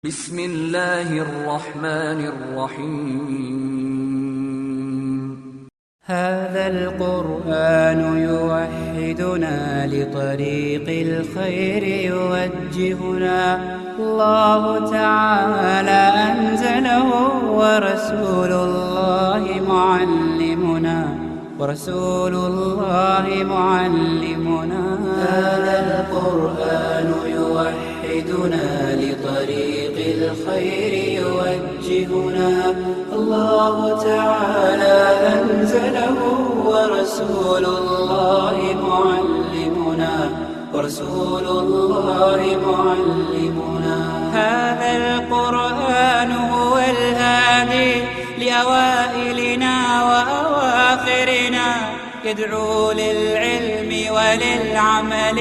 بسم الله الرحمن الرحيم هذا القرآن يوحدنا لطريق الخير يوجهنا الله تعالى أنزله ورسول الله معلمنا هذا القرآن يوحدنا لطريق الخير يوجهنا الله تعالى أنزله ورسول الله معلمنا هذا القرآن هو الهادي لأوائلنا وأواخرنا يدعو للعلم وللعمل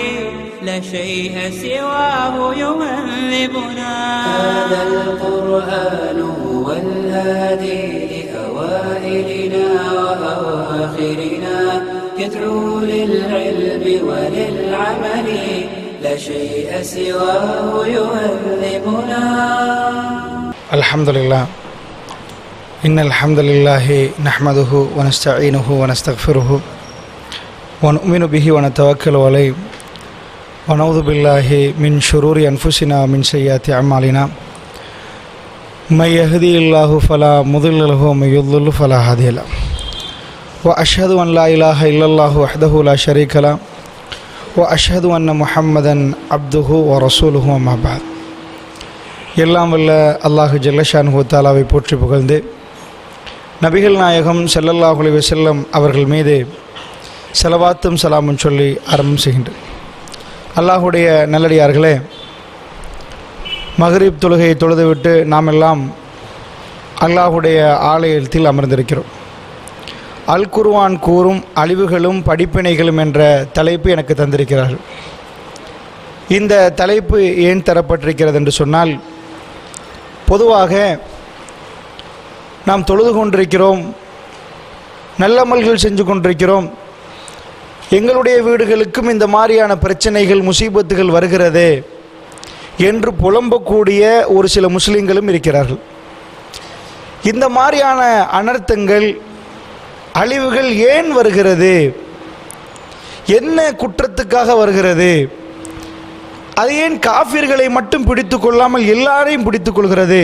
لا شيء سواه يهذبنا هذا القرآن هو الهادي لأوائلنا وأواخرنا يدعو للعلم وللعمل لا شيء سواه يهذبنا الحمد لله إن الحمد لله نحمده ونستعينه ونستغفره ونؤمن به ونتوكل عليه ونعوذ بالله من شرور أنفسنا ومن سيئات أعمالنا من يهدي الله فلا مضل له ومن يضلل فلا هادي له وأشهد أن لا إله إلا الله وحده لا شريك له وأشهد أن محمدا عبده ورسوله أما بعد எல்லாம் வல்ல அல்லாஹு ஜல்லஷானுஹு தஆலாவை போற்றி புகழ்ந்து நபிகள் நாயகம் ஸல்லல்லாஹு அலைஹி வஸல்லம் அவர்கள் மீது ஸலவாத்தும் சலாமும் சொல்லி ஆரம்பம் செய்கின்றேன். அல்லாஹுடைய நல்லடியார்களே, மக்ரிப் தொழுகையை தொழுதுவிட்டு நாம் எல்லாம் அல்லாஹுடைய ஆலயத்தில் அமர்ந்திருக்கிறோம். அல் குர்ஆன் கூறும் அழிவுகளும் படிப்பினைகளும் என்ற தலைப்பு எனக்கு தந்திருக்கிறார்கள். இந்த தலைப்பு ஏன் தரப்பட்டிருக்கிறது என்று சொன்னால், பொதுவாக நாம் தொழுது கொண்டிருக்கிறோம், நல்லமல்கள் செஞ்சு கொண்டிருக்கிறோம், எங்களுடைய வீடுகளுக்கும் இந்த மாதிரியான பிரச்சனைகள் முசீபத்துகள் வருகிறது என்று புலம்பக்கூடிய ஒரு சில முஸ்லிம்களும் இருக்கிறார்கள். இந்த மாதிரியான அனர்த்தங்கள் அழிவுகள் ஏன் வருகிறது, என்ன குற்றத்துக்காக வருகிறது, அது ஏன் காஃபிர்களை மட்டும் பிடித்து கொள்ளாமல் எல்லாரையும் பிடித்துக் கொள்கிறது,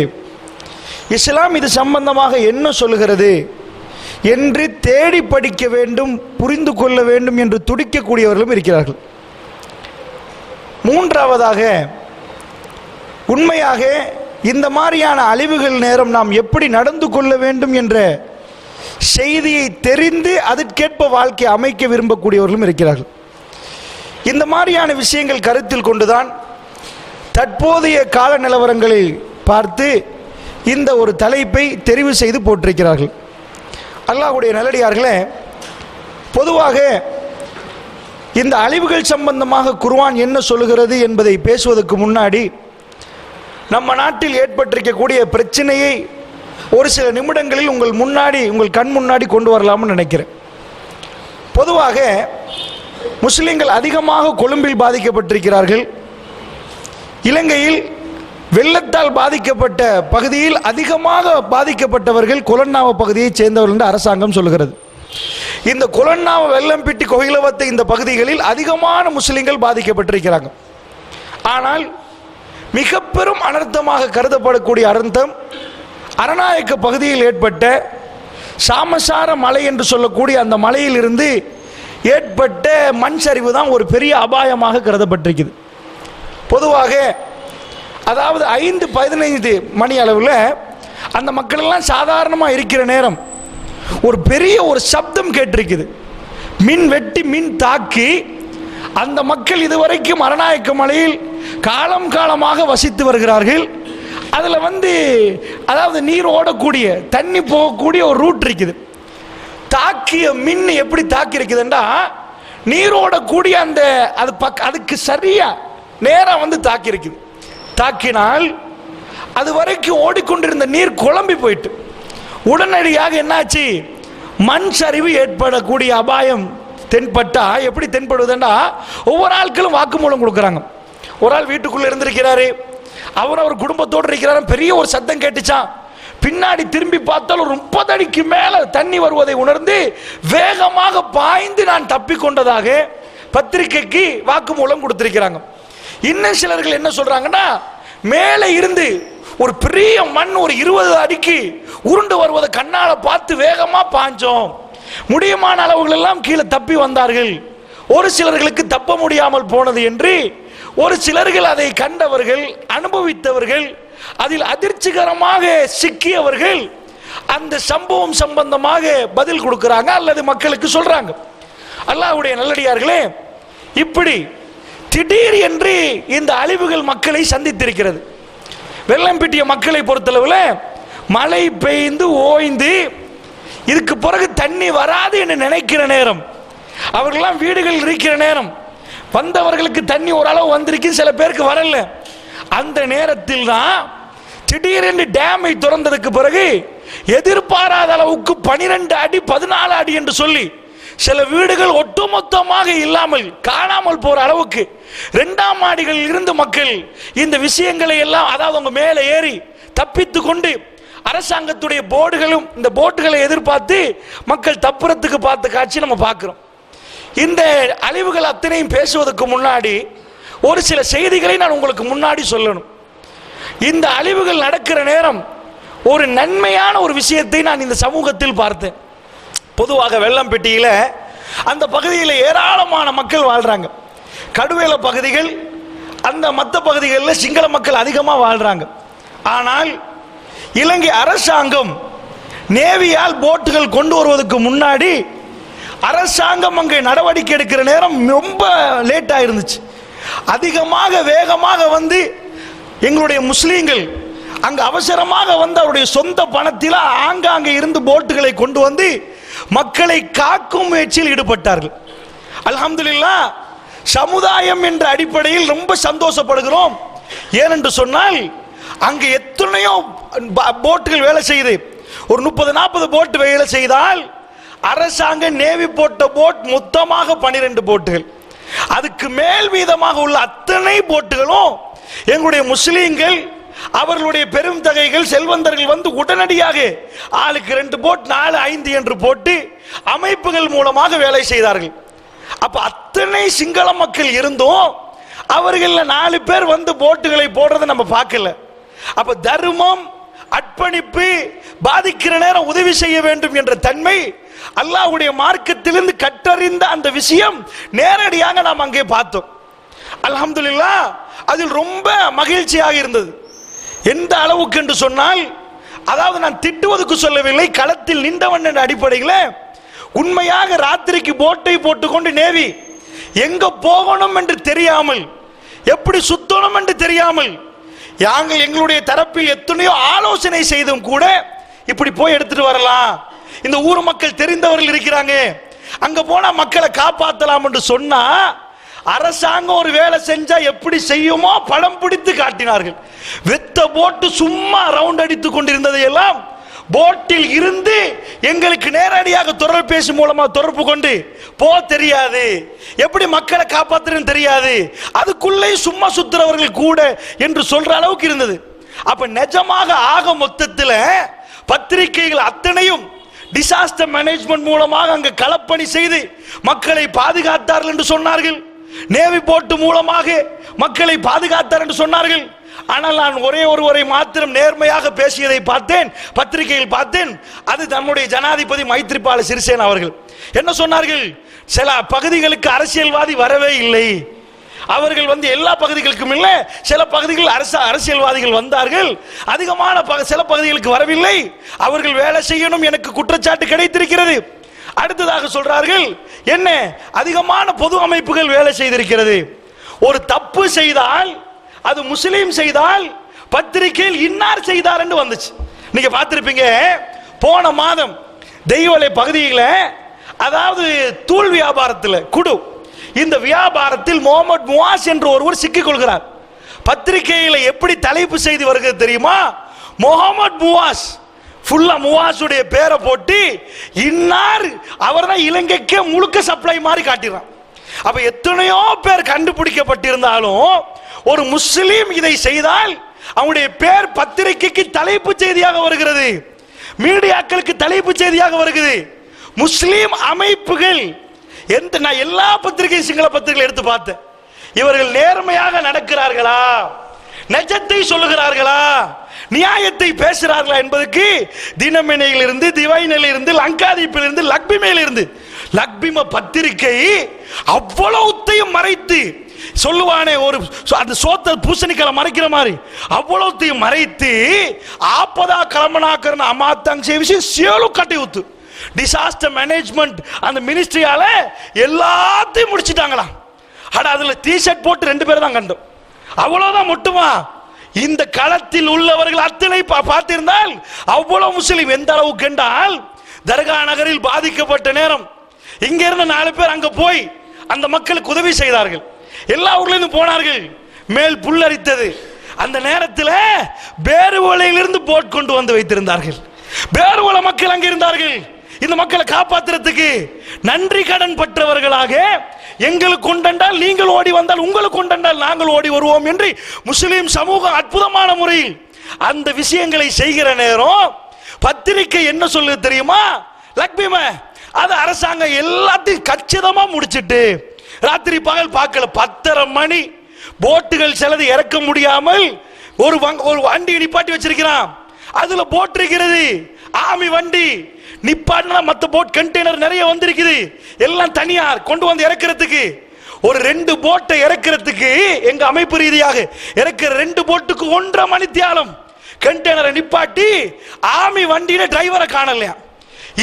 இஸ்லாம் இது சம்பந்தமாக என்ன சொல்கிறது என்று தேடி படிக்க வேண்டும், புரிந்து கொள்ள வேண்டும் என்று துடிக்கக்கூடியவர்களும் இருக்கிறார்கள். மூன்றாவதாக, உண்மையாக இந்த மாதிரியான அழிவுகள் நேரம் நாம் எப்படி நடந்து கொள்ள வேண்டும் என்ற செய்தியை தெரிந்து அதற்கேற்ப வாழ்க்கை அமைக்க விரும்பக்கூடியவர்களும் இருக்கிறார்கள். இந்த மாதிரியான விஷயங்கள் கருத்தில் கொண்டுதான் தற்போதைய கால நிலவரங்களை பார்த்து இந்த ஒரு தலைப்பை தெரிவு செய்து போட்டிருக்கிறார்கள். அல்லாஹ்வுடைய நல்லடியார்களே, பொதுவாக இந்த அழிவுகள் சம்பந்தமாக குர்ஆன் என்ன சொல்லுகிறது என்பதை பேசுவதற்கு முன்னாடி நம்ம நாட்டில் ஏற்பட்டிருக்கக்கூடிய பிரச்சனையை ஒரு சில நிமிடங்களில் உங்கள் கண் முன்னாடி கொண்டு வரலாம்னு நினைக்கிறேன். பொதுவாக முஸ்லிம்கள் அதிகமாக கொழும்பில் பாதிக்கப்பட்டிருக்கிறார்கள். இலங்கையில் வெள்ளத்தால் பாதிக்கப்பட்ட பகுதியில் அதிகமாக பாதிக்கப்பட்டவர்கள் கொலன்னாவ பகுதியைச் சேர்ந்தவர்கள் என்று அரசாங்கம் சொல்கிறது. இந்த கொலன்னாவ வெள்ளம்பிட்டி கோயிலவத்தை இந்த பகுதிகளில் அதிகமான முஸ்லிம்கள் பாதிக்கப்பட்டிருக்கிறாங்க. ஆனால் மிக பெரும் அனர்த்தமாக கருதப்படக்கூடிய அனர்த்தம் அரநாயக்க பகுதியில் ஏற்பட்ட சாமசார மலை என்று சொல்லக்கூடிய அந்த மலையில் இருந்து ஏற்பட்ட மண் சரிவு தான் ஒரு பெரிய அபாயமாக கருதப்பட்டிருக்குது. பொதுவாக அதாவது 5:15 மணி அளவில் அந்த மக்கள் எல்லாம் சாதாரணமாக இருக்கிற நேரம் ஒரு பெரிய ஒரு சப்தம் கேட்டிருக்குது. மின் வெட்டி மின் தாக்கி அந்த மக்கள் இதுவரைக்கும் அரநாயக்க மலையில் காலம் காலமாக வசித்து வருகிறார்கள். அதில் அதாவது நீர் ஓடக்கூடிய தண்ணி போகக்கூடிய ஒரு ரூட் இருக்குது. தாக்கிய மின் எப்படி தாக்கி இருக்குதுன்னா, நீரோடக்கூடிய அந்த அதுக்கு சரியா நேரம் தாக்கி இருக்குது. தாக்கினால் அது வரைக்கும் ஓடிக்கொண்டிருந்த நீர் குழம்பி போயிட்டு உடனடியாக என்னாச்சு, மண் சரிவு ஏற்படக்கூடிய அபாயம் தென்பட்டா எப்படி தென்படுவதுன்னா, ஒவ்வொரு ஆட்களும் வாக்குமூலம் கொடுக்குறாங்க. ஒரு ஆள் வீட்டுக்குள்ளே இருந்திருக்கிறாரு, அவர் குடும்பத்தோடு இருக்கிறார். பெரிய ஒரு சத்தம் கேட்டுச்சான். பின்னாடி திரும்பி பார்த்தால் ஒரு 30 அடிக்கு மேல தண்ணி வருவதை உணர்ந்து வேகமாக பாய்ந்து நான் தப்பி கொண்டதாக பத்திரிகைக்கு வாக்குமூலம் கொடுத்திருக்கிறாங்க. இன்னும் சிலர்கள் என்ன சொல்றாங்கன்னா, மேலே இருந்து ஒரு பெரிய மண் ஒரு 20 அடிக்கு உருண்டு வருவதை கண்ணால பார்த்து வேகமா பாஞ்சோம், முடியுமான அளவுகள் எல்லாம் கீழே தப்பி வந்தார்கள். ஒரு சிலர்களுக்கு தப்ப முடியாமல் போனது என்று ஒரு சிலர்கள் அதை கண்டவர்கள், அனுபவித்தவர்கள், அதில் அதிர்ச்சிகரமாக சிக்கியவர்கள் அந்த சம்பவம் சம்பந்தமாக பதில் கொடுக்கிறாங்க அல்லது மக்களுக்கு சொல்றாங்க. அல்லாஹ்வுடைய நல்லடியார்களே, இப்படி திடீர் என்று இந்த அழிவுகள் மக்களை சந்தித்திருக்கிறது. வெள்ளம் பிட்டிய மக்களை பொறுத்தளவில் மழை பெய்ந்து ஓய்ந்து இதுக்கு பிறகு தண்ணி வராது என்று நினைக்கிற நேரம், அவர்களெல்லாம் வீடுகள் இருக்கிற நேரம், வந்தவர்களுக்கு தண்ணி ஓரளவு வந்திருக்கு, சில பேருக்கு வரல. அந்த நேரத்தில் தான் திடீரென்று டேமை திறந்ததுக்கு பிறகு எதிர்பாராத அளவுக்கு 12 அடி 14 அடி என்று சொல்லி சில வீடுகள் ஒட்டுமொத்தமாக இல்லாமல் காணாமல் போற அளவுக்கு 2ஆம் மாடிகளில் இருந்து மக்கள் இந்த விஷயங்களை எல்லாம், அதாவது அவங்க மேலே ஏறி தப்பித்து கொண்டு அரசாங்கத்துடைய போர்டுகளும் இந்த போட்டுகளை எதிர்பார்த்து மக்கள் தப்புறத்துக்கு பார்த்த காட்சி நம்ம பார்க்கிறோம். இந்த அழிவுகள் அத்தனையும் பேசுவதற்கு முன்னாடி ஒரு சில செய்திகளை நான் உங்களுக்கு முன்னாடி சொல்லணும். இந்த அழிவுகள் நடக்கிற நேரம் ஒரு நன்மையான ஒரு விஷயத்தை நான் இந்த சமூகத்தில் பார்த்தேன். பொதுவாக வெள்ளம்பட்டியில அந்த பகுதியில் ஏராளமான மக்கள் வாழ்றாங்க. கடுவேல பகுதிகள், அந்த மற்ற பகுதிகளில் சிங்கள மக்கள் அதிகமாக வாழ்றாங்க. ஆனால் இலங்கை அரசாங்கம் நேவியால் போட்டுகள் கொண்டு வருவதற்கு முன்னாடி அரசாங்கம் அங்கே நடவடிக்கை எடுக்கிற நேரம் ரொம்ப லேட்டாக இருந்துச்சு. அதிகமாக வேகமாக வந்து எங்களுடைய முஸ்லீம்கள் அங்கு அவசரமாக வந்து அவருடைய சொந்த பணத்தில் ஆங்காங்கே இருந்து போட்டுகளை கொண்டு வந்து மக்களை காக்கும் முயற்சியில் ஈடுபட்டார்கள். அல்ஹம்துலில்லாஹ், சமுதாயம் என்ற அடிப்படையில் ரொம்ப சந்தோஷப்படுகிறோம். ஏனென்று சொன்னால் அங்கு எத்தனையோ போட்டுகள் வேலை செய்யுது. ஒரு 30-40 போட்டு வேலை செய்தால் அரசாங்க நேவி போட்ட போட் மொத்தமாக 12 போட்டுகள், அதுக்கு மேல் வீதமாக உள்ள அத்தனை போட்டுகளும் எங்களுடைய முஸ்லீம்கள், அவர்களுடைய பெரும் தொகைகள், செல்வந்தர்கள் வந்து உடனடியாக ஆளுக்கு 2 போட் 4-5 என்று போட்டு அமைப்புகள் மூலமாக வேலை செய்தார்கள். அப்ப அத்தனை சிங்கள மக்கள் இருந்தும் அவர்கள் 4 பேர் வந்து போட்டுகளை போடுறதை நம்ம பார்க்கல. அப்ப தர்மம், அர்ப்பணிப்பு, பாதிக்கிற நேரம் உதவி செய்ய வேண்டும் என்ற தன்மை அல்லாஹ்வுடைய மார்க்கத்திலிருந்து கற்றறிந்த அந்த விஷயம் நேரடியாக நாம் அங்கே பார்த்தோம். அல்ஹம்துலில்லாஹ், அதில் ரொம்ப மகிழ்ச்சியாக இருந்தது. எந்த அளவுக்கு என்று சொன்னால், அதாவது நான் திட்டுவதற்கு சொல்லவில்லை, களத்தில் நின்றவன் என்ற அடிப்படையில் உண்மையாக ராத்திரிக்கு போட்டை போட்டுக்கொண்டு நேவி எங்க போகணும் என்று தெரியாமல், எப்படி சுத்தணும் என்று தெரியாமல், நாங்கள் எங்களுடைய தரப்பில் எத்தனையோ ஆலோசனை செய்தும் கூட இப்படி போய் எடுத்துட்டு வரலாம், இந்த ஊர் மக்கள் தெரிந்தவர்கள் இருக்கிறாங்க, அங்க போனா மக்களை காப்பாற்றலாம் என்று சொன்னா அரசாங்கம் ஒரு வேலை செஞ்சா எப்படி செய்யுமோ படம் பிடித்து காட்டினார்கள். வெத்த போட்டு சும்மா ரவுண்ட் அடித்துக் கொண்டிருந்ததை எல்லாம் போட்டில் இருந்து எங்களுக்கு நேரடியாக தொலைபேசி மூலமா தொடர்பு கொண்டு போ தெரியாது, எப்படி மக்களை காப்பாற்றுன்னு தெரியாது, அதுக்குள்ளே சும்மா சுத்துறவர்கள் கூட என்று சொல்ற அளவுக்கு இருந்தது. அப்ப நிஜமாக ஆக மொத்தத்தில் பத்திரிகைகள் அத்தனையும் டிசாஸ்டர் மேனேஜ்மெண்ட் மூலமாக அங்கு களப்பணி செய்து மக்களை பாதுகாத்தார்கள் என்று சொன்னார்கள். நேவி போட்டு மூலமாக மக்களை பாதுகாத்தார் என்று சொன்னார்கள். ஆனால் நான் ஒரே ஒருவரை மாத்திரம் நேர்மையாக பேசியதை பார்த்தேன், பத்திரிகையில் பார்த்தேன். அது நம்முடைய ஜனாதிபதி மைத்ரிபால சிறிசேன அவர்கள் என்ன சொன்னார்கள், சில பகுதிகளுக்கு அரசியல்வாதி வரவே இல்லை, அவர்கள் வந்து எல்லா பகுதிகளுக்கும் இல்லை, சில பகுதிகளில் அரசியல்வாதிகள் வந்தார்கள், அதிகமான சில பகுதிகளுக்கு வரவில்லை, அவர்கள் வேலை செய்யணும், எனக்கு குற்றச்சாட்டு கிடைத்திருக்கிறது. அடுத்ததாக சொல்றார்கள், என்ன அதிகமான பொது அமைப்புகள் வேலை செய்திருக்கிறது, ஒரு தப்பு செய்தால் அது முஸ்லீம் செய்தால் பத்திரிகையில் இன்னார் செய்தார் என்று வந்துச்சு. நீங்க பார்த்திருப்பீங்க, போன மாதம் தெய்வலை பகுதியில், அதாவது தூள் வியாபாரத்தில் குடு, இந்த வியாபாரத்தில் முகமது முவாஸ் என்று ஒருவர் சிக்கிக் கொள்கிறார். பத்திரிகையில் எப்படி தலைப்பு செய்தி வருகிறது தெரியுமா, முகமது முவாஸ், ஃபுல்லா முவாசுடைய பேரை போட்டு இன்னார் அவர் தான் இலங்கைக்கே முழுக்க சப்ளை மாதிரி காட்டிடுறான். அப்ப எத்தனையோ பேர் கண்டுபிடிக்கப்பட்டிருந்தாலும் ஒரு முஸ்லீம் இதை செய்தால் அவனுடைய பேர் பத்திரிகைக்கு தலைப்பு செய்தியாக வருகிறது, மீடியாக்களுக்கு தலைப்பு செய்தியாக வருகிறது. முஸ்லீம் அமைப்புகள் நான் எல்லா பத்திரிகை சிங்கள பத்திரிகை எடுத்து பார்த்தேன். இவர்கள் நேர்மையாக நடக்கிறார்களா, நிஜத்தை சொல்லுகிறார்களா, நியாயத்தை பேசுகிறார்களா என்பதற்கு தினமணியிலிருந்து, திவைனிலிருந்து, லங்காதீப்பிலிருந்து, லக்பிமையிலிருந்து, லக்பிம பத்திரிகை அவ்வளவுத்தையும் மறைத்து சொல்லுவானே, ஒரு அந்த சோத்த பூசணிக்கால மறைக்கிற மாதிரி அவ்வளவுத்தையும் மறைத்து ஆப்பதா கலமனாக்கர்னு அமாத்தாங் சேவிசி சேலு கட்டி ஊத்து டிசாஸ்டர் மேனேஜ்மெண்ட் அந்த மினிஸ்ட்ரியால எல்லாத்தையும் முடிச்சிட்டாங்களாம். ஆனா அதுல டி-ஷர்ட் போட்டு 2 பேர் தான் கண்டோம். அவ்வளவுதான் மட்டுமா? இந்த களத்தில் உள்ளவர்கள் அத்தனை பார்த்திருந்தால் அவ்வளவு முஸ்லிம் எந்த அளவுக்கு என்றால், தர்கா நகரில் பாதிக்கப்பட்ட நேரம் இங்க இருந்த 4 பேர் அங்க போய் அந்த மக்களுக்கு உதவி செய்தார்கள். எல்லா ஊர்ல போனார்கள். மேல் புல்லரித்தது. அந்த நேரத்தில் பேருவளையிலிருந்து போட் கொண்டு வந்து வைத்திருந்தார்கள். பேருவள மக்கள் அங்க இருந்தார்கள். இந்த மக்களை காப்பாற்றுறதுக்கு நன்றி கடன் பற்றவர்களாக, எங்களுக்கு உண்டென்றால் நீங்கள் ஓடி வந்தால், உங்களுக்கு உண்டென்றால் நாங்கள் ஓடி வருவோம் என்று முஸ்லிம் சமூகம் அற்புதமான முறையில் அந்த விஷயங்களை செய்கிற நேரம் பத்திரிகை என்ன சொல்லுது தெரியுமா? லக்பிம அது அரசாங்கம் எல்லாத்தையும் கச்சிதமா முடிச்சிட்டு ராத்திரி பகல் பார்க்கல, 10:30 மணி போட்டுகள் சிலது இறக்க முடியாமல் ஒரு வண்டி நிப்பாட்டி வச்சிருக்கிறான். அதுல போட் இருக்கிறது, ஆமி வண்டி நிப்பாட்டினா மற்ற போட் கண்டெய்னர் நிறைய வந்திருக்குது, எல்லாம் தனியார் கொண்டு வந்து இறக்கிறதுக்கு. ஒரு 2 போட்டை இறக்கிறதுக்கு எங்க அமைப்பு ரீதியாக இறக்கிற 2 போட்டுக்கு 1.5 மணி தியாலம் கண்டெய்னரை நிப்பாட்டி ஆமி வண்டியில டிரைவரை காணலையா.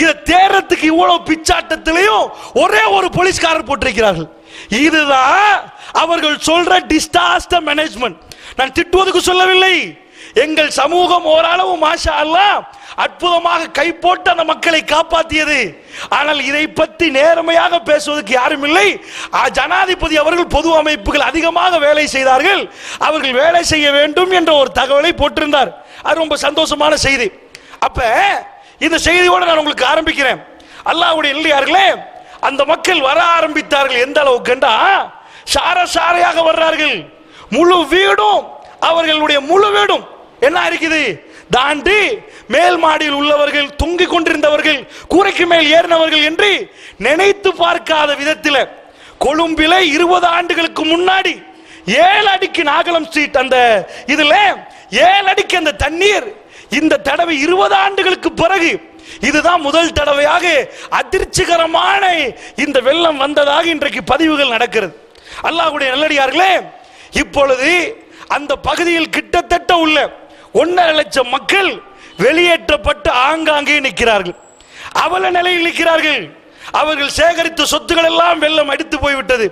இதை தேர்றதுக்கு இவ்வளவு பிச்சாட்டத்திலையும் ஒரே ஒரு போலீஸ்காரர் போட்டிருக்கிறார்கள். இதுதான் அவர்கள் சொல்ற டிசாஸ்டர் மேனேஜ்மெண்ட். நான் திட்டுவதற்கு சொல்லவில்லை. எங்கள் சமூகம் ஓரளவு மாஷா அல்லாஹ் அற்புதமாக கை போட்டு அந்த மக்களை காப்பாற்றியது. ஆனால் இதை பற்றி நேர்மையாக பேசுவதற்கு யாரும் இல்லை. ஜனாதிபதி அவர்கள் பொது அமைப்புகள் அதிகமாக வேலை செய்தார்கள், அவர்கள் வேலை செய்ய வேண்டும் என்ற ஒரு தகவலை போட்டிருந்தார். அது ரொம்ப சந்தோஷமான செய்தி. அப்ப இந்த செய்தியோடு நான் உங்களுக்கு ஆரம்பிக்கிறேன். அல்லாஹ்வுடைய இல்லையார்களே, அந்த மக்கள் வர ஆரம்பித்தார்கள். எந்த அளவுக்கு கண்டா சார சாரையாக வர்றார்கள். முழு வீடும், அவர்களுடைய முழு வீடும் என்ன இருக்குது தாண்டி மேல் மாடியில் உள்ளவர்கள், தொங்கிக் கொண்டிருந்தவர்கள், கூரைக்கு மேல் ஏறினவர்கள் என்று நினைத்து பார்க்காத விதத்தில் கொழும்பில 20 ஆண்டுகளுக்கு முன்னாடி 7 அடிக்கு நாகலம் ஸ்ட்ரீட் அந்த இதுல 7 அடிக்கு அந்த தண்ணீர் இந்த தடவை 20 ஆண்டுகளுக்கு பிறகு இதுதான் முதல் தடவையாக அதிர்ச்சிகரமான இந்த வெள்ளம் வந்ததாக இன்றைக்கு பதிவுகள் நடக்கிறது. அல்லாஹ்வுடைய நல்லடியார்களே, இப்பொழுது அந்த பகுதியில் கிட்டத்தட்ட உள்ள 1.5 லட்சம் மக்கள் வெளியேற்றப்பட்டு ஆங்காங்கே நிற்கிறார்கள். அவல நிலையில் நிற்கிறார்கள். அவர்கள் சேகரித்த சொத்துக்கள் எல்லாம் வெள்ளம் அடித்து போய்விட்டது.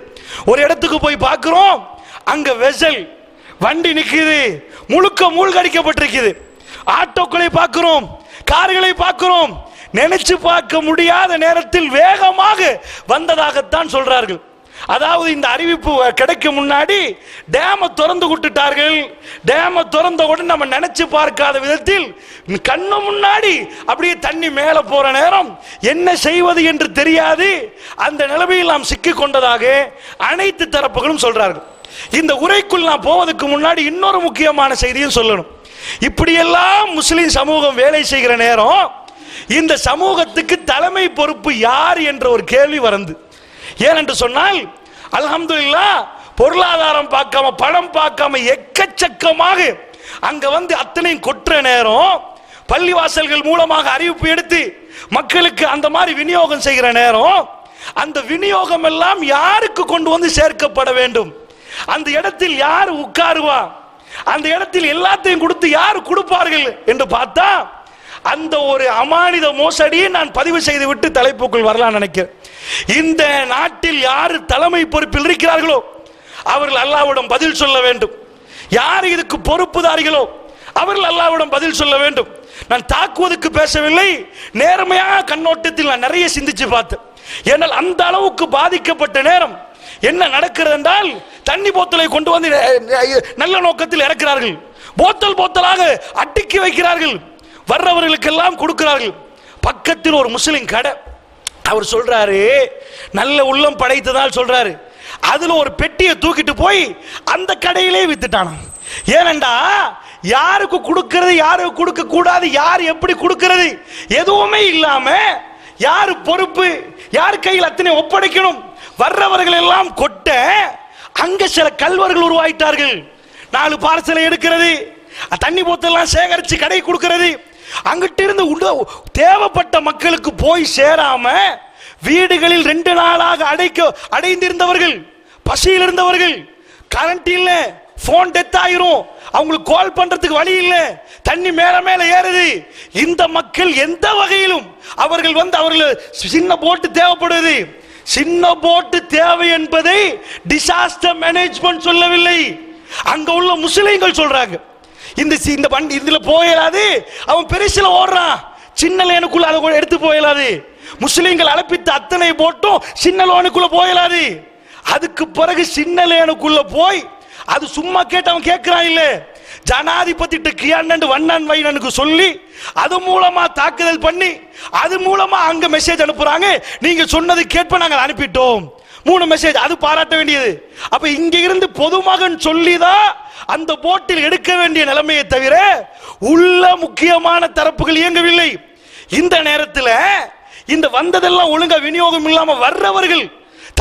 ஒரு இடத்துக்கு போய் பார்க்கிறோம், அங்க வெசல் வண்டி நிற்குது, முழுக்க மூழ்கடிக்கப்பட்டிருக்குது. ஆட்டோக்களை பார்க்கிறோம், கார்களை பார்க்கிறோம். நினைச்சு பார்க்க முடியாத நேரத்தில் வேகமாக வந்ததாகத்தான் சொல்றார்கள். அதாவது இந்த அறிவிப்பு கிடைக்க முன்னாடி டேமை திறந்து விட்டுட்டார்கள். டேமை திறந்த உடனே நம்ம நினைச்சு பார்க்காத விதத்தில் கண்ணு முன்னாடி அப்படியே தண்ணி மேல போற நேரம் என்ன செய்வது என்று தெரியாது. அந்த நிலைமையில் நாம் சிக்கிக் கொண்டதாக அனைத்து தரப்புகளும் சொல்றார்கள். இந்த உரைக்குள் நான் போவதற்கு முன்னாடி இன்னொரு முக்கியமான செய்தியும் சொல்லணும். இப்படியெல்லாம் முஸ்லிம் சமூகம் வேலை செய்கிற நேரம் இந்த சமூகத்துக்கு தலைமை பொறுப்பு யார் என்ற ஒரு கேள்வி வருது. ஏனென்று சொன்னால் அல்ஹம்துலில்லாஹ் பொருளாதாரம் பார்க்காம, பணம் பார்க்காம எக்கச்சக்கமாக அங்க வந்து அத்தனையும் கொற்ற நேரம் பள்ளிவாசல்கள் மூலமாக அறிவிப்பு எடுத்து மக்களுக்கு அந்த மாதிரி விநியோகம் செய்கிற நேரம் அந்த விநியோகம் எல்லாம் யாருக்கு கொண்டு வந்து சேர்க்கப்பட வேண்டும், அந்த இடத்தில் யார் உட்காருவா, அந்த இடத்தில் எல்லாத்தையும் கொடுத்து யார் கொடுப்பார்கள் என்று பார்த்தா அந்த ஒரு அமானித மோசடியை நான் பதிவு செய்து விட்டு தலைப்புக்குள் வரலாம் நினைக்கிறேன். இந்த நாட்டில் யார் தலைமை பொறுப்பில் இருக்கிறார்களோ அவர்கள் அல்லாஹ்விடம் பதில் சொல்ல வேண்டும். யார் இதுக்கு பொறுப்புதாரிகளோ அவர்கள் அல்லாஹ்விடம் பதில் சொல்ல வேண்டும். நான் தாக்குவதற்கு பேசவில்லை, நேர்மையான கண்ணோட்டத்தில் நான் நிறைய சிந்திச்சு பார்த்தேன். ஏனால் அந்த அளவுக்கு பாதிக்கப்பட்ட நேரம் என்ன நடக்கிறது என்றால், தண்ணி போத்தலை கொண்டு வந்து நல்ல நோக்கத்தில் இறக்கிறார்கள், போத்தல் போத்தலாக அட்டிக்கி வைக்கிறார்கள், வர்றவர்களுக்கெல்லாம் கொடுக்கிறார்கள். பக்கத்தில் ஒரு முஸ்லிம் கடை, அவர் சொல்றாரு, நல்ல உள்ளம் படைத்ததால் சொல்றாரு, அதுல ஒரு பெட்டியை தூக்கிட்டு போய் அந்த கடையிலே வித்துட்டானா. ஏனண்டா யாருக்கு கொடுக்கிறது, யாருக்கு கொடுக்க கூடாது, யார் எப்படி கொடுக்கிறது எதுவுமே இல்லாம யாரு பொறுப்பு, யார் கையில் அத்தனை ஒப்படைக்கணும், வர்றவர்கள் எல்லாம் கொட்ட அங்க சில கல்வர்கள் உருவாயிட்டார்கள். 4 பார்சலை எடுக்கிறது, தண்ணி போத்தெல்லாம் சேகரிச்சு கடை கொடுக்கிறது. அங்கிட்ட இருந்து தேவைப்பட்ட மக்களுக்கு போய் சேராம வீடுகளில் 2 நாளாக அடைந்திருந்தவர்கள், பசியில் இருந்தவர்கள், கரண்ட் இல்ல, போன் டெத் ஆயிரும், அவங்களுக்கு கால் பண்றதுக்கு வழி இல்ல, தண்ணி மேல மேல ஏறுது. இந்த மக்கள் எந்த வகையிலும் அவர்கள் அவர்கள் சின்ன போட்டு தேவைப்படுது. சின்ன போட்டு தேவை என்பதை டிசாஸ்டர் மேனேஜ்மெண்ட் சொல்லவில்லை, அங்க உள்ள முஸ்லிம்கள் சொல்றாங்க. இந்த வண்டி இதுல போயிடாது, அவன் பெருசுல ஓடுறான், சின்ன லேனுக்குள்ள அதை எடுத்து போயிடாது. முஸ்லிம்கள் அழைப்பித்து அத்தனை போட்டும் சின்ன லேனுக்குள்ள போயிடாது. அதுக்கு பிறகு சின்ன லேனுக்குள்ள போய் அது சும்மா கேட்டு அவன் கேட்கிறான் இல்ல, ஜனாதிபதி வண்ணன் வைனனுக்கு சொல்லி அது மூலமா தாக்குதல் பண்ணி அது மூலமா அங்க மெசேஜ் அனுப்புறாங்க, நீங்க சொன்னது கேட்ப நாங்கள் அனுப்பிட்டோம். 3 மெசேஜ், அது பாராட்ட வேண்டியது. அப்ப இங்க இருந்து பொதுமகன் சொல்லிதான் அந்த போட்டில் எடுக்க வேண்டிய நிலைமையை தவிர உள்ள முக்கியமான தரப்புகள் இயங்கவில்லை. இந்த நேரத்தில் இந்த வந்ததெல்லாம் ஒழுங்கா விநியோகம் இல்லாம வர்றவர்கள்,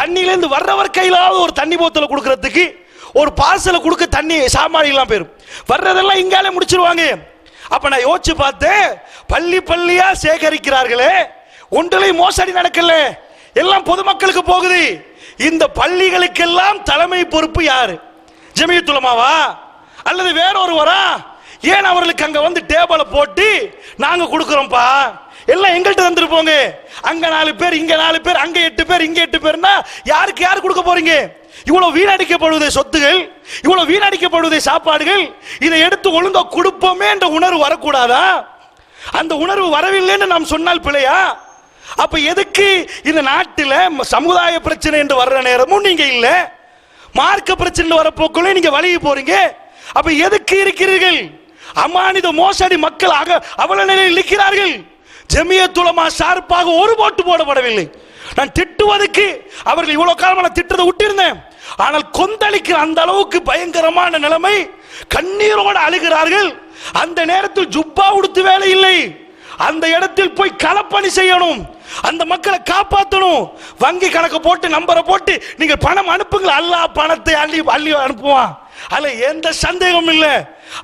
தண்ணியிலிருந்து வர்றவர் கையிலாவது ஒரு தண்ணி போத்தலை கொடுக்கறதுக்கு ஒரு பார்சலை கொடுக்க தண்ணி சாமான் எல்லாம் போயிரும், வர்றதெல்லாம் இங்காலே முடிச்சிருவாங்க. அப்ப நான் யோசிச்சு பார்த்தேன், பள்ளி பள்ளியா சேகரிக்கிறார்களே, ஒன்றிலையும் மோசடி நடக்கல, எல்லாம் பொதுமக்களுக்கு போகுது. இந்த பள்ளிகளுக்கெல்லாம் தலைமை பொறுப்பு யாரு? ஜமியத்துல் உலமாவா அல்லது வேறொருவரா? ஏன் அவர்களுக்கு அங்க டேபிளை போட்டு நாங்க கொடுக்கிறோம்ப்பா, எல்லாம் எங்கள்கிட்ட தந்துருப்போங்க, அங்க 4 பேர், இங்க 4 பேர், அங்க 8 பேர், இங்க 8 பேர்னா யாருக்கு யாரு கொடுக்க போறீங்க? இவ்வளவு வீணடிக்கப்படுவதே சொத்துகள், இவ்வளவு வீணடிக்கப்படுவதே சாப்பாடுகள், இதை எடுத்து ஒழுங்கா கொடுப்போமே என்ற உணர்வு வரக்கூடாதா? அந்த உணர்வு வரவில்லைன்னு நாம் சொன்னால் பிழையா? அப்ப எதுக்கு இந்த நாட்டில் சமுதாய பிரச்சனை என்று வர்ற நேரமும் நீங்க இல்ல, மார்க்க பிரச்சனை வரப்போக்குள்ள நீங்க வழிய போறீங்க. அப்ப எதுக்கு இருக்கிறீர்கள்? அமானித மோசடி மக்கள் அவல நிலையில் இருக்கிறார்கள். ஜமியத்துல் உலமா சார்பாக ஒரு போட்டு போடப்படவில்லை. நான் திட்டுவதற்கு அவர்கள் இவ்வளவு காலம் நான் திட்டத்தை விட்டிருந்தேன், ஆனால் கொந்தளிக்கிற அந்த அளவுக்கு பயங்கரமான நிலைமை, கண்ணீரோடு அழுகிறார்கள். அந்த நேரத்தில் ஜுப்பா உடுத்து வேலை இல்லை, அந்த இடத்தில் போய் களப்பணி செய்யணும், அந்த மக்களை காப்பாற்றணும். வங்கி கணக்கு போட்டு நம்பரை போட்டு நீங்க பணம் அனுப்புங்கள், அல்லாஹ் பணத்தை அள்ளி அள்ளி அனுப்புவான், அதுல எந்த சந்தேகமும் இல்லை.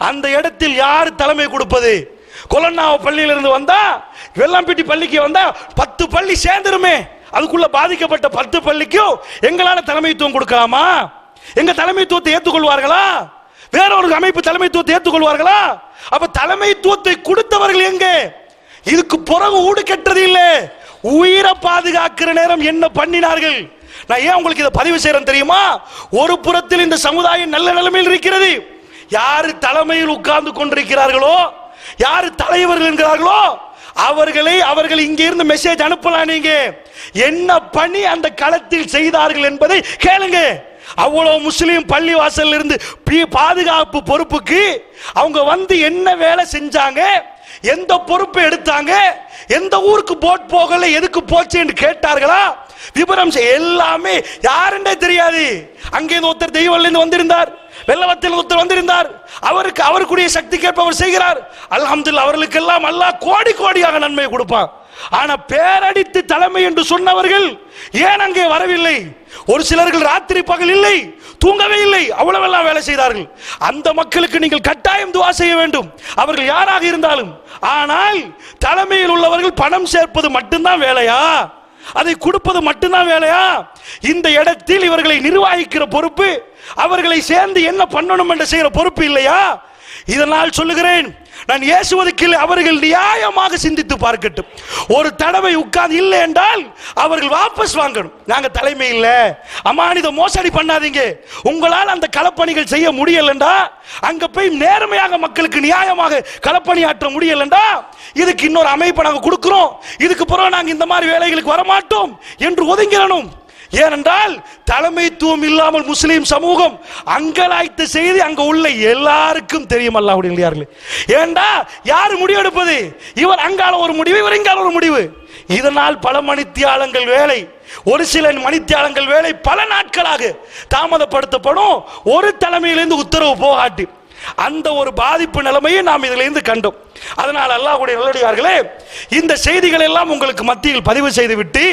அந்த இடத்தில் யார் தலைமை கொடுப்பது? கொலன்னாவ பள்ளியிலிருந்து வந்தா, வெள்ளாம்பட்டி பள்ளிக்கு வந்தா 10 பள்ளி சேர்ந்துருமே, அதுக்குள்ள பாதிக்கப்பட்ட 10 பள்ளிக்கும் எங்களால தலைமைத்துவம் கொடுக்கலாமா? எங்க தலைமைத்துவத்தை ஏற்றுக்கொள்வார்களா? வேறொரு அமைப்பு தலைமைத்துவத்தை ஏற்றுக்கொள்வார்களா? அப்ப தலைமைத்துவத்தை கொடுத்தவர்கள் எங்க? இதுக்கு பிறகு ஊடு கெட்டது இல்லை, உயிரை பாதுகாக்கிற நேரம் என்ன பண்ணினார்கள்? நான் ஏன் உங்களுக்கு இதை பதிவு செய்யறேன் தெரியுமா? ஒரு புறத்தில் இந்த சமுதாயம் நல்ல நிலைமையில் இருக்கிறது, யாரு தலைமையில் உட்கார்ந்து கொண்டிருக்கிறார்களோ, யாரு தலைவர்கள் என்கிறார்களோ அவர்கள் இங்க இருந்து மெசேஜ் அனுப்பலாம். நீங்க என்ன பண்ணி அந்த களத்தில் செய்தார்கள் என்பதை கேளுங்க. அவ்வளவு முஸ்லீம் பள்ளி வாசல் இருந்து பாதுகாப்பு பொறுப்புக்கு அவங்க என்ன வேலை செஞ்சாங்க, எந்த பொறுப்பை எடுத்தாங்க, எந்த ஊருக்கு போட் போகல, எதுக்கு போச்சு என்று கேட்டார்களா? விபரம் எல்லாமே யாருன்னே தெரியாது. அங்கே ஒருத்தர் தெய்வம் வந்திருந்தார், வெள்ளவத்தில் ஒருத்தர் வந்திருந்தார், அவருக்குரிய சக்தி கேட்பவர் செய்கிறார். அல்ஹம்துலில்லாஹ், அவர்களுக்கெல்லாம் அல்லாஹ் கோடி கோடியாக நன்மை கொடுப்பான். ஆனா பேரடித்து தலைமை என்று சொன்னவர்கள் ஏன் அங்கே வரவில்லை? ஒரு சிலர்கள் ராத்திரி பகல் இல்லை, தூங்கவே இல்லை, அவ்வளவெல்லாம் வேலை செய்தார்கள். அந்த மக்களுக்கு நீங்கள் கட்டாயம் துஆ செய்ய வேண்டும், அவர்கள் யாராக இருந்தாலும். ஆனால் தலைமையில் உள்ளவர்கள் பணம் சேர்ப்பது மட்டும்தான் வேலையா? அதை கொடுப்பது மட்டும்தான் வேலையா? இந்த இடத்தில் இவர்களை நிர்வகிக்கிற பொறுப்பு, அவர்களை சேர்ந்து என்ன பண்ணணும் என்று செய்கிற பொறுப்பு இல்லையா? இதனால் சொல்லுகிறேன், நான் ஏசுவதற்கு அவர்கள் நியாயமாக சிந்தித்து பார்க்கட்டும். ஒரு தடவை உட்கார்ந்து இல்லை என்றால் அவர்கள் வாபஸ் வாங்கணும். நாங்க தலைமை இல்ல, அமானித மோசடி பண்ணாதீங்க, உங்களால் அந்த களப்பணிகள் செய்ய முடியலண்டா, அங்க போய் நேர்மையாக மக்களுக்கு நியாயமாக களப்பணியாற்ற முடியலண்டா, இதுக்கு இன்னொரு அமைப்பை நாங்க கொடுக்கிறோம், இதுக்கு பிறகு நாங்க இந்த மாதிரி வேலைகளுக்கு வரமாட்டோம் என்று ஒதுங்கிடணும். ஏனென்றால் தலைமைத்துவம் இல்லாமல் முஸ்லீம் சமூகம் அங்கலாய்த்த செய்தி அங்க உள்ள எல்லாருக்கும் தெரியும். அல்லாஹ்வுடைய நல்லடியார்களே, ஏண்டா யாரு முடிவெடுப்பது? இவர் அங்கால ஒரு முடிவு, இவர் இங்கால ஒரு முடிவு. இதனால் பல மணித்தியாலங்கள் வேலை, ஒரு சில மணித்தியாலங்கள் வேலை பல நாட்களாக தாமதப்படுத்தப்படும். ஒரு தலைமையிலிருந்து உத்தரவு போகாட்டி அந்த ஒரு பாதிப்பு நிலைமையை நாம் இதிலிருந்து கண்டோம். அதனால் அல்லாஹ்வுடைய நல்லடியார்களே, இந்த செய்திகள் எல்லாம் உங்களுக்கு மத்தியில் பதிவு செய்துவிட்டு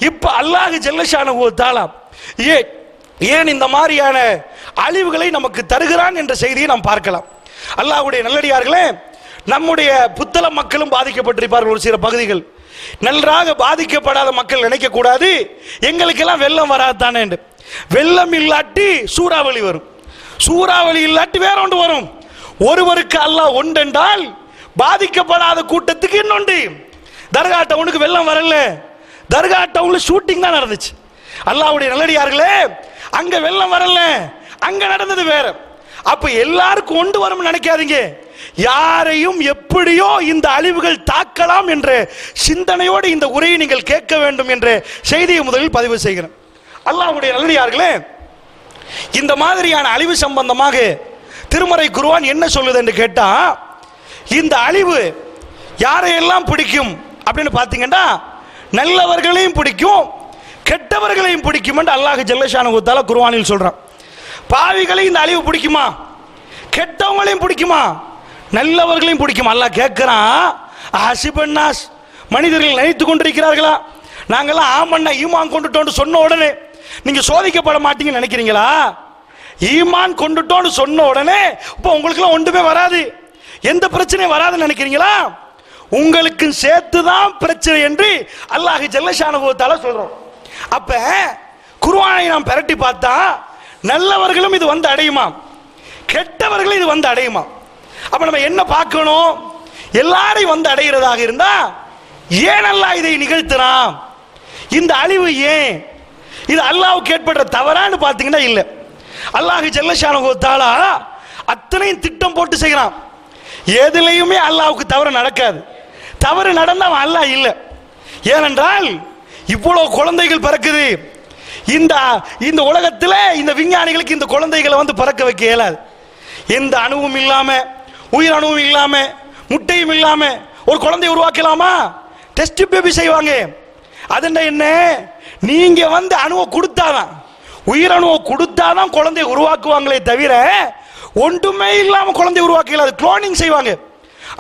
இப்ப அல்லாஹ் ஜல்லஷானஹு வ தஆலா ஏன் இந்த மாதிரியான அழிவுகளை நமக்கு தருகிறான் என்ற செய்தியை நாம் பார்க்கலாம். அல்லாஹ்வுடைய நல்லடியார்களே, நம்முடைய புத்தள மக்களும் பாதிக்கப்பட்டிருப்பார்கள். ஒரு சில பகுதிகள் நன்றாக பாதிக்கப்படாத மக்கள் நினைக்க கூடாது எங்களுக்கெல்லாம் வெள்ளம் வராதானே. வெள்ளம் இல்லாட்டி சூறாவளி வரும், சூறாவளி இல்லாட்டி வேற ஒன்று வரும். ஒருவருக்கு அல்லாஹ் ஒன்றென்றால் பாதிக்கப்படாத கூட்டத்துக்கு இன்னொன்று. தர்கா டவுனுக்கு வெள்ளம் வரல, தர்கா டவுன்ல ஷூட்டிங் தான் நடந்துச்சு. அல்லாஹ்வுடைய நல்லடியார்களே, அங்க வெள்ளம் வரல, அங்க நடந்தது வேற. அப்ப எல்லாருக்கும் ஒன்று வரும் நினைக்காதீங்க. யாரையும் எப்படியோ இந்த அழிவுகள் தாக்கலாம் என்ற சிந்தனையோடு இந்த உரையை நீங்கள் கேட்க வேண்டும் என்ற செய்தியை முதலில் பதிவு செய்கிறேன். அல்லாஹ்வுடைய நல்லடியார்களே, இந்த மாதிரியான அழிவு சம்பந்தமாக திருமறை குர்ஆன் என்ன சொல்லுது என்று கேட்டா, இந்த அழிவு யாரையெல்லாம் பிடிக்கும் அப்படின்னு பார்த்தீங்கன்னா, நல்லவர்களையும் பிடிக்கும் கெட்டவர்களையும் பிடிக்கும் என்று அல்லாஹ் ஜல்லஷானஹு வ தஆலா குர்ஆனில் சொல்றான். பாவிகளையும் இந்த அழிவு பிடிக்குமா, கெட்டவங்களையும் பிடிக்குமா, நல்லவர்களையும் பிடிக்கும். அல்லாஹ் கேட்கிறான், ஹசிபன்னாஸ், மனிதர்கள் நினைத்து கொண்டிருக்கிறார்களா நாங்கெல்லாம் ஆமன்னா ஈமான் கொண்டுட்டோன்னு சொன்ன உடனே நீங்க சோதிக்கப்பட மாட்டீங்கன்னு நினைக்கிறீங்களா? ஈமான் கொண்டுட்டோன்னு சொன்ன உடனே இப்போ உங்களுக்குலாம் ஒன்றுமே வராது, எந்த பிரச்சனையும் வராதுன்னு நினைக்கிறீங்களா? உங்களுக்கு சேர்த்துதான் பிரச்சனை என்று அல்லாஹ் ஜல்லஷானஹு வ தஆலா சொல்றோம். அப்ப குர்ஆனை நாம் பிரட்டி பார்த்தா நல்லவர்களும் இது வந்து அடையுமா, கெட்டவர்களும் இது வந்து அடையுமா? அப்ப நம்ம என்ன பார்க்கணும்? எல்லாரையும் வந்து அடைகிறதாக இருந்தா ஏன் அல்லாஹ் இதை நிகழ்த்துறான்? இந்த அழிவு ஏன்? இது அல்லாஹ்வுக்கு ஏற்படுற தவறான்னு பார்த்தீங்கன்னா இல்லை. அல்லாஹ் ஜல்லஷானஹு வ தஆலா அத்தனையும் திட்டம் போட்டு செய்கிறான். எதுலையுமே அல்லாஹ்வுக்கு தவறு நடக்காது. தவறு நடந்தா அவன் அல்லாஹ் இல்லை. ஏனென்றால் இவ்வளவு குழந்தைகள் பிறக்குது இந்த உலகத்தில். இந்த விஞ்ஞானிகளுக்கு இந்த குழந்தைகளை வந்து பிறக்க வைக்க இயலாது. எந்த அணுவும் இல்லாம, உயிர் அணுவும் இல்லாம, முட்டையும் இல்லாம ஒரு குழந்தை உருவாக்கலாமா? டெஸ்ட் பேபி செய்வாங்க. அது என்ன, நீங்க வந்து அணுவை கொடுத்தாதான், உயிர் அணுவை கொடுத்தாதான் குழந்தை உருவாக்குவாங்களே தவிர ஒன்றுமே இல்லாம குழந்தை உருவாக்கல. குளோனிங் செய்வாங்க.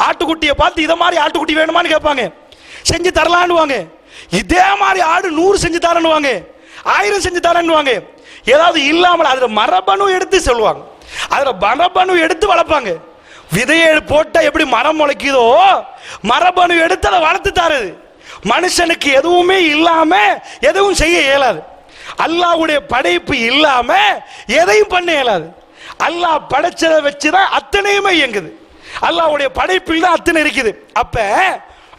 ஆட்டுக்குட்டியை பார்த்து இதை மாதிரி ஆட்டுக்குட்டி வேணுமான்னு கேட்பாங்க, செஞ்சு தரலான்னுவாங்க. இதே மாதிரி ஆடு 100 செஞ்சு தரணுவாங்க, 1000 செஞ்சு தரணுவாங்க. ஏதாவது இல்லாமல் அதுல மரபணு எடுத்து சொல்லுவாங்க, அதுல மரபணு எடுத்து வளர்ப்பாங்க. விதையை போட்டா எப்படி மரம் முளைக்குதோ மரபணு எடுத்து அதை வளர்த்து தாருது. மனுஷனுக்கு எதுவுமே இல்லாம எதுவும் செய்ய இயலாது. அல்லாஹ்வுடைய படைப்பு இல்லாம எதையும் பண்ண இயலாது. அல்லாஹ் படைச்சதை வச்சுதான் அத்தனையுமே இயங்குது. அல்லாஹ்வுடைய படைப்பில் தான் அத்தனை இருக்குது. அப்ப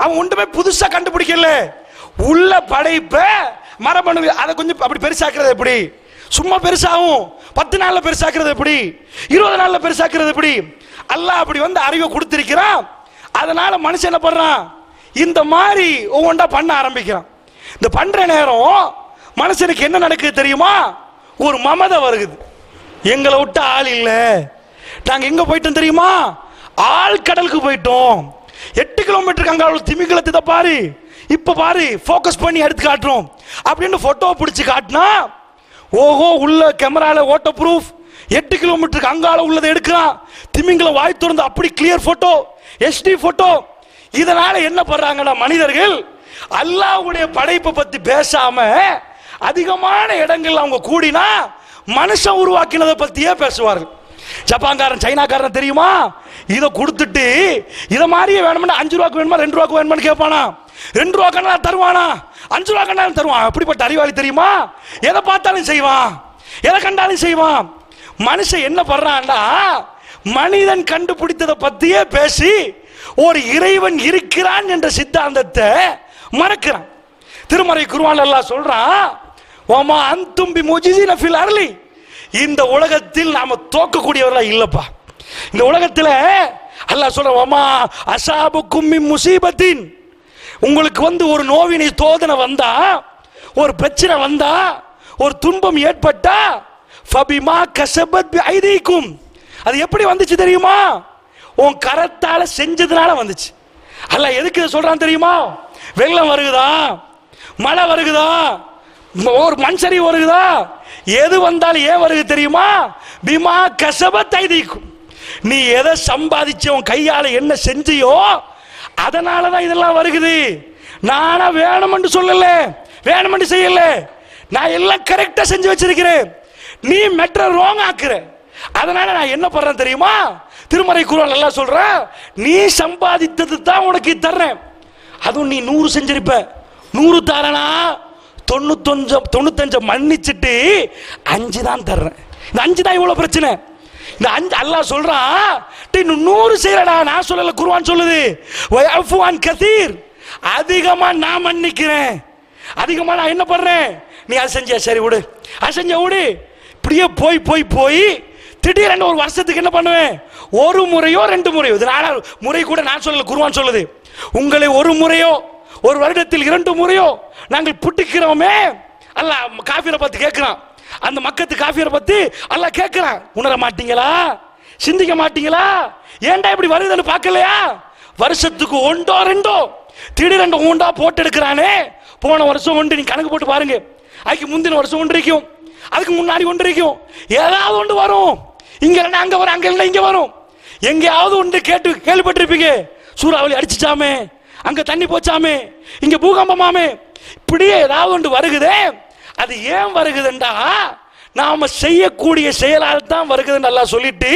அவன் ஒன்றுமே புதுசா கண்டுபிடிக்கல. உள்ள படைப்ப மரபணு அதை கொஞ்சம் அப்படி பெருசாக்குறது எப்படி? சும்மா பெருசாகும். 10 நாள்ல பெருசாக்குறது எப்படி? 20 நாள்ல பெருசாக்குறது எப்படி? அல்லாஹ் அப்படி வந்து அறிவை கொடுத்திருக்கிறான். அதனால மனுஷன் என்ன பண்றான்? இந்த மாதிரி ஒவ்வொன்றா பண்ண ஆரம்பிக்கிறான். இந்த பண்ற நேரம் மனுஷனுக்கு என்ன நடக்குது தெரியுமா? ஒரு மமதை வருகுது. எங்களை விட்ட ஆள் இல்லை, நாங்க எங்க போயிட்டோம் தெரியுமா? ஆள் கடலுக்கு போயிட்டோம். 8 கிலோமீட்டருக்கு அங்க திமிங்கலத்தை பாரு, இப்ப பாரு, போக்கஸ் பண்ணி எடுத்து காட்டுறோம் அப்படின்னு போட்டோ பிடிச்சு காட்டினா, ஓஹோ, உள்ள கேமரால ஓட்டோ ப்ரூஃப் 8 கிலோமீட்டருக்கு அங்கால உள்ளதை எடுக்கிறான். திமிங்கலம் வாய் திறந்து அப்படி கிளியர் போட்டோ, HD போட்டோ. இதனால என்ன பண்றாங்கன்னா மனிதர்கள் அல்லாஹ்வுடைய படைப்பை பத்தி பேசாம அதிகமான இடங்கள் அவங்க கூடினா மனுஷன் உருவாக்கினதை பத்தியே பேசுவார்கள். ஜப்பான்காரன் சைனாக்காரன் தெரியுமா? இதை கொடுத்துட்டு இதை மாதிரியே வேணும்னா 5 ரூபாய்க்கு வேணுமா 2 ரூபாய்க்கு வேணுமான்னு கேட்பானா? 2 ரூபாய்க்கு தருவானா? 5 ரூபாய்க்கு தருவான். அப்படிப்பட்ட அறிவாளி தெரியுமா? எதை பார்த்தாலும் செய்வான், எதை கண்டாலும் செய்வான். மனுஷன் என்ன பண்றான்டா, மனிதன் கண்டுபிடித்ததை பத்தியே பேசி ஒரு இறைவன் இருக்கிறான் என்ற சித்தாந்தத்தை மறக்கிறான். திருமறை குர்ஆன் அல்லாஹ் சொல்றான், ஓமா அன்தும் பிமுஜிஸின ஃபில் அர்லி, இந்த உலகத்தில் நாம தோக்கக்கூடியவர்களா இல்லப்பா. இந்த உலகத்துல அல்லாஹ் சொல்ற, ஓமா அஸாபுக்கும் மின் முஸீபத்தின், உங்களுக்கு வந்து ஒரு நோவினை சோதனை வந்தா, ஒரு பிரச்சனை வந்தா, ஒரு துன்பம் ஏற்பட்டா, ஃபபிமா கஸபத் பிஐதீக்கும், அது எப்படி வந்துச்சு தெரியுமா? உன் கரத்தால செஞ்சதுனால வந்துச்சு. அல்லாஹ் எதுக்கு சொல்றான் தெரியுமா? வெள்ளம் வருகுதா, மழை வருகுதா, ஒரு மண்சரி வருகுதா, எது வந்தாலும் ஏன் வருது தெரியுமா? பிமா கஸபத் ஐதீக்கும், நீ எதை சம்பாதிச்ச உன் கையால என்ன செஞ்சியோ அதனாலதான் இதெல்லாம் வருகுது. நானா வேணும்னு சொல்லல, வேணும்னு செய்யல, நான் எல்லாம் கரெக்டா செஞ்சு வச்சிருக்கிறேன். நீ மெட்ரோ ரோங் ஆக்குற. அதனால நான் என்ன பண்றேன் தெரியுமா? திருமறை குர்ஆன் நல்லா சொல்ற, நீ சம்பாதித்தது தான் உனக்கு தர்றேன். அதுவும் நீ 100 செஞ்சிருப்ப, 100 தாரனா 95 மன்னிச்சுட்டு 5 தான் தர்றேன். இந்த 5 தான் இவ்வளவு பிரச்சனை. இந்த 5 அல்லாஹ் சொல்றான், நீ 100 செய்யறடா. நான் சொல்லல, குர்ஆன் சொல்லுது, வயஃபு அன் கதீர், அதிகமா நான் மன்னிக்கிறேன். அதிகமா நான் என்ன பண்றேன்? நீ அது செஞ்சியா, சரி விடு, அது செஞ்ச விடு. இப்படியே போய் போய் போய் திடீரென்று ஒரு வருஷத்துக்கு என்ன பண்ணுவேன்? ஒரு முறையோ 2 முறையோ, இது முறை கூட நான் சொல்லல, குர்ஆன் சொல்லுது, உங்களை ஒரு முறையோ ஒரு வருடத்தில் 2 முறையோ நாங்கள் புட்டிக்கிறோமே. அல்லாஹ் காஃபிரை பத்தி கேட்கிறான். அந்த மக்கத்து காஃபிரை பத்தி அல்லாஹ் கேட்கிறான், உணர மாட்டீங்களா? சிந்திக்க மாட்டீங்களா? ஏன்டா இப்படி வருதுன்னு பார்க்கலையா? வருஷத்துக்கு 1ஓ 2ஓ திடீரென்று ஊண்டா போட்டு எடுக்கிறானே. போன வருஷம் ஒன்று நீ கணக்கு போட்டு பாருங்க, அதுக்கு முந்தின வருஷம் ஒன்று இருக்கும், அதுக்கு முன்னாடி ஒன்று இருக்கும், ஏதாவது ஒன்று வரும். இங்க இல்லைன்னா அங்க வரும், அங்க இல்லைன்னா இங்க வரும். எங்கேயாவது ஒன்று கேள்விப்பட்டிருப்பீங்க, சூறாவளி அடிச்சுச்சாமே, அங்க தண்ணி போச்சாமே, இங்க பூகம்பமாமே, இப்படியே ஏதாவது ஒன்று வருகுதே. அது ஏன் வருகுதுண்டா, நாம செய்யக்கூடிய செயலால் தான் வருகுதுன்னு அல்லாஹ் சொல்லிட்டு,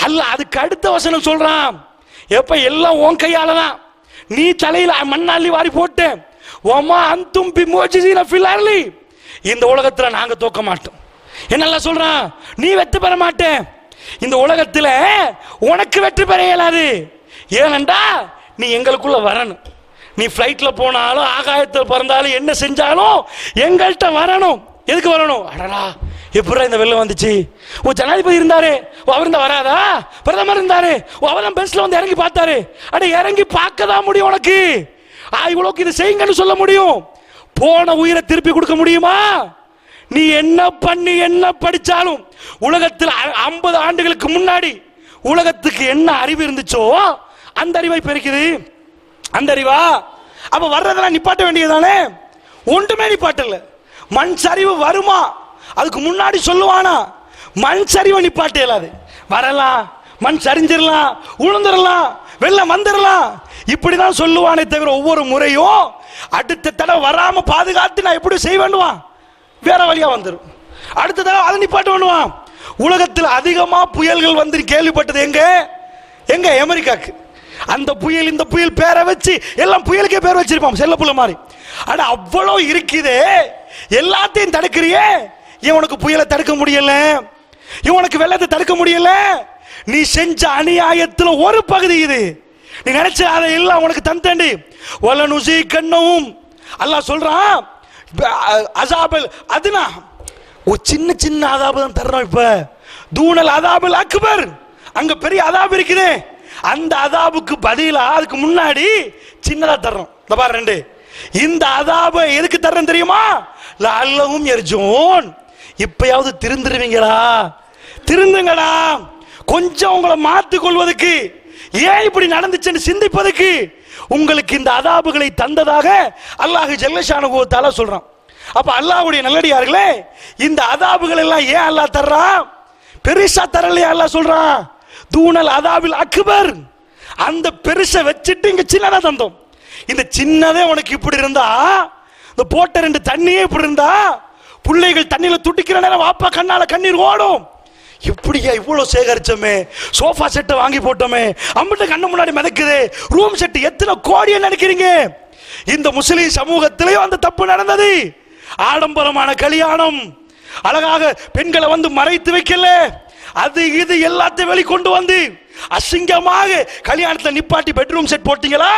அல்லாஹ் அதுக்கு அடுத்த வசனம் சொல்றான், எப்ப எல்லாம் உன் கையால தான், நீ தலையில மண்ணாளி வாரி போட்டு, ஒமா அந்தும் பிமோஜிஸின ஃபில் அர்லி, இந்த உலகத்துல நாங்க தோக்க மாட்டோம். என்னெல்லாம் சொல்றான், நீ வெற்றி பெற மாட்டேன், இந்த உலகத்துல உனக்கு வெற்றி பெற இயலாது. ஏனண்டா நீ எங்களுக்குள்ள வரணும். நீ ஃப்ளைட்ல போனாலும் ஆகாயத்தில் பறந்தாலும் என்ன செஞ்சாலும் எங்கள்கிட்ட வரணும். எதுக்கு வரணும்? அடடா எப்படா இந்த வெள்ளம் வந்துச்சு, ஓ ஜனாதிபதி இருந்தாரு, ஓ அவர் இருந்தா வராதா, பிரதமர் இருந்தாரு, ஓ அவரும் பென்ஸ்ல வந்து இறங்கி பார்த்தாரு, அட இறங்கி பார்க்க தான் முடியும் உனக்கு. இவ்வளவுக்கு இது செய்யுங்கன்னு சொல்ல முடியும். போன உயிரை திருப்பி கொடுக்க முடியுமா? நீ என்ன பண்ணி என்ன படிச்சாலும் உலகத்தில் 50 ஆண்டுகளுக்கு முன்னாடி உலகத்துக்கு என்ன அறிவு இருந்துச்சோ அந்த அறிவை பெருக்குது. அந்த அறிவா அப்ப வர்றதெல்லாம் நிப்பாட்ட வேண்டியதானே? ஒன்றுமே நிப்பாட்டல. மண் சரிவு வருமா, அதுக்கு முன்னாடி சொல்லுவானா? மண் சரிவை நிப்பாட்ட இயலாது. வரலாம், மண் சரிஞ்சிடலாம், உளுந்துடலாம், வெள்ளம் வந்துடலாம், இப்படிதான் சொல்லுவானே தவிர ஒவ்வொரு முறையும் அடுத்த தடவை வராம பாதுகாத்து நான் எப்படி செய்ய வேண்டுவான், வேற வழியா வந்துடும். அடுத்த தடவை அதை நிப்பாட்ட வேண்டுவான். உலகத்தில் அதிகமா புயல்கள் வந்து கேள்விப்பட்டது எங்க? எங்க? அமெரிக்காக்கு. அந்த புயல் இந்த புயல் பேரை வச்சு எல்லாம் புயலுக்கே பேர் வச்சிருப்பான், செல்ல புள்ள மாதிரி. ஆனா அவ்வளவு இருக்குதே, எல்லாத்தையும் தடுக்கிறியே, இவனுக்கு புயலை தடுக்க முடியல, இவனுக்கு வெள்ளத்தை தடுக்க முடியல. நீ செஞ்ச அநியாயத்தில் ஒரு பகுதி இது. நீ நினைச்ச அதை எல்லாம் உனக்கு தந்தேண்டி வலனுசி கண்ணவும் அல்லாஹ் சொல்றான், அசாபல் அதுனா ஒரு சின்ன சின்ன அதாபு தான் தர்றோம். இப்ப தூணல் அதாபல் அக்பர், அங்க பெரிய அதாபு இருக்குது, அந்த அதாபுக்கு பதிலா அதுக்கு முன்னாடி சின்னதா தர்றோம். இந்த பாரு 2, இந்த அதாபை எதுக்கு தர்றேன் தெரியுமா? லஅல்லஹும் யர்ஜூன், இப்பயாவது திருந்துருவீங்களா, திருந்துங்கடா, கொஞ்சம் உங்களை மாற்றிக் கொள்வதற்கு, ஏன் இப்படி நடந்துச்சுன்னு சிந்திப்பதற்கு உங்களுக்கு இந்த அதாபுகளை தந்ததாக அல்லாஹ் ஜல்லஷானஹு வ தஆலா சொல்றான். அப்ப அல்லாஹ்வுடைய நல்லடியார்களே, இந்த அதாபுகள் எல்லாம் ஏன் அல்லாஹ் தர்றான்? பெருசா தரலையா அல்லாஹ் சொல்றான், தூணல் அதாபில் அக்பர், அந்த பெருசை வச்சுட்டு இங்க சின்னதா தந்தோம். இந்த சின்னதே உனக்கு இப்படி இருந்தா, இந்த போட்ட 2 தண்ணியே இப்படி இருந்தா, பிள்ளைகள் தண்ணியில துடிக்கிற நேரம் வாப்பா கண்ணால கண்ணீர் ஓடும். இப்படியா இவ்வளவு சேகரிச்சோமே, சோஃபா செட்டை வாங்கி போட்டோமே, அம்பிட்ட கண்ணு முன்னாடி மிதக்குது, ரூம் செட் எத்தனை கோடியை நினைக்கிறீங்க? இந்த முஸ்லிம் சமூகத்திலேயும் அந்த தப்பு நடந்தது. ஆடம்பரமான கல்யாணம், அழகாக பெண்களை வந்து மறைத்து வைக்கல, அது இது எல்லாத்தையும் வெளிக்கொண்டு வந்து அசிங்கமாக கல்யாணத்தை நிப்பாட்டி பெட்ரூம் செட் போட்டீங்களா?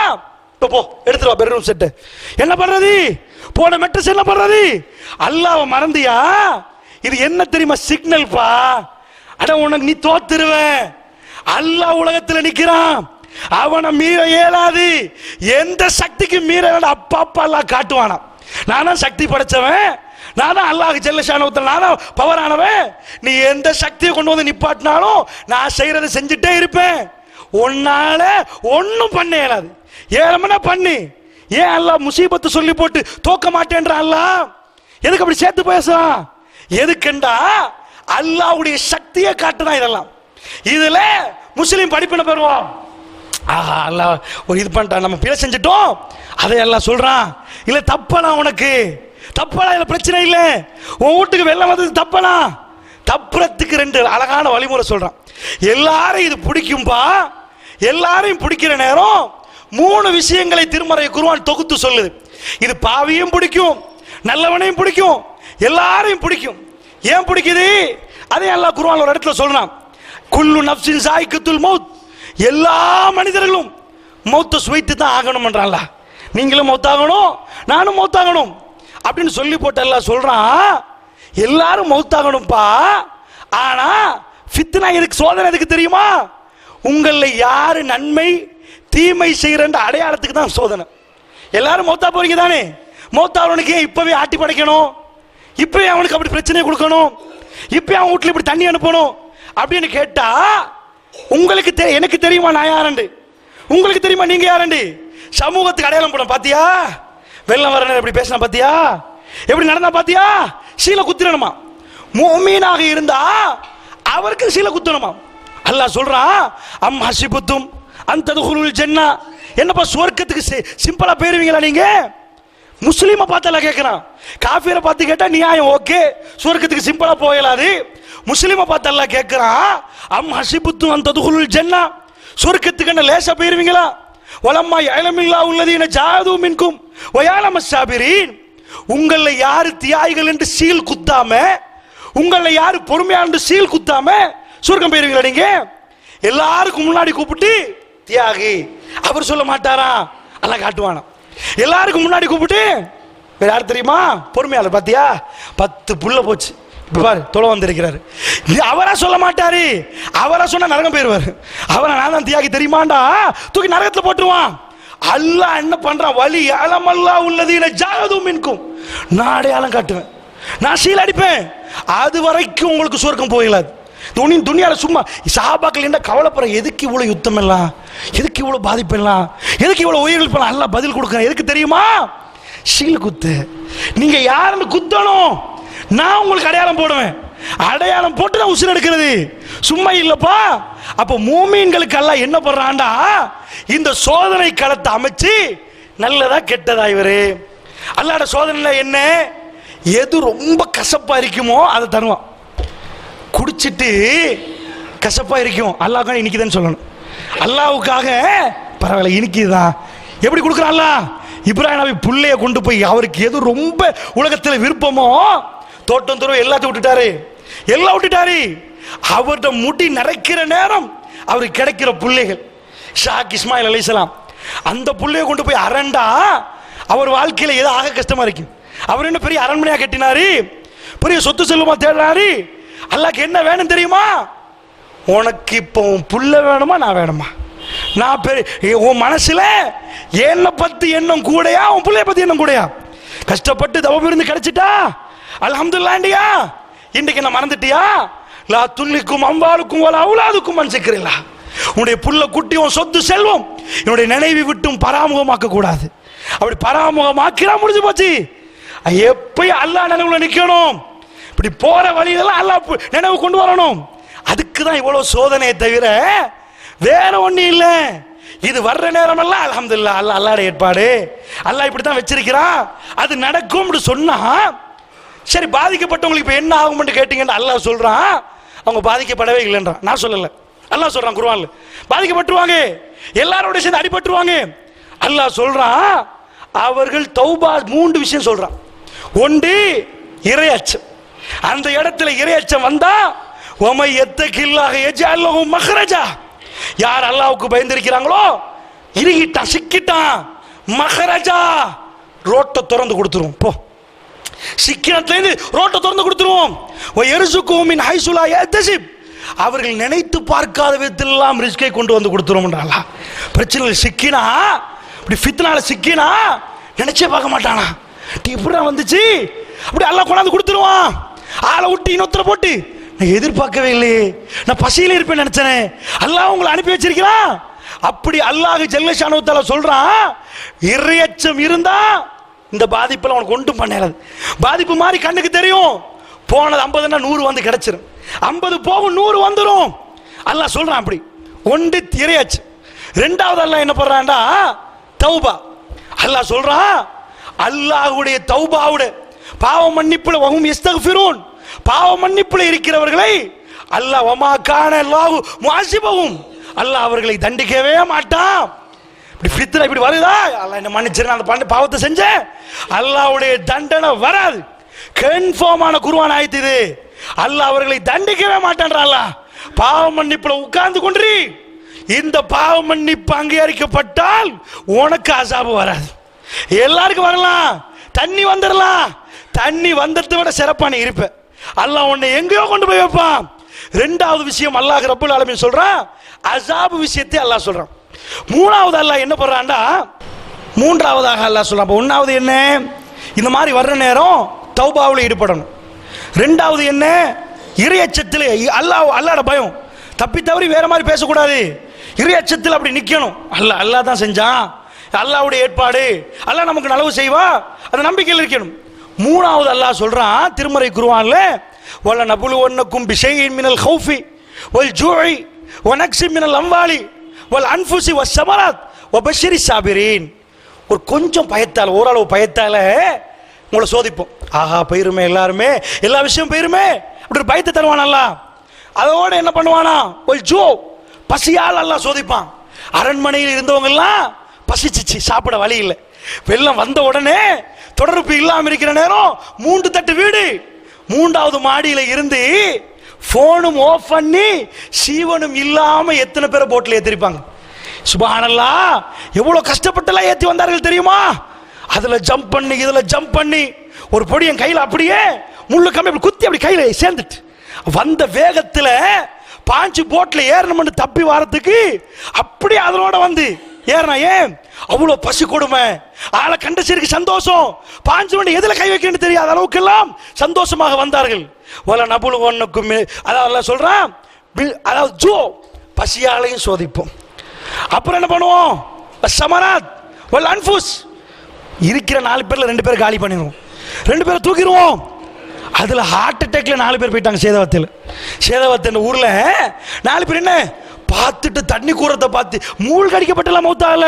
போ எடுத்துட்டு வா பெட்ரூம் செட். என்ன பண்றது? போன மெட்ரஸ் என்ன பண்றது? அல்லாஹ்வை மறந்தியா? இது என்ன தெரியுமா சிக்னல் பா. அட உனக்கு நீ தோத்துருவ. அல்லாஹ் உலகத்தில் நிக்கிறான், அவனை மீற இயலாது. எந்த சக்திக்கு மீற அப்பா அப்பா அல்லாஹ் காட்டுவானா, நானா சக்தி படைச்சவன், நானா அல்லாஹ் ஜல்லஷானஹு வ தஆலா, நானா பவரானவன். நீ எந்த சக்தியை கொண்டு வந்து நிப்பாட்டினாலும் நான் செய்யறதை செஞ்சுட்டே இருப்பேன். உன்னால ஒன்னும் பண்ண இயலாது. ஏழமனா பண்ணி ஏன் அல்லாஹ் முசீபத்து சொல்லி போட்டு தோக்க மாட்டேன்ற அல்லாஹ் எதுக்கு அப்படி சேர்த்து பேசுறான்? எதுக்குண்டா அல்லாஹ்வுடைய சக்தியை காட்டுதான் இதெல்லாம். இதுல முஸ்லீம் படிப்பின பெறுவோம். ஆஹா, அல்லாஹ் ஒரு இது பண்ணிட்டான், நம்ம பிழை செஞ்சிட்டோம், அதை எல்லாம் சொல்றான். இல்ல தப்பலாம், உனக்கு தப்பலாம், இல்ல பிரச்சனை இல்லை, உன் வீட்டுக்கு வெள்ளம் வந்தது தப்பலாம். தப்புறத்துக்கு ரெண்டு அழகான வழிமுறை சொல்றான். எல்லாரும் இது பிடிக்கும்பா, எல்லாரையும் பிடிக்கிற நேரம் 3 விஷயங்களை திருமறை குர்ஆன் தொகுத்து சொல்லுது. இது பாவியும் பிடிக்கும், நல்லவனையும் பிடிக்கும், எல்லாரையும் பிடிக்கும். ஏன் பிடிக்குது? அதே அல்லாஹ் குர்ஆன்ல ஒரு இடத்துல சொல்றான், குல்லு நஃப்ஸின் ஸாயிகத்துல் மௌத், எல்லா மனிதர்களும் மௌத்தை சுவைத்து தான் ஆகணும்ன்றான்ல. நீங்களும் மௌத்தாகணும், நானும் மௌத்தாகணும் அப்படின்னு சொல்லி போட்டு எல்லாம் சொல்றான். எல்லாரும் மௌத்தாகணும்பா, ஆனா ஃபித்னா எதுக்கு, சோதனை எதுக்கு தெரியுமா? உங்கள யாரு நன்மை தீமை செய்யற அடையாளத்துக்கு தான் சோதனை. எல்லாரும் மௌத்தா போறீங்க தானே, மௌத்தாவனுக்கு இப்பவே ஆட்டி படைக்கணும், இப்பவே அவனுக்கு அப்படி பிரச்சனை கொடுக்கணும், இப்பவே அவன் வீட்டுல இப்படி தண்ணி அனுப்பணும் அப்படின்னு கேட்டா, உங்களுக்கு எனக்கு தெரியுமா நான் யாருண்டு, உங்களுக்கு தெரியுமா நீங்க யாருண்டு? சமூகத்துக்கு அடையாளம் போட பாத்தியா, வெள்ளம் வர எப்படி பேசினா பாத்தியா, எப்படி நடந்தா பாத்தியா, சீல குத்திரணுமா. முஃமினாக இருந்தா அவருக்கு சீல குத்தணுமா. அல்லாஹ் சொல்றான், அம் ஹஸிபத்தும் அன் ததுகுலுல் ஜன்னah, என்னப்பா சொர்க்கத்துக்கு சிம்பிளா போயிருவீங்களா நீங்க? முஸ்லீமை பார்த்து எல்லாம் கேட்கிறான். காஃபிரை பார்த்து கேட்டா நியாயம், ஓகே, சொர்க்கத்துக்கு சிம்பிளா போயலாது. முஸ்லீமை பார்த்து எல்லாம் கேட்கிறான், அம் ஹஸிபத்தும் அன் ததுகுலுல் ஜன்னah, சொர்க்கத்துக்கு என்ன லேசா போயிருவீங்களா? வலம்மா யஅலமில்லாஹு அல்லதீன ஜாஹது மின்கும் வ யஅலமஸ் ஸாபிரீன், உங்கள யாரு தியாகிகள் என்று சீல் குத்தாம, உங்கள யாரு பொறுமையான என்று சீல் குத்தாம சொர்க்கம் போயிருவீங்களா நீங்க? எல்லாருக்கும் முன்னாடி கூப்பிட்டு தியாகி அவர் சொல்ல மாட்டாரா, அல்லாஹ் காட்டுவானா. எல்லாருக்கும் முன்னாடி கூப்பிட்டு வேற யார் தெரியுமா? பொறுமையாளர். பாத்தியா 10 புள்ள போச்சு, பாரு தொலை வந்திருக்கிறாரு. அவரா சொல்ல மாட்டாரு, அவரா சொன்னா நரகம் போயிருவாரு. அவரை நான் தான் தியாகி தெரியுமாண்டா தூக்கி நரகத்துல போட்டுருவான். அல்லாஹ் என்ன பண்றான், வலி அலமல்லாஹு அல்லதீன ஜாஹது மின்கும், நான் அடையாளம் காட்டுவேன், நான் சீல் அடிப்பேன், அது வரைக்கும் உங்களுக்கு சொர்க்கம் போயிடாது. துனியால சும்மா சஹாபாக்கள் என்ன கவலைப்படுற, எதுக்கு இவ்வளவு யுத்தம் எல்லாம், எதுக்கு இவ்வளவு பாதிப்பு எல்லாம், எதுக்கு இவ்வளவு உயிர்கள் பண்ணலாம், அல்லாஹ் பதில் கொடுக்குறேன். எதுக்கு தெரியுமா? சீல் குத்து, நீங்க யாருன்னு குத்தணும், நான் உங்களுக்கு அடையாளம் போடுவேன், அடையாளம் போட்டு தான் உசுர் எடுக்கிறது, சும்மா இல்லப்பா. அப்ப மூமீன்களுக்கு அல்லாஹ் என்ன பண்றான்டா, இந்த சோதனை களத்தை அமைச்சு நல்லதா கெட்டதா இவரு அல்லாஹ்வோட சோதனைல என்ன, எது ரொம்ப கசப்பா இருக்குமோ அதை தருவான். குடிச்சிட்டு கசப்பா இருக்கும், அல்லாஹ்வுக்காக இனிக்குதுன்னு சொல்லணும். அல்லாஹ்வுக்காக பரவாயில்ல இனிக்குதுதான். எப்படி கொடுக்குறான் அல்லாஹ்? இப்ராஹிம் நபி புள்ளைய கொண்டு போய் அவருக்கு எது ரொம்ப உலகத்தில் விருப்பமோ தோட்டம் துறவு எல்லாத்தையும் விட்டுட்டாரு, எல்லாம் விட்டுட்டாரு. அவர்கிட்ட முடி நரைக்கிற நேரம் அவருக்கு கிடைக்கிற பிள்ளைகள் ஷாக் இஸ்மாயில் அலைஹிஸ்ஸலாம், அந்த புள்ளைய கொண்டு போய் அரண்டா அவர் வாழ்க்கையில ஏதோ ஆக கஷ்டமா இருக்கு. அவர் என்ன பெரிய அரண்மனையா கட்டினாரு, பெரிய சொத்து செல்வமா தேடுறாரு. அல்லாஹ்க்கு என்ன வேணும் தெரியுமா? உனக்கு இப்போ உன் புள்ள வேணுமா நான் வேணுமா? நான் உன் மனசுல என்ன பத்தி எண்ணம் கூடையா, உன் பிள்ளைய பத்தி எண்ணம் கூடையா? கஷ்டப்பட்டு தவம் இருந்து கிடைச்சிட்டா அல்ஹம்துலில்லாஹ்ண்டியா, இன்றைக்கு என்ன மறந்துட்டியா? லா துல்லிக்கும் அம்பாலுக்கும் வலா அவுலாதுக்கும் அன் சிக்ரில்லா, உன்னுடைய புள்ள குட்டி உன் சொத்து செல்வம் என்னுடைய நினைவு விட்டும் பராமுகமாக்க கூடாது. அப்படி பராமுகமாக்கிறா முடிஞ்சு போச்சு. எப்பயும் அல்லாஹ் நினைவுல நிக்கணும், இப்படி போற வழியெல்லாம் அல்லாஹ் நினைவு கொண்டு வரணும். அதுக்கு தான் இவ்வளவு சோதனையை தவிர வேற ஒண்ணு இல்ல. இது வர்ற நேரம் எல்லாம் அல்ஹம்துலில்லாஹ், அல்லாஹ் அல்லாஹ்வுடைய ஏற்பாடு, அல்லாஹ் இப்படி தான் வச்சிருக்கிறான், அது நடக்கும் சொன்னா சரி. பாதிக்கப்பட்டவங்களுக்கு இப்ப என்ன ஆகும்னு கேட்டீங்கன்னு அல்லாஹ் சொல்றான், அவங்க பாதிக்கப்படவே இல்லைன்றான். நான் சொல்லல, அல்லாஹ் சொல்றான் குர்ஆன்ல பாதிக்கப்பட்டுருவாங்க, எல்லாரோட சேர்ந்து அடிபட்டுருவாங்க. அல்லாஹ் சொல்றான் அவர்கள் தௌபா 3 விஷயம் சொல்றான். ஒன்று இறையச்சம், அந்த இடத்துல இறையச்சம் வந்தா ஒமை எத்தகில்லாஹ யஜஅல் லஹு மக்ரஜா, யார் அல்லாஹ்வுக்கு பயந்திருக்கிறாங்களோ இறுகிட்டான் சிக்கிட்டான், மக்ரஜா ரோட்டை திறந்து கொடுத்துருவோம், போ சிக்கினத்திலிருந்து ரோட்டை திறந்து கொடுத்துருவோம். யர்சுகுஹு மின் ஹைசு லா யஹ்தசிப், அவர்கள் நினைத்து பார்க்காத விதத்திலெல்லாம் ரிஸ்கை கொண்டு வந்து கொடுத்துருவோம்ன்றாங்க. பிரச்சனையில் சிக்கினா, இப்படி ஃபித்னால சிக்கினா நினைச்சே பார்க்க மாட்டானா, இப்படி வந்துச்சு அப்படி அல்லாஹ் கொண்டாந்து கொடுத்துருவான். ஆளை விட்டு இன்னொருத்தரை போட்டு நான் எதிர்பார்க்கவே இல்லையே, நான் பசியில இருப்பேன் நினைச்சேனே, அல்லாஹ் உங்களை அனுப்பி வச்சிருக்கிறான். அப்படி அல்லாஹ் ஜல்ல ஷானஹு வ தஆலா சொல்றான், இறையச்சம் இருந்தா இந்த பாதிப்புல உனக்கு ஒன்றும் பண்ணாது. பாதிப்பு மாதிரி கண்ணுக்கு தெரியும், போனது 50ன்னா 100 வந்து கிடைச்சிரும், 50 போகும் 100 வந்துடும். அல்லாஹ் சொல்றான். அப்படி ஒன்று திரையாச்சு. ரெண்டாவது அல்லாஹ் என்ன பண்றான்டா, தௌபா. அல்லாஹ் சொல்றான், அல்லாஹ்வுடைய தௌபாவுடைய பாவ மன்னிப்புல வஹும் யஸ்தக்ஃபிரூன், பாவ மன்னிப்புல இருக்கிறவர்களை அல்லாஹ் வமா கான அல்லாஹு முஅஸிபஹும், அல்லாஹ் அவர்களை தண்டிக்கவே மாட்டான். இப்படி ஃபித்னா இப்படி வருதா, அல்லாஹ் என்ன மன்னிச்சிரு, அந்த பாவத்தை செஞ்சேன், அல்லாஹ்வுடைய தண்டனை வராது. கன்ஃபார்மான குர்ஆன் ஆயத்து இது. அல்லாஹ் அவர்களை தண்டிக்கவே மாட்டான்டா. அல்லாஹ் பாவ மன்னிப்புல உட்கார்ந்து கொண்டு இந்த பாவ மன்னிப்பு அங்கீகரிக்கப்பட்டால் உனக்கு அசாபு வராது. எல்லாருக்கும் வரலாம், தண்ணி வந்துடலாம், தண்ணி வந்ததை விட சிறப்பான இருப்ப அல்லாஹ் உன்னை எங்கேயோ கொண்டு போய் வைப்பான். ரெண்டாவது விஷயம் அல்லாஹ் ரப்பல் ஆலமீன் சொல்றான், அசாபு விஷயத்தை அல்லாஹ் சொல்றான். மூணாவது அல்லாஹ் என்ன பண்றான்டா, மூன்றாவதாக அல்லாஹ் சொல்றான். ஒன்னாவது என்ன, இந்த மாதிரி வர்ற நேரம் தௌபாவில் ஈடுபடணும். ரெண்டாவது என்ன, இறையச்சத்தில் அல்லாஹ்வோட பயம், தப்பி தவறி வேற மாதிரி பேசக்கூடாது, இறையச்சத்தில் அப்படி நிக்கணும். அல்லாஹ் தான் செஞ்சான், அல்லாஹ்வுடைய ஏற்பாடு, அல்லாஹ் நமக்கு நலவு செய்வா, அந்த நம்பிக்கையில் இருக்கணும். மூணாவது அல்லாஹ் சொல்றான் திருமறை குர்ஆன்ல, வல நபுலுவன்னக்கும் பிஷைஇன் மினல் ஹௌஃபி வல் ஜூஇ வ நக்ஸின் மினல் அம்வாலி வல் அன்ஃபுஸி வஸ்ஸமராத் வபஷ்ஷிரி ஸாபிரீன். ஒரு கொஞ்சம் பயத்தால, ஓரளவு பயத்தால உங்களை சோதிப்போம். ஆஹா போயிருமே, எல்லாருமே எல்லா விஷயம் போயிருமே, அப்படி ஒரு பயத்தை தருவான் அல்லாஹ். அதோட என்ன பண்ணுவானா, ஒரு ஜோ பசியால் அல்லாஹ் சோதிப்பான். அரண்மனையில் இருந்தவங்க எல்லாம் பசிச்சிச்சு, சாப்பிட வழி இல்லை. வெள்ளம் வந்த உடனே தொடர்பு இல்லாம இருக்கிற நேரம் 3 தட்டு வீடு, 3வது மாடியில இருந்து போனும் ஆஃப் பண்ணி சீவனும் இல்லாம எத்தனை பேரை போட்ல ஏத்திருப்பாங்க. சுப்ஹானல்லாஹ், எவ்வளவு கஷ்டப்பட்டெல்லாம் ஏத்தி வந்தார்கள் தெரியுமா? அதுல ஜம்ப் பண்ணி இதுல ஜம்ப் பண்ணி ஒரு பொடி என் கையில அப்படியே முள்ளு கம்பி குத்தி அப்படி கையில சேர்ந்துட்டு வந்த வேகத்துல பாஞ்சு போட்ல ஏறணும்னு தப்பி வாரத்துக்கு அப்படி அதனோட வந்து ஏறனா. ஏன் அவ்வளவு பசி கொடுமை, ஆளை கண்டசருக்கு சந்தோஷம், பாஞ்சு மணி எதுல கை வைக்கணும்னு தெரியாத அளவுக்கு எல்லாம் சந்தோஷமாக வந்தார்கள். வல நபுல் ஒன்னுக்கும், அதாவது சொல்றான், அதாவது ஜோ பசியாலையும் சோதிப்போம். அப்புறம் என்ன பண்ணுவோம், சமராத் வல் அன்ஃபுஸ், இருக்கிற 4 பேர்ல 2 பேர் காலி பண்ணிடுவோம், 2 பேரை தூக்கிடுவோம். அதுல ஹார்ட் அட்டாக்ல 4 பேர் போயிட்டாங்க. சேதவத்தில் ஊர்ல 4 பேர் என்ன பார்த்துட்டு தண்ணி கூறத்தை பார்த்து மூழ்கி அடிக்கப்பட்டலாம் மௌத்தால,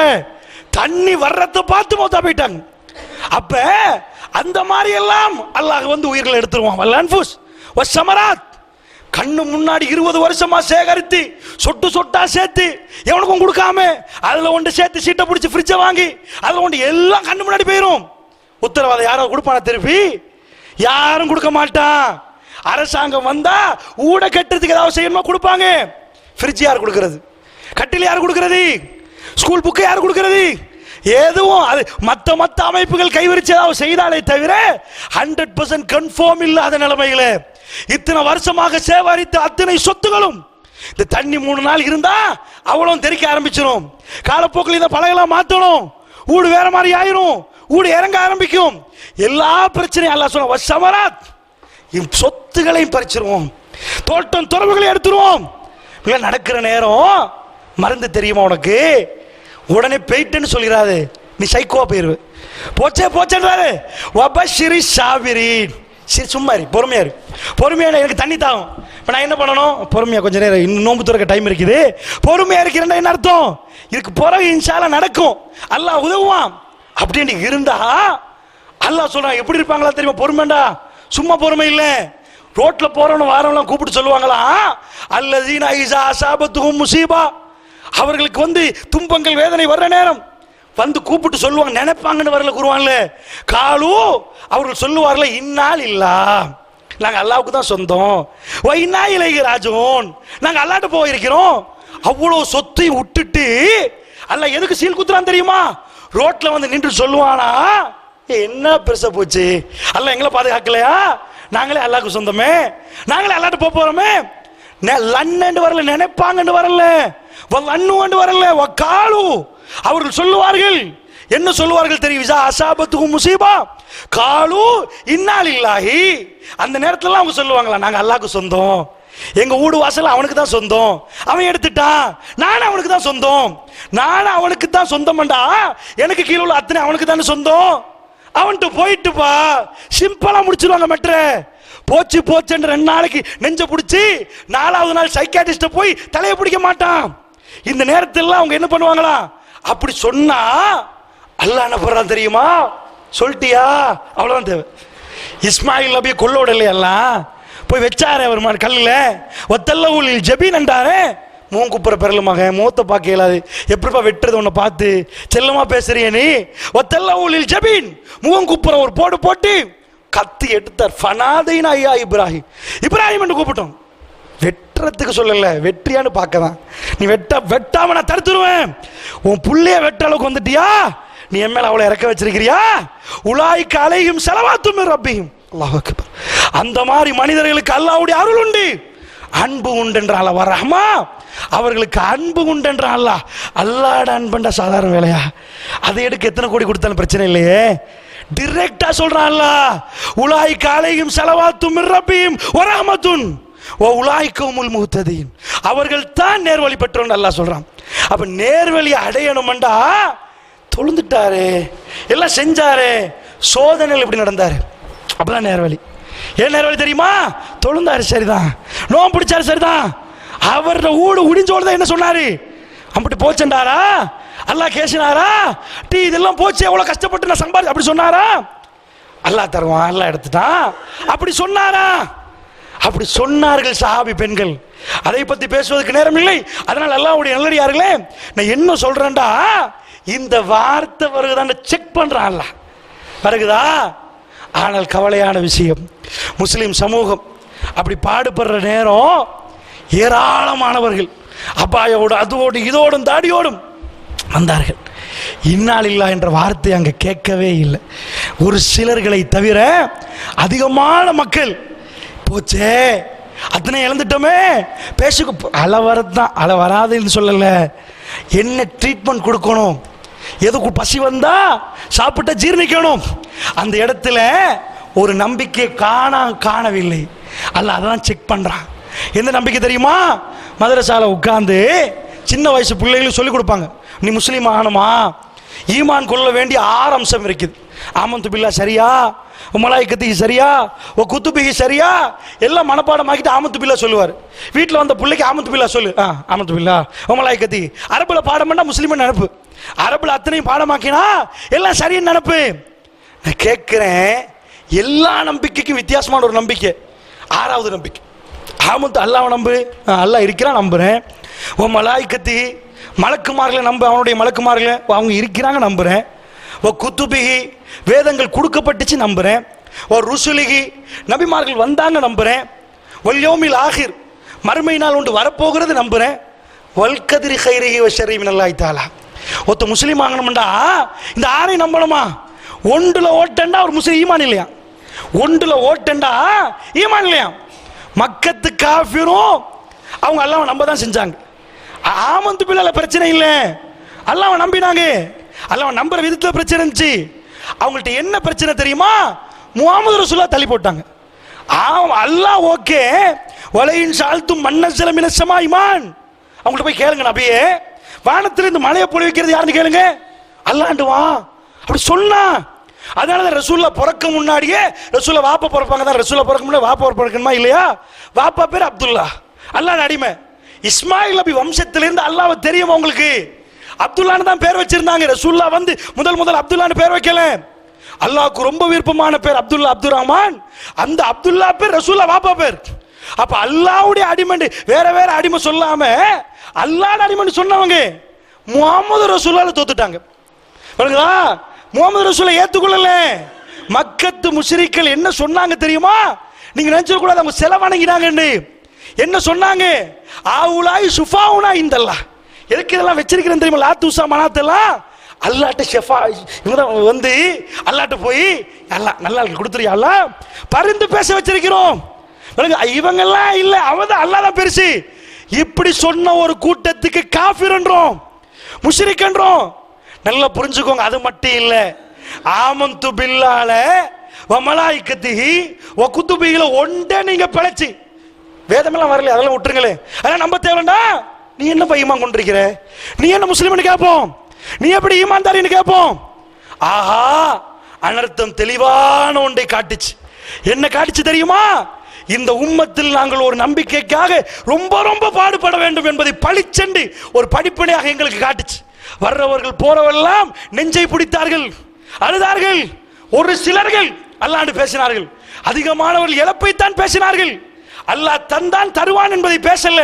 தண்ணி வர்றதை பார்த்து மௌத்தா போயிட்டாங்க. அப்ப அந்த மாதிரி எல்லாம் அல்லாஹ் வந்து உயிர்களை எடுத்துருவான். வல் அன்ஃபுஸ் வஸ்ஸமராத், கண்ணு முன்னாடி 20 வருஷமா சேகரித்து சொட்டு சொட்டா சேர்த்து எவனுக்கும் கொடுக்காம அதுல ஒன்று சேர்த்து சீட்டை பிடிச்சி ஃப்ரிட்ஜை வாங்கி அதுல ஒன்று எல்லாம் கண்ணு முன்னாடி போயிரும். உத்தரவாதம் யாரோ கொடுப்பானா? திருப்பி யாரும் கொடுக்க மாட்டான். அரசாங்கம் வந்தா ஊட கட்டுறதுக்கு ஏதாவது செய்யணுமா கொடுப்பாங்க. ஃப்ரிட்ஜ் யார் கொடுக்கிறது? கட்டில் யார் கொடுக்கிறது? ஸ்கூல் புக்கு யார் கொடுக்கிறது? எதுவும் அது மத்த அமைப்புகள் கைவரிச்சு ஏதாவது செய்தாலே தவிர 100% கன்ஃபார்ம் இல்லாத நிலைமையில இத்தனை வருஷமாக சேகரித்த அத்தனை சொத்துகளும் இந்த தண்ணி 3 நாள் இருந்தா அவ்வளவு தெரிக்க ஆரம்பிச்சிடும். காலப்போக்கில் இந்த பழகெல்லாம் மாத்தணும், ஊடு வேற மாதிரி ஆயிரும், ஊடு இறங்க ஆரம்பிக்கும். எல்லா பிரச்சனையும் அல்லாஹ் சொன்ன வஸ்ஸமராத், சொத்துகளையும் பறிச்சிருவோம், தோட்டம் துறவுகளை எடுத்துருவோம். நடக்கிற நேரம் மருந்து தெரியுமா உனக்கு? உடனே போயிட்டுன்னு சொல்லிடாது, நீ சைக்கோவா போயிருவ. போச்சேன்றாரு. வபஷ்ஷிரி ஸாபிரீன், சரி சும்மா இரு, பொறுமையா இரு, பொறுமையா எனக்கு தண்ணி தாகும். இப்போ நான் என்ன பண்ணணும்? பொறுமையா கொஞ்ச நேரம், இன்னும் நோன்பு துறக்க டைம் இருக்குது, பொறுமையா இருக்கிறேன்னா என்ன அர்த்தம்? இதுக்கு பிறகு இன்ஷா அல்லாஹ் நடக்கும், அல்லாஹ் உதவுவான் அப்படின்னு இருந்தா அல்லாஹ் சொல்றான். எப்படி இருப்பாங்களா தெரியுமா? பொறுமைண்டா, சும்மா பொறுமை இல்லை. ரோட்ல போறவன வாரவெல்லாம் கூப்பிட்டு சொல்லுவாங்களா, அல்லதீன இஸா அஸாபத்துஹும் முஸீபா, அவர்களுக்கு வந்து துன்பங்கள் வேதனை வர்ற நேரம் வந்து கூப்பிட்டு சொல்லுவாங்க. நினைப்பாங்கன்னு வரல குர்ஆன்ல, காலு அவர்கள் சொல்லுவார்ல, இன்னால் இல்லா, நாங்க அல்லாஹ்வுக்கு தான் சொந்தம், வ இன்னா இலைஹி ராஜிஊன், நாங்க அல்லாஹ்ட்ட போயிருக்கிறோம். அவ்வளவு சொத்தை விட்டுட்டு அல்லாஹ் எதுக்கு சீல் குத்துறான் தெரியுமா? ரோட்ல வந்து நின்று சொல்லுவானா, என்ன பெருசா போச்சு, அல்லாஹ் எங்களை பாதுகாக்கலையா? நாங்களே அல்லாஹ்க்கு சொந்தமே, நாங்களே அல்லாஹ்ட்ட போறோமே. லன்னு வரல, நினைப்பாங்கன்னு வரல, அன்னு வரல, காலு அவர்கள் சொல்லுவார்கள். என்ன சொல்லுவார்கள் தெரியும்? அஸாபத்துஹும் முஸீபா காலு இன்னா லில்லாஹி, அந்த நேரத்துல அவங்க சொல்லுவாங்களா, நாங்க அல்லாஹ்க்கு சொந்தம், எங்க வீடு வாசல் அவனுக்கு தான் சொந்தம், அவன் எடுத்துட்டான், நானும் அவனுக்கு தான் சொந்தம், நானும் அவனுக்கு தான் சொந்தம்டா, எனக்கு கீழே உள்ள அத்தனை அவனுக்கு தானே சொந்தம், அவன்ட்டு போயிட்டுப்பா. சிம்பிளா முடிச்சிருவாங்க. மெட்ர போச்சு போச்சுன்ற 2 நாளைக்கு நெஞ்ச பிடிச்சி 4வது நாள் சைக்காட்ரிஸ்ட போய் தலையை பிடிக்க மாட்டான். இந்த நேரத்தில் அவங்க என்ன பண்ணுவாங்களா? அப்படி சொன்னா அல்லாஹ் என்ன பண்றான் தெரியுமா? சொல்லிட்டியா, அவ்வளவுதான் தேவை. இஸ்மாயில் நபியை கொல்ல விடலையெல்லாம் போய் வச்சாரு அவர் கல்லுல. ஒத்தல்லவுலில் ஜபீன் என்றாரே, மூங்குப்புற பெறல மகன், மூத்த பார்க்க இயலாது, எப்படிப்பா வெட்டுறது உன்னை பார்த்து, செல்லமா பேசுறிய நீ? ஒத்தல்லவுலில் ஜபீன், மூங்குப்புற ஒரு போடு போட்டு கத்தி எடுத்தார். ஃபனாதைனா ஐயா இப்ராஹிம், இப்ராஹிம் என்று கூப்பிட்டோம். வெட்டுறதுக்கு சொல்லல, வெற்றியான்னு பார்க்கதான். நீ வெட்டாம நான் தடுத்துருவேன். உன் புள்ளைய வெட்ட அளவுக்கு வந்துட்டியா? நீ என் மேல அவளை இறக்க வச்சிருக்கிறியா? உலாய்க்கு அலையும் ஸலவாத்தும் மின் ரப்பிஹிம். அல்லாஹ் அக்பர். அந்த மாதிரி மனிதர்களுக்கு அல்லாஹ்வுடைய அருள் உண்டு, அன்பு உண்டு என்றால் அவர் ரஹ்மா, அவர்களுக்கு அன்பு உண்டு என்றால் அல்லாஹ். அல்லாஹ்ட அன்புண்டா சாதாரண வேலையா? அதை எடுக்க எத்தனை கோடி கொடுத்தாலும் பிரச்சனை இல்லையே. டைரக்டா சொல்றான் அல்லாஹ், உலாய்க்கு அலையும் ஸலவாத்தும் மின் ரப்பிஹிம் வ ரஹ்மத்துன் வ உலாய்கஹுமுல் முஹ்ததீன், அவர்கள் தான் நேர்வழி பெற்றவங்க அல்லாஹ் சொல்றான். அப்ப நேர்வழி அடையணும்டா தொழுந்துட்டாரு, எல்லாம் செஞ்சாரு, சோதனையில் இப்படி நடந்தாரு, அப்பதான் நேர்வழி. ஏன் நேர்வழி தெரியுமா? தொழுந்தாரு சரிதான், நோம்பு பிடிச்சாரு சரிதான், அவரோட ஊடு உடிஞ்சோடு தான் என்ன சொன்னாரு? அப்படி போச்சுண்டாரா? அல்லாஹ் கேசினாரா? இதெல்லாம் போச்சு, எவ்வளவு கஷ்டப்பட்டு நான் சம்பாதி அப்படி சொன்னாரா? அல்லாஹ் தருவான், அல்லாஹ் எடுத்துட்டான். அப்படி சொன்னாரா? அப்படி சொன்னார்கள் சஹாபி பெண்கள். அதை பத்தி பேசுவதற்கு நேரம் இல்லை. அதனால் அல்லாஹ்வுடைய நல்லடியார்களே, நான் என்ன சொல்றேன்டா, இந்த வார்த்தை வருகுதான் செக் பண்றான் அல்லாஹ், வருகுதா? ஆனால் கவலையான விஷயம், முஸ்லிம் சமூகம் அப்படி பாடுபடுற நேரம் ஏராளமானவர்கள் அபாயோடு அதோடு இதோடும் தாடியோடும் வந்தார்கள். இன்னாலில்லா என்ற வார்த்தை அங்க கேட்கவே இல்லை. ஒரு சிலர்களை தவிர அதிகமான மக்கள் போச்சே, அத்தனை இழந்துட்டோமே, பேசுக்கு அளவரதான், அள வராதுன்னு சொல்லல, என்ன ட்ரீட்மெண்ட் கொடுக்கணும், எதுக்கு பசி வந்தா சாப்பிட்ட ஜீர்ணிக்கணும், அந்த இடத்துல ஒரு நம்பிக்கை காணவில்லை. அல்லாஹ் அதான் செக் பண்றான். எந்த நம்பிக்கை தெரியுமா? மதரசால உட்கார்ந்து சின்ன வயசு பிள்ளைகளுக்கு சொல்லிக் கொடுப்பாங்க, நீ முஸ்லீம் ஆகணுமா, ஈமான் கொள்ள வேண்டிய 6 அம்சம் இருக்குது. ஆமன்து பில்லாஹ் சரியா, மலாயிகத்துக்கு சரியா, குத்துபிக்கு சரியா, எல்லாம் மனப்பாடம் ஆகிட்டு ஆமன்து பில்லாஹ் சொல்லுவார். வீட்டில் வந்த பிள்ளைக்கு ஆமன்து பில்லாஹ் சொல்லு, ஆமன்து பில்லாஹ் மலாயிகத்தி. அரபுல பாடம் பண்ணா முஸ்லீம் நினைப்பு, அரபுல அத்தனையும் பாடமாக்கினா எல்லாம் சரின்னு நினைப்பு. நான் கேட்கிறேன், எல்லா நம்பிக்கைக்கும் வித்தியாசமான ஒரு நம்பிக்கை, 6வது நம்பிக்கை. ஆமத்து அல்லாஹ் நம்பு, அல்லாஹ் இருக்கிறான் நம்புறேன். ஓ மலாயிகத்தி, மலக்குமார்களை நம்பு, அவனுடைய மலக்குமார்களை அவங்க இருக்கிறாங்க நம்புறேன். ஓ குத்துபிகி, வேதங்கள் கொடுக்கப்பட்டுச்சு நம்புறேன். ஓ ருசுலிகி, நபிமார்கள் வந்தாங்க நம்புறேன். ஒல் யௌமில் ஆகிர், மறுமை நாள் ஒன்று வரப்போகிறது நம்புறேன். வல் கதிரி கைரிஹி வ ஷர்ரிஹி மினல்லாஹி தஆலா. ஒருத்த முஸ்லீம் ஆகணும்டா இந்த 6ஐ நம்பணுமா? ஒன்றுல ஓட்டண்டா ஒரு முஸ்லீம் ஈமான் இல்லையா? ஒன்றுல ஓட்டண்டா ஈமான் இல்லையா? மக்கத்து காஃபிரும் அவங்க அல்லாஹ்வை நம்ப தான் செஞ்சாங்க. ஆமந்து பில்லாஹ்ல பிரச்சனை இல்லை, அல்லாஹ்வை நம்பினாங்க. அல்லாஹ்வை நம்புற விதத்துல பிரச்சனை இருந்துச்சு. அவங்கள்ட்ட என்ன பிரச்சனை தெரியுமா? முஹம்மது ரசூலுல்லாஹ் தள்ளி போட்டாங்க. அல்லாஹ் ஓகே, வலையின் சால்த்தும் மன்னஸல மினஸ் ஸமாஇ மான், அவங்கள்ட்ட போய் கேளுங்க, நபியே வானத்திலிருந்து மழையை பொழிவிக்கிறது யாருன்னு கேளுங்க, அல்லாஹ்ண்டு வா அப்படி சொன்னா. அதனாலதான் ரசூல்லா பிறக்க முன்னாடியே, ரசூல்லா வாப்பா பிறப்பாங்க தான், ரசூல்லா பிறக்க முன்னாடி வாப்பா பிறக்கணுமா இல்லையா? வாப்பா பேர் அப்துல்லா, அல்லாஹ் அடிமை. இஸ்மாயில் நபி வம்சத்திலிருந்து அல்லாஹ்வை தெரியும் உங்களுக்கு, அப்துல்லான்னு தான் பேர் வச்சிருந்தாங்க. ரசூல்லா வந்து முதல் அப்துல்லான்னு பேர் வைக்கல. அல்லாஹ்வுக்கு ரொம்ப விருப்பமான பேர் அப்துல்லா, அப்துல் ரஹ்மான். அந்த அப்துல்லா பேர் ரசூல்லா வாப்பா பேர். அப்ப அல்லாஹ்வுடைய அடிமை வேற வேற அடிமை சொல்லாம அல்லாஹ்வுடைய அடிமை சொன்னவங்க முஹம்மது ரசூலுல்லாஹ் தோத்துட்டாங்க. முஹம்மது ரசூலை ஏத்துக்கொள்ளல. மக்கத்து முஷ்ரிக்கள் என்ன சொன்னாங்க தெரியுமா? நீங்க நினைச்ச கூடாது, அவங்க சிலை வணங்கினாங்கன்னு. என்ன சொன்னாங்க? ஆவுலாய் சுஃபாவுனா இந்தல்லாஹ். எதுக்கு இதெல்லாம் வச்சிருக்கிறேன் தெரியுமா? லாத்தூசா மனாத்தெல்லாம் அல்லாட்ட ஷெஃபா இவங்க வந்து அல்லாட்ட போய் அல்லாஹ் நல்லா கொடுத்துறியா, அல்லாஹ் பரிந்து பேச வச்சிருக்கிறோம். இவங்கெல்லாம் இல்ல, அவன் அல்லாஹ் தான் பெருசு. இப்படி சொன்ன ஒரு கூட்டத்துக்கு காஃபிர் என்றோம், முஷ்ரிக் என்றோம். நல்லா புரிஞ்சுக்கோங்க. அது மட்டும் இல்ல, ஆமந்து பில்லாஹ்ல வ மலாயிகத்திஹி வ குதுபிஹில ஒன்றே நீங்க பிழைச்சி, வேதமெல்லாம் வரல அதெல்லாம் விட்டுருங்களே, அதெல்லாம் நம்ப தேவைண்டா. நீ என்ன ஈமான் கொண்டிருக்கிற, நீ என்ன முஸ்லிம்னு கேட்போம், நீ எப்படி ஈமான்தாரின்னு கேட்போம். ஆஹா, அனர்த்தம் தெளிவான ஒன்றை காட்டுச்சு. என்ன காட்டுச்சு தெரியுமா? இந்த உம்மத்தில் நாங்கள் ஒரு நம்பிக்கைக்காக ரொம்ப ரொம்ப பாடுபட வேண்டும் என்பதை பளிச்சென்று ஒரு படிப்பினையாக எங்களுக்கு காட்டுச்சு. வர்றவர்கள் போறவெல்லாம் நெஞ்சை பிடித்தார்கள், அழுதார்கள். ஒரு சிலர்கள் அல்லாஹ்ண்டு பேசினார்கள், அதிகமானவர்கள் இழப்பைத்தான் பேசினார்கள். அல்லாஹ் தந்தான் தருவான் என்பதை பேசல.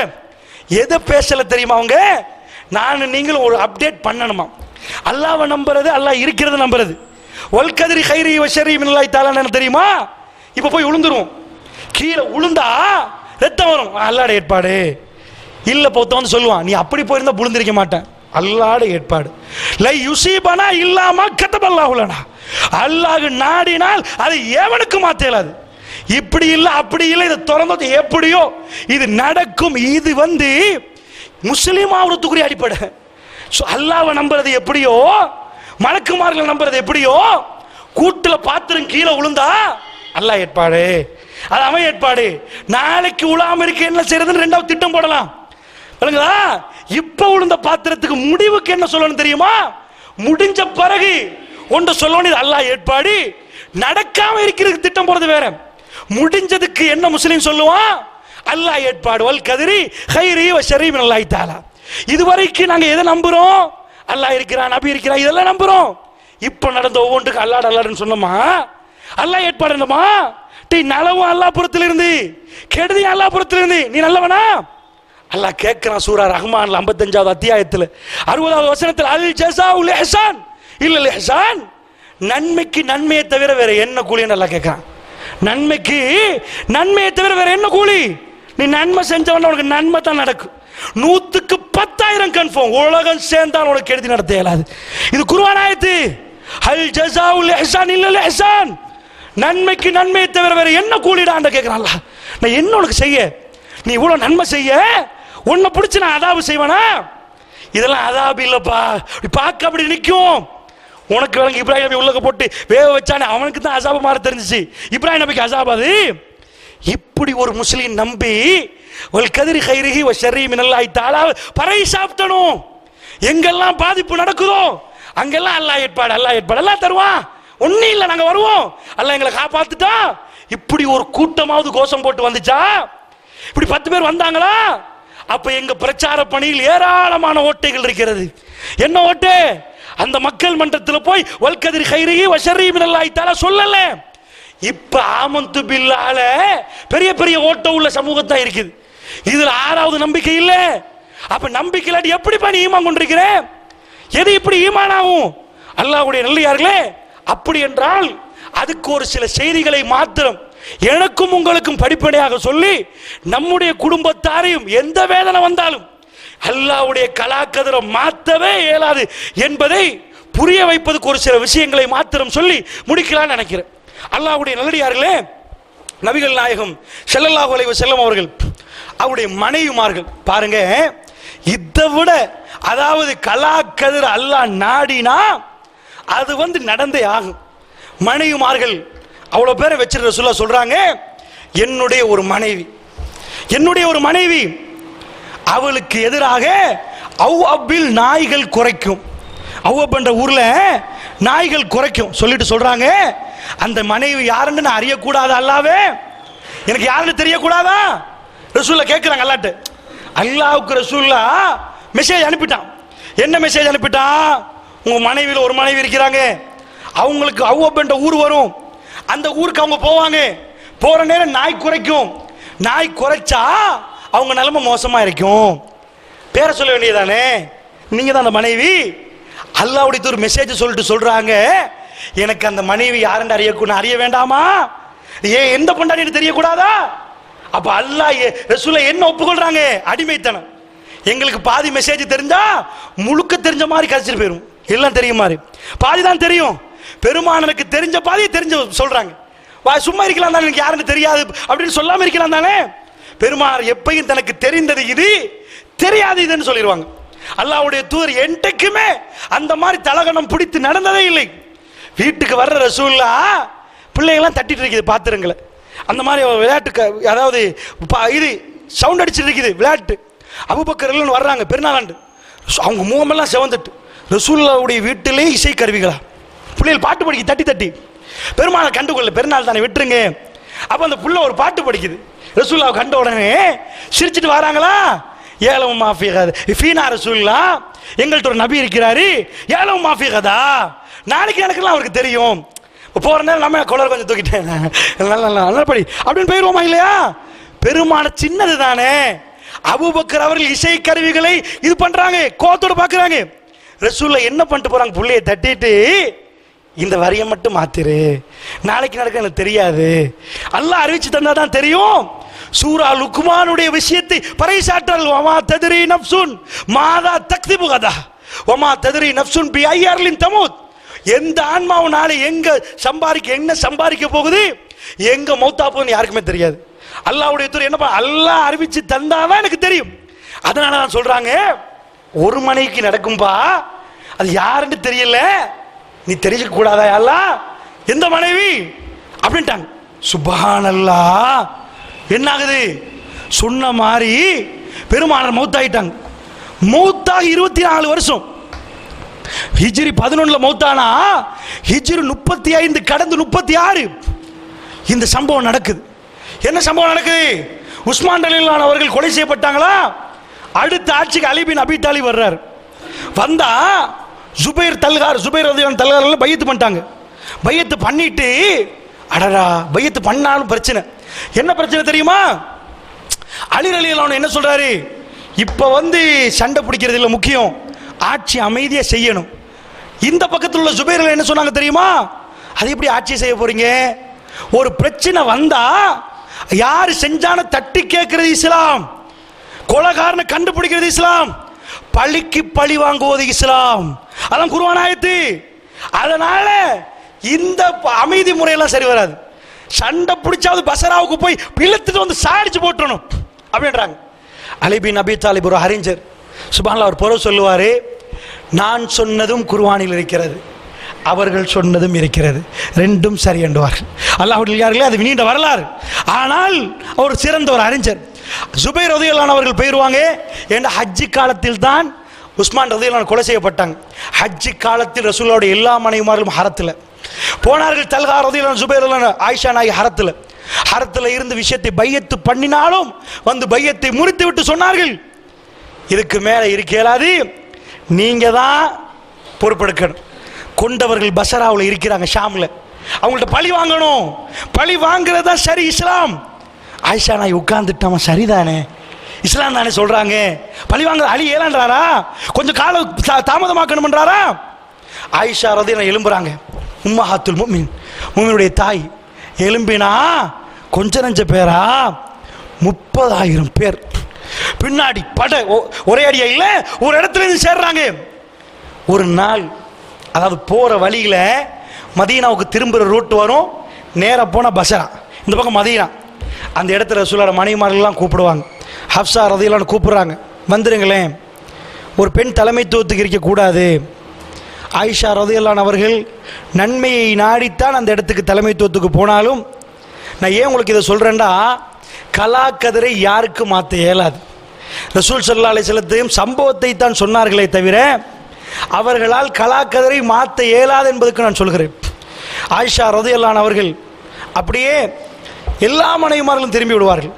எதை பேசல தெரியுமா? அவங்க நான் நீங்களும் ஒரு அப்டேட் பண்ணணுமா? அல்லாஹ்வை நம்புறது, அல்லாஹ் இருக்கிறது நம்புறது. வல் கத்ரி கைரி வ ஷர்ரி மினல்லாஹி தஆலா தெரியுமா? இப்ப போய் விழுந்துருவோம், கீழே விழுந்தா ரத்தம் வரும், அல்லாஹ்வுடைய ஏற்பாடு. இல்ல போத்த வந்து சொல்லுவான், நீ அப்படி போயிருந்தா விழுந்திருக்க மாட்டேன், அல்லாஹ்வுடைய ஏற்பாடு. லை யுஸீபனா இல்லாம கதபல்லாஹு லனா, அல்லாஹ் நாடினால் அதை எவனுக்கு மாத்த இயலாது. இப்படி இல்ல அப்படி இல்லை, இதை திறந்தது எப்படியோ இது நடக்கும். இது முஸ்லீம் ஆவறதுக்குரிய அடிப்படை. அல்லாஹ்வை நம்புறது எப்படியோ, மலக்குமார்களை நம்புறது எப்படியோ, கூட்டுல பாத்திரம் கீழே விழுந்தா அல்லாஹ் ஏற்பாடு, அது அவன் ஏற்பாடு. நாளைக்கு உலாம இருக்க என்ன செய்யறதுன்னு ரெண்டாவது திட்டம் போடலாம். இப்ப விழுந்த பாத்திரத்துக்கு முடிவுக்கு என்ன சொல்லணும் தெரியுமா? முடிஞ்ச பிறகு ஒன்று சொல்லணும், இது அல்லாஹ் ஏற்பாடு. நடக்காம இருக்கிறதுக்கு திட்டம் போறது வேற. முடிஞ்சதுக்கு என்ன முஸ்லீம் சொல்லுவான்? அல்லாஹ் ஏற்பாடு. வல் கத்ரி கைரி வ ஷர்ரி மினல்லாஹி தஆலா. இதுவரைக்கும் நாங்க எதை நம்புறோம்? அல்லாஹ் இருக்கிறான், நபி இருக்கிறான், இதெல்லாம் நம்புறோம். இப்ப நடந்த ஒவ்வொன்றுக்கு அல்லாஹ் அல்லாஹ்னு சொன்னோமா? அல்லாஹ் ஏற்பாடு என்னமா? டீ நலவும் அல்லாஹ் புறத்துல இருந்து, கெடுதி அல்லாஹ் புறத்துல இருந்து. நீ நல்லவனா? அல்லாஹ் கேட்கிறான் சூரா ரஹ்மான்ல 55வது அத்தியாயத்துல 60வது வசனத்தில், அல் ஜஸாஉல் இஹ்சான் இல்லல் இஹ்சான். நன்மைக்கு நன்மையை தவிர வேற என்ன கூலின்னு அல்லாஹ் கேட்கிறான். நன்மைக்கு நன்மையை தவிர வேற என்ன கூலி? நீ நன்மை செஞ்சவன உனக்கு நன்மை தான் நடக்கும். 100க்கு 10,000 கன்ஃபார்ம். உலகம் சேர்ந்தால் உனக்கு கெடுதி நடத்த இயலாது. இது குர்ஆன் ஆயத்து. அல் ஜஸாஉல் இஹ்சான் இல்லல் இஹ்சான். நன்மைக்கு நன்மையை தவிர வேற என்ன கூலிடான்னு கேட்கிறான் அல்லாஹ். நான் என்ன உனக்கு செய்ய? நீ இவ்வளவு நன்மை செய்ய உன்னை பிடிச்சி நான் அதாபு செய்வேனா? இதெல்லாம் அதாபு இல்லப்பா. பார்க்க அப்படி நிற்கும். உனக்கு விளங்க இப்ராஹிம் நபி உள்ளக போட்டு வேக வச்சானே, அவனுக்கு தான் அசாபு மாற தெரிஞ்சிச்சு. இப்ராஹிம் நபிக்கு அசாப் அது. இப்படி ஒரு முஸ்லீம் நம்பி வல் கத்ரி கைரிஹி வ ஷர்ரி மினல்லாஹி தஆலா பறைசாப்டணும். எங்கெல்லாம் பாதிப்பு நடக்குதோ அங்கெல்லாம் அல்லாஹ் ஏற்பாடு, அல்லாஹ் ஏற்பாடு, அல்லாஹ் தருவான். ஒன்னும் இல்லை, நாங்க வருவோம், அல்லாஹ் எங்களை காப்பாத்துட்டா. இப்படி ஒரு கூட்டமாவது கோஷம் போட்டு வந்துச்சா? இப்படி 10 பேர் வந்தாங்களா? அப்ப எங்க பிரச்சார பணியில் ஏராளமான ஓட்டைகள் இருக்கிறது. என்ன ஓட்டை? அந்த மக்கள் மன்றத்தில் போய் வல் கத்ரி கைரிஹி வ ஷர்ரி மினல்லாஹி தஆலா சொல்லல. இப்ப ஆமந்து பில்லாஹ் பெரிய பெரிய ஓட்ட உள்ள சமூகம் தான் இருக்குது. இதுல 6வது நம்பிக்கை இல்ல. அப்ப நம்பிக்கை இல்லாட்டி எப்படி பண்ணி ஈமான் கொண்டிருக்கிற? எது இப்படி ஈமான் ஆகும்? அல்லாஹ்வுடைய நல்லடியார்களே, அப்படி என்றால் அதுக்கு ஒரு சில செய்திகளை மாத்திரம் எனக்கும் உங்களுக்கும் படிப்படியாக சொல்லி, நம்முடைய குடும்பத்தாரையும் எந்த வேதனை வந்தாலும் அல்லாஹ்வுடைய கலாக்கதிரை மாற்றவே இயலாது என்பதை புரிய வைப்பதற்கு ஒரு சில விஷயங்களை மாத்திரம் சொல்லி முடிக்கலாம்னு நினைக்கிறேன். அல்லாஹ்வுடைய நல்லடியார்களே, நபிகள் நாயகம் ஸல்லல்லாஹு அலைஹி வஸல்லம் அவர்கள் அவருடைய மனைவிமார்கள் பாருங்க, இதை விட அதாவது கலாக்கதிர் அல்லாஹ் நாடினா அது நடந்தே ஆகும். மனைவிமார்கள் அவ்வளவு பேரை வச்சிருக்க ரசூலுல்லாஹ் சொல்றாங்க, என்னுடைய ஒரு மனைவி அவளுக்கு எதிராக அவ்அபில் நாய்கள் குறைக்கும். அவ்அப் என்ற ஊர்ல நாய்கள் குறைக்கும் சொல்லிட்டு சொல்றாங்க, அந்த மனைவி யாருன்னு நான் அறியக்கூடாதா? அல்லாவே எனக்கு யாருன்னு தெரியக்கூடாதா? ரசூலுல்லாஹ் கேட்கிறாங்க அல்லாஹ்ட்ட. அல்லாஹ்வுக்கு ரசூலுல்லாஹ் மெசேஜ் அனுப்பிட்டான். என்ன மெசேஜ் அனுப்பிட்டான்? உங்க மனைவியில் ஒரு மனைவி இருக்கிறாங்க, அவங்களுக்கு அவ்அப் என்ற ஊர் வரும், அந்த ஊருக்கு அவங்க போவாங்க. போற நேரம் நாய் குறைக்கும். நாய் குறைச்சா அவங்க நிலைமை மோசமா இருக்கும். பேரை சொல்ல வேண்டியதானே? நீங்க தான் அந்த மனைவி. அல்லாஹ்வுடைய ஒரு மெசேஜ் சொல்லிட்டு சொல்றாங்க, எனக்கு அந்த மனைவி யாருன்னு அறிய வேண்டாமா? ஏன் எந்த பொண்டாட்டின்னு தெரியக்கூடாதா? அப்ப அல்லாஹ் ரசூலுல்லாஹ் என்ன ஒப்புக்கொள்றாங்க? அடிமைத்தனம். எங்களுக்கு பாதி மெசேஜ் தெரிஞ்சா முழுக்க தெரிஞ்ச மாதிரி கழிச்சிட்டு போயிரும். எல்லாம் தெரியும் மாதிரி பாதி தான் தெரியும். பெருமானனுக்கு தெரிஞ்ச பாதி தெரிஞ்ச சொல்றாங்க. சும்மா இருக்கலாம் தானே, எனக்கு யாருன்னு தெரியாது அப்படின்னு சொல்லாம இருக்கலாம் தானே. பெருமானார் எப்பயும் தனக்கு தெரிந்தது இது, தெரியாது இதுன்னு சொல்லிடுவாங்க. அல்லாஹ்வுடைய தூதர் என்றைக்குமே அந்த மாதிரி தலகணம் பிடித்து நடந்ததே இல்லை. வீட்டுக்கு வர்ற ரசூலுல்லாஹ் பிள்ளைகள்லாம் தட்டிட்டு இருக்குது பாத்திரங்களை, அந்த மாதிரி விளையாட்டு, அதாவது இது சவுண்ட் அடிச்சுட்டு இருக்குது விளையாட்டு. அபூபக்கர் எல்லாம் வர்றாங்க பெருநாளாண்டு, அவங்க முகமெல்லாம் செவந்துட்டு, ரசூலுல்லாஹ்வுடைய வீட்டிலே இசை கருவிகளா, பிள்ளைகள் பாட்டு படிக்க தட்டி தட்டி. பெருமாளை கண்டுகொள்ள, பெருநாள் தானே விட்டுருங்க, அப்ப அந்த புள்ள ஒரு பாட்டு படிக்குது. ரசூலுல்லாஹ் கண்ட உடனே சிரிச்சிட்டு வராங்களா, ஏலம் மாஃபிகதா ஃபீனா ரசூலுல்லாஹ், எங்கள்கிட்ட ஒரு நபி இருக்கிறாரு, ஏலம் மாஃபிகதா, நாளைக்கு எனக்குலாம் அவருக்கு தெரியும், போற நேரம் நம்ம கொலர் கொஞ்சம் தூக்கிட்டேன் நல்லா படி அப்படின்னு போயிருவோமா இல்லையா? பெருமான சின்னது தானே. அபூபக்கர் அவர்கள் இசை கருவிகளை இது பண்றாங்க, கோத்தோட பாக்குறாங்க. ரசூலுல்லாஹ் என்ன பண்ணிட்டு போறாங்க, புள்ளையை தட்டிட்டு இந்த வரியை மட்டும் மாத்திரு, நாளைக்கு நடக்க எனக்கு தெரியாது, அல்லாஹ் அறிவிச்சு தந்தா தான் தெரியும். சூரா லுக்மானுடைய விஷயத்தை பறைசாற்றல், வமா தத்ரி நஃப்சுன் மாதா தக்திபு கதா வமா தத்ரி நஃப்சுன் பி ஐயார்லின் தமூத். எந்த ஆன்மாவும் நாளை எங்க என்ன சம்பாதிக்க போகுது, எங்க மௌத்தா போகுதுன்னு யாருக்குமே தெரியாது. அல்லாஹ்வுடைய தூதர் என்ன அல்லாஹ் அறிவிச்சு தந்தாதான் எனக்கு தெரியும். அதனால தான் சொல்றாங்க, ஒரு மனைவிக்கு நடக்கும்பா, அது யாருன்னு தெரியல, நீ தெரிஞ்சுக்க கூடாதா அல்லாஹ், எந்த மனைவி அப்படின்ட்டாங்க. சுப்ஹானல்லாஹ். என்ன ஆகுது, சொன்ன மாதிரி பெருமானார் மௌத்தாயிட்டாங்க. மௌத்தாக 24 வருஷம். ஹிஜ்ரி 11 மௌத்தானா, ஹிஜ்ரி 35 கடந்து 36 இந்த சம்பவம் நடக்குது. என்ன சம்பவம் நடக்குது, உஸ்மான் ரலியல்லாஹு அவர்கள் கொலை செய்யப்பட்டாங்களா, அடுத்த ஆட்சிக்கு அலி பின் அபி தாலிப் வர்றார். வந்தா ஜுபைர் ரலியல்லாஹு தல்கார் பையத்து பண்ணிட்டாங்க. பையத்து பண்ணிட்டு, அடடா பையத்து பண்ணாலும் பிரச்சனை. என்ன பிரச்சனை தெரியுமா, அலி ரலியல்லாஹு என்ன சொல்றாரு, இப்ப சண்டை பிடிக்கிறது இல்ல முக்கியம், ஆட்சி அமைதியா செய்யணும். இந்த பக்கத்தில் உள்ள ஜுபைர் என்ன சொன்னாங்க தெரியுமா, அது எப்படி ஆட்சி செய்ய போறீங்க, ஒரு பிரச்சனை வந்தா யாரு செஞ்சான தட்டி கேட்கிறது இஸ்லாம், கொலைகாரனை கண்டுபிடிக்கிறது இஸ்லாம், பழிக்கு பழி வாங்குவது இஸ்லாம், அதான் குர்ஆன் ஆயத்து. அதனால இந்த அமைதி முறையெல்லாம் சரி வராது, சண்டை பிடிச்சாவது பசராவுக்கு போய் இழுத்துட்டு சாடிச்சு போட்டுறணும் அப்படின்றாங்க. அலி பின் அபி தாலிப் ஒரு அறிஞர், சுப்ஹானல்லாஹ், அவர் பொருள் சொல்லுவாரு, நான் சொன்னதும் குர்ஆனில் இருக்கிறது, அவர்கள் சொன்னதும் இருக்கிறது, ரெண்டும் சரி என்றுவார்கள். அல்லாஹ்வுடைய அது நீண்ட வரலாறு. ஆனால் அவர் சிறந்த ஒரு அறிஞர். ஜுபைர் ரலியல்லாஹு அவர்கள் போயிருவாங்க. என்ற ஹஜ்ஜி காலத்தில் தான் உஸ்மான் ரலியல்லாஹு கொலை செய்யப்பட்டாங்க. ஹஜ்ஜி காலத்தில் ரசூலுல்லாஹ்வுடைய எல்லா மனைவிமார்களும் ஹரத்தில் போனார்கள். தல்ஹா ரலியல்லாஹு, ஜுபைர் ரலியல்லாஹு, ஆயிஷா நாயகி ஹரத்தில் இருந்து விஷயத்தை பையத்து பண்ணினாலும் பையத்தை முறித்து விட்டு சொன்னார்கள், இதுக்கு மேல இருக்க இயலாது, நீங்க தான் பொறுப்பெடுக்கணும். கொண்டவர்கள் பசராவில் இருக்கிறாங்க, ஷாம்ல, அவங்கள்ட்ட பழி வாங்கணும், பழி வாங்குறதா சரி இஸ்லாம். ஆயிஷா நாய் உட்கார்ந்துட்டாம, சரிதானே இஸ்லாம் தானே சொல்றாங்க, பழி வாங்குற அலி ஏலான்றாரா, கொஞ்சம் காலம் தாமதமாக்கணும்ன்றாரா. ஆயிஷா ரலியல்லாஹு எழும்புறாங்க, உம்மஹாத்துல் முஃமின், முஃமினுடைய தாய் எழும்பினா கொஞ்ச நஞ்ச பேரா, 30,000 பேர் பின்னாடி பட ஒரே அடியா இல்ல, ஒரு இடத்துல இருந்து சேர்றாங்க. ஒரு நாள், அதாவது போற வழியில மதீனாவுக்கு திரும்புற ரூட் வரும், நேரா போன பசரா, இந்த பக்கம் மதீனா. அந்த இடத்துல ரசூலுல்லாஹ் மனைவிமார்கள்லாம் கூப்பிடுவாங்க. ஹப்ஸா ரலியல்லாஹு கூப்பிடுறாங்க, வந்துருங்களேன், ஒரு பெண் தலைமைத்துவத்துக்கு இருக்கக்கூடாது. ஆயிஷா ரலியல்லாஹு அவர்கள் நன்மையை நாடித்தான் அந்த இடத்துக்கு தலைமைத்துவத்துக்கு போனாலும், நான் ஏன் உங்களுக்கு இதை சொல்றேன்டா, கலாக்கதிரை யாருக்கு மாற்ற இயலாது. ரசூல் ஸல்லல்லாஹு அலைஹி வஸல்லம் சம்பவத்தை தான் சொன்னார்களே தவிர அவர்களால் கலாக்கதிரை மாற்ற இயலாது என்பதற்கு நான் சொல்கிறேன். ஆயிஷா ரலியல்லாஹு அவர்கள் அப்படியே எல்லா மனைவிமார்களும் திரும்பி விடுவார்கள்,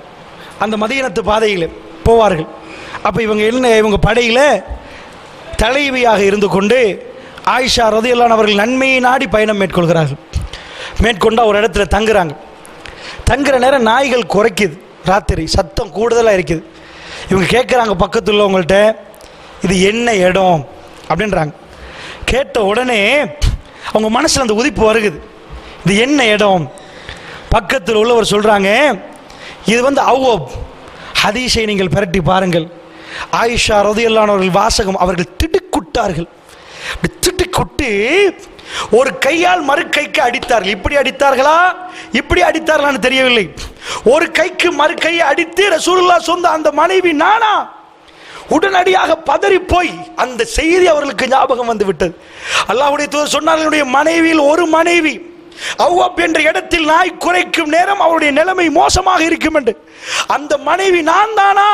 அந்த மதீனத்து பாதையில் போவார்கள். அப்போ இவங்க படையில் தலைவியாக இருந்து கொண்டு ஆயிஷா ரலியல்லாஹு அவர்கள் நன்மையை நாடி பயணம் மேற்கொள்கிறார்கள். மேற்கொண்டா ஒரு இடத்துல தங்குறாங்க. தங்குற நேரம் நாய்கள் குறைக்குது, ராத்திரி சத்தம் கூடுதலாக இருக்குது. இவங்க கேட்குறாங்க பக்கத்தில் உள்ளவங்கள்ட்ட, இது என்ன இடம் அப்படின்றாங்க. கேட்ட உடனே அவங்க மனசில் அந்த உதிப்பு வருகுது, இது என்ன இடம். பக்கத்தில் உள்ளவர் சொல்கிறாங்க, இது அவ்வப், ஹதீஸை நீங்கள் பிரட்டி பாருங்கள். ஆயிஷா ரலியல்லாஹு அவர்கள் வாசகம், அவர்கள் திடுக்குட்டார்கள். திடுக்குட்டு ஒரு கையால் மறு கைக்கு அடித்தார்கள். இப்படி அடித்தார்களா, இப்படி அடித்தார்களான்னு தெரியவில்லை. ஒரு கைக்கு மறு கையை அடித்து ரசூலுல்லாஹ் சொந்த அந்த மனைவி நானா, உடனடியாக பதறி போய் அந்த செய்தி அவர்களுக்கு ஞாபகம் வந்து விட்டது. அல்லாஹ்வுடைய தூதர் சொன்னார்கள், என்னுடைய மனைவியில் ஒரு மனைவி அவ்வப் என்ற இடத்தில் நாய் குறைக்கும் நேரம் அவருடைய நிலைமை மோசமாக இருக்கும் என்று. அந்த மனைவி நான் தானா?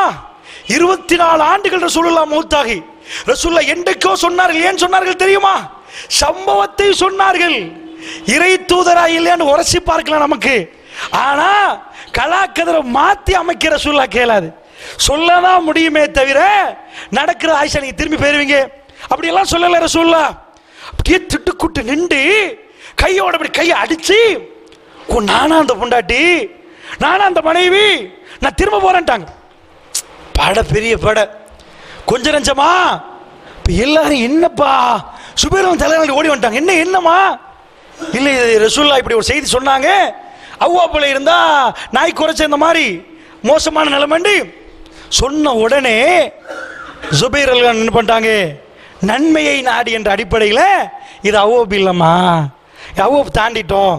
24 ஆண்டுகள் ரசூலுல்லாஹ் மௌத்தாகி, ரசூலுல்லாஹ் என்றைக்கோ சொன்னார்கள். ஏன் சொன்னார்கள் தெரியுமா? சம்பவத்தை சொன்னார்கள். இறை தூதரா இல்லையான்னு உரசி பார்க்கலாம் நமக்கு. ஆனா கலாக்கதிரை மாத்தி அமைக்கிற ரசூல்லா கேளாது. சொல்லதான் முடியுமே தவிர நடக்கிற ஆயிஷா நீங்க திரும்பி போயிருவீங்க அப்படி எல்லாம் சொல்லல ரசூல்லா. அப்படியே திட்டுக்குட்டு நின்று கையோட அப்படி கையை அடிச்சு, நானா அந்த பொண்டாட்டி, நானா அந்த மனைவி, நான் திரும்ப போறேன்ட்டாங்க. பட பெரிய பட கொஞ்ச நஞ்சமா. எல்லாரும் என்னப்பா சுபைரும் தலைவலி ஓடி வந்துட்டாங்க. என்னம்மா? இல்லை ரசூல்லா இப்படி ஒரு செய்தி சொன்னாங்க, அவ்வா போல இருந்தா நாய் குறைச்ச இந்த மாதிரி மோசமான நிலைமண்டி சொன்ன உடனே ஜுபைர் என்ன பண்ணிட்டாங்க, நன்மையை நாடி என்ற அடிப்படையில் இது அவ்வாப் இல்லம்மா, அவ்வாப் தாண்டிட்டோம்,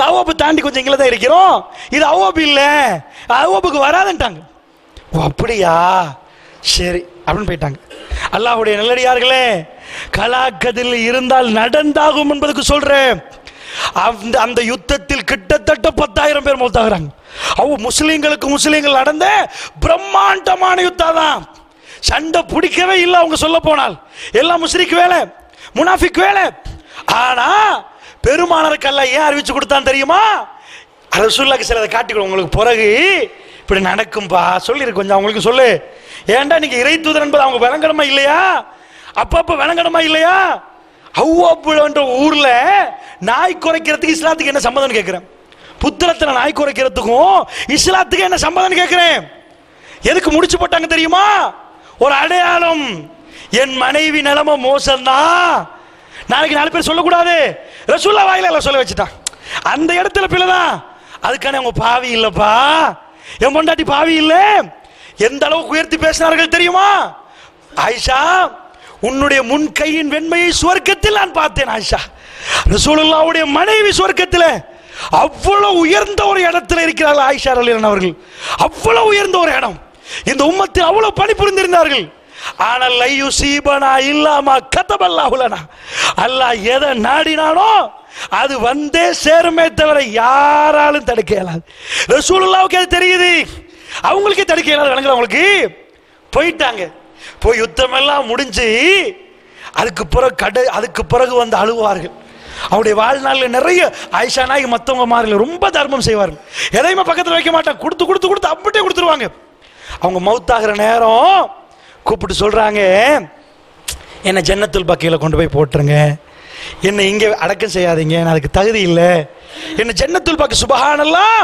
அவ்வாப்பு தாண்டி கொஞ்சம் இங்கே தான் இருக்கிறோம், இது அவ்வாப் இல்லை, அவ்வாப்புக்கு வராதுன்ட்டாங்க. ஓ அப்படியா, சரி அப்படின்னு போயிட்டாங்க. அல்லாஹ்வுடைய நல்லடியார்களே, கலாக்கதில் இருந்தால் நடந்தாகும் என்பதுக்கு சொல்றேன். அந்த யுத்தத்தில் கிட்டத்தட்ட 10,000 பேர் மௌத்தாகிறாங்க. முஸ்லீம்கள் நடந்த பிரம்மாண்டமான யுத்தம் தான். சண்டை பிடிக்கவே இல்லை அவங்க சொல்ல போனால், எல்லாம் முஸ்ரிக் வேலை, முனாஃபிக் வேலை. ஆனா பெருமானருக்கு அல்லாஹ் ஏன் அறிவிச்சு கொடுத்தான் தெரியுமா? ரசூலுல்லாஹி சிலதை காட்டிக்கணும் உங்களுக்கு பிறகு இப்படி நடக்கும்பா சொல்லிரு, கொஞ்சம் அவங்களுக்கு சொல்லு. ஏன்டா நீங்க இறை தூதர் என்பது அவங்க விளங்கணுமா இல்லையா? அப்பப்ப விளங்கணுமா இல்லையா? அவ்வாப்புன்ற ஊர்ல நாய் குறைக்கிறதுக்கு இஸ்லாத்துக்கு என்ன சம்பந்தம் கேட்கிறேன். புத்திரத்துல நாய் குறைக்கிறதுக்கும் இஸ்லாத்துக்கு என்ன சம்பந்தம் கேட்கிறேன். எதுக்கு முடிச்சு போட்டாங்க தெரியுமா? ஒரு அடையாளம், என் மனைவி நிலைமை மோசம்தான், நாளைக்கு 4 பேர் சொல்லக்கூடாது, ரசூலுல்லாஹ் வாயில சொல்ல வச்சுட்டான். அந்த இடத்துல பிள்ளைதான். அதுக்கான அவங்க பாவி இல்லப்பா, என் பொண்டாட்டி பாவி இல்லை. எந்த அளவுக்கு உயர்த்தி பேசினார்கள் தெரியுமா? ஆயிஷா, உன்னுடைய முன் கையின் வெண்மையை சுவர்க்கத்தில் நான் பார்த்தேன். ஆயிஷா, ரசூலுல்லாஹ்வுடைய மனைவி சுவர்க்கத்தில் அவ்வளவு உயர்ந்த ஒரு இடத்துல இருக்கிறார்கள் ஆயிஷா ரலியல்லாஹு அவர்கள். அவ்வளவு உயர்ந்த ஒரு இடம், இந்த உம்மத்தில் அவ்வளவு பணி புரிந்திருந்தார்கள். ஆனால் லையுசீபனா இல்லாமா கதபல்லாஹு லனா, அல்லாஹ் எதை நாடினானோ அது வந்தே சேருமே தவிர யாராலும் தடுக்க இயலாது. ரசூலுல்லாஹ்வுக்கு அது தெரியுது, அவங்களுக்கே தடுக்க இயலாது. விளங்குது அவங்களுக்கு. போயிட்டாங்க, போய் யுத்தம் எல்லாம் முடிஞ்சு அதுக்கு பிறகு வந்து அழுவார்கள். அவருடைய வாழ்நாளில் நிறைய ஆயிஷா நாயகி மற்றவங்க மாதிரி ரொம்ப தர்மம் செய்வார்கள். எதையுமே பக்கத்தில் வைக்க மாட்டாங்க, கொடுத்து கொடுத்து கொடுத்து அப்படியே கொடுத்துருவாங்க. அவங்க மௌத்தாகிற நேரம் கூப்பிட்டு சொல்றாங்க, என்னை ஜன்னத்துல் பக்கையில் கொண்டு போய் போட்டுருங்க, என்னை இங்கே அடக்கம் செய்யாதீங்க, நான் அதுக்கு தகுதி இல்லை, என்னை ஜன்னத்துல் பக்க. சுபஹானல்லாஹ்,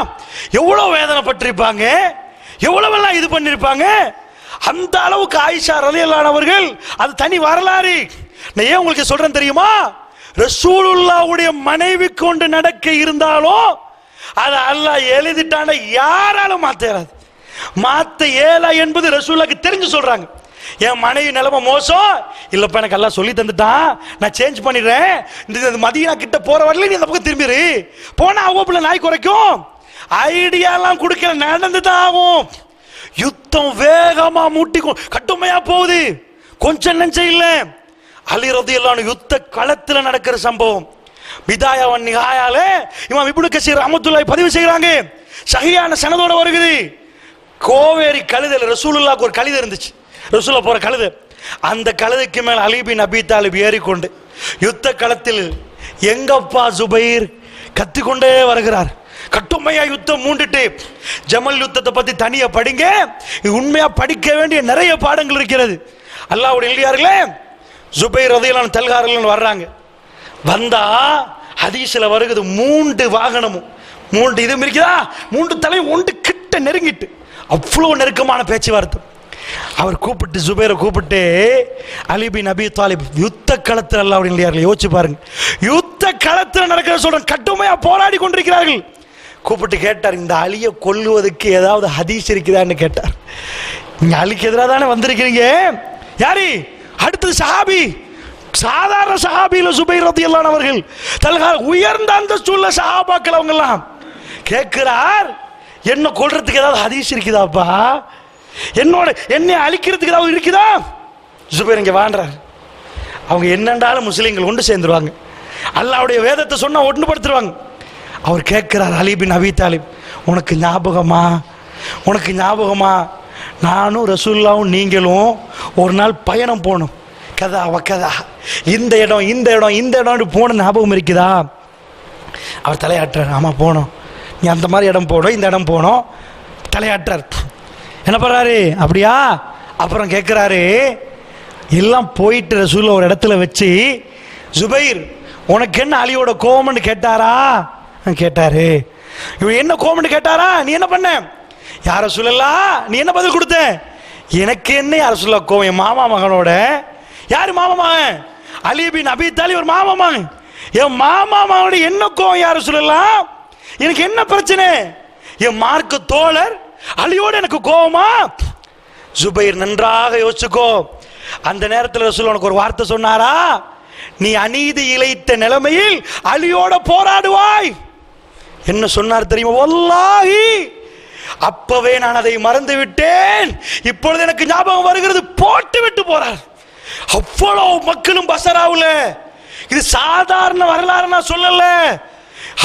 எவ்வளோ வேதனைப்பட்டிருப்பாங்க, எவ்வளவெல்லாம் இது பண்ணியிருப்பாங்க. அந்த அளவுக்கு ஆயிஷா ரலியல்லாஹு அவர்கள், அது தனி வரலாறு. நான் ஏன் உங்களுக்கு சொல்றேன் தெரியுமா? ரசூலுல்லாஹ்வுடைய மனைவி கொண்டு நடக்க இருந்தாலும் அது அல்லாஹ் எழுதிட்டான யாராலும் மாத்தேறாது. மாத்த ஏலா என்பது ரசூலுல்லாஹ்க்கு தெரிஞ்சு சொல்றாங்க. என் மனைவி நிலைமை மோசம் இல்லப்பா, எனக்கு எல்லாம் சொல்லி தந்துட்டான், நான் சேஞ்ச் பண்ணிடுறேன், இந்த மதீனா கிட்ட போற வரல நீ அந்த பக்கம் திரும்பிடு, போனா அவ்வளவு நாய் குறைக்கும். ஐடியாலாம் கொடுக்கல, நடந்துதான் ஆகும். யுத்தம் வேகமா மூட்டி கட்டுமையா போகுது, கொஞ்சம் நெஞ்சம் இல்லை. அலி ரலியல்லாஹு அன்ஹு யுத்த களத்தில் நடக்கிற சம்பவம் பிதாயா வன் நிஹாயால இமாம் இப்னு கஸீர் ரஹ்மத்துல்லாஹி பதிவு செய்றாங்க. சஹீஹான சனதோட வருகிறது. கோவேரி கழுதையில் ரசூலுல்லாஹ்க்கு ஒரு கழுதை இருந்துச்சு, ரசூலுல்லாஹ் போற கழுதை. அந்த கழுதைக்கு மேல் அலி பின் அபி தாலிப் ஏறிக்கொண்டு யுத்த களத்தில் எங்கப்பா ஜுபைர் கத்திக்கொண்டே வருகிறார். கட்டுமையா யுத்தம் மூண்டுட்டு, ஜமல் யுத்தத்தை பத்தி தனியா படிங்க, உண்மையா படிக்க வேண்டிய நிறைய பாடங்கள் இருக்கிறது. அல்லாஹ்வுடைய நல்லடியார்களே, ஜுபைர் ரலியல்லாஹு அன்ஹு தல்காரர்கள் வர்றாங்க. வந்தா ஹதீஸ்ல வருகிறது, 3 வாகனமும் 3 இதுவும் இருக்குதா, 3 தலையும் ஒன்று கிட்ட நெருங்கிட்டு அவ்வளோ நெருக்கமான பேச்சுவார்த்தை. அவர் கூப்பிட்டு, ஜுபைரை கூப்பிட்டு, அலி பின் அபி தாலிப் யுத்த களத்தில் அல்லாஹ்வுடைய நல்லடியார்களே யோசிச்சு பாருங்க, யுத்த களத்தில் நடக்கிற சொல்றேன், கட்டுமையா போராடி கொண்டிருக்கிறார்கள். கூப்பிட்டு கேட்டார், இந்த அலியை கொல்லுவதற்கு ஏதாவது ஹதீஸ் இருக்குதான்னு கேட்டார். நீங்க அலிக்கு எதிராக தானே வந்திருக்கிறீங்க, யாரு? அடுத்தது சஹாபி, சாதாரண சஹாபியில ஜுபைர் ரலியல்லாஹு அன்ஹு அவர்கள், தல்ஹா உயர்ந்த அந்தஸ்துள்ள சஹாபாக்கள் அவங்க எல்லாம். கேட்கிறார், என்ன கொல்றதுக்கு ஏதாவது ஹதீஸ் இருக்குதாப்பா, என்னை அழிக்கிறதுக்கு ஏதாவது இருக்குதா? ஜுபைர் இங்க வாண்டார். அவங்க என்னண்டாலும் முஸ்லீம்கள் ஒன்று சேர்ந்துருவாங்க, அல்லாஹ்வுடைய வேதத்தை சொன்னா ஒன்றுபடுத்துருவாங்க. அவர் கேட்கிறார், அலி பின் அபி தாலிப், உனக்கு ஞாபகமா நானும் ரசூலுல்லாஹ்வும் நீங்களும் ஒரு நாள் பயணம் போகணும், கதா வக்கதா, இந்த இடம் போன ஞாபகம் இருக்குதா? அவர் தலையாட்டுறார், ஆமா போனோம். நீ அந்த மாதிரி இடம் போனோம், இந்த இடம் போனோம், தலையாட்டுறார். என்ன பண்ணுறாரு? அப்படியா? அப்புறம் கேட்குறாரு, எல்லாம் போயிட்டு ரசூலுல்லாஹ் ஒரு இடத்துல வச்சு, ஜுபைர் உனக்கு என்ன அலியோட கோவம்னு கேட்டாரா? கேட்டாரு. இவன் என்ன கோவம்னு கேட்டாரா? நீ என்ன பண்ண? யார ரசூலுல்லாஹ் நீ என்ன பதில் கொடுத்த? எனக்கு என்ன யார ரசூலுல்லாஹ் கோவம்? என் மாமா மகனோட. யாரு மாமா மகன்? அலி பின் அபி தாலிப் ஒரு மாமா மகன். என் மாமா மகனோட என்ன கோவம் யார ரசூலுல்லாஹ்? எனக்கு என்ன பிரச்சனை? என் மார்க்க தோழர் அலியோட எனக்கு கோவமா? ஜுபைர் நன்றாக யோசிச்சுக்கோ. அந்த நேரத்தில் ரசூல் உனக்கு ஒரு வார்த்தை சொன்னாரா? நீ அநீதி இழைத்த நிலைமையில் அலியோட போராடுவாய். என்ன சொன்னார் தெரியுமா? வல்லாஹி அப்பவே நான் அதை மறந்து விட்டேன், இப்பொழுது எனக்கு ஞாபகம் வருகிறது. போட்டு விட்டு போறார். அவ்வளவு மக்களும் பசராவுல. இது சாதாரண வரலாறு நான் சொல்லல.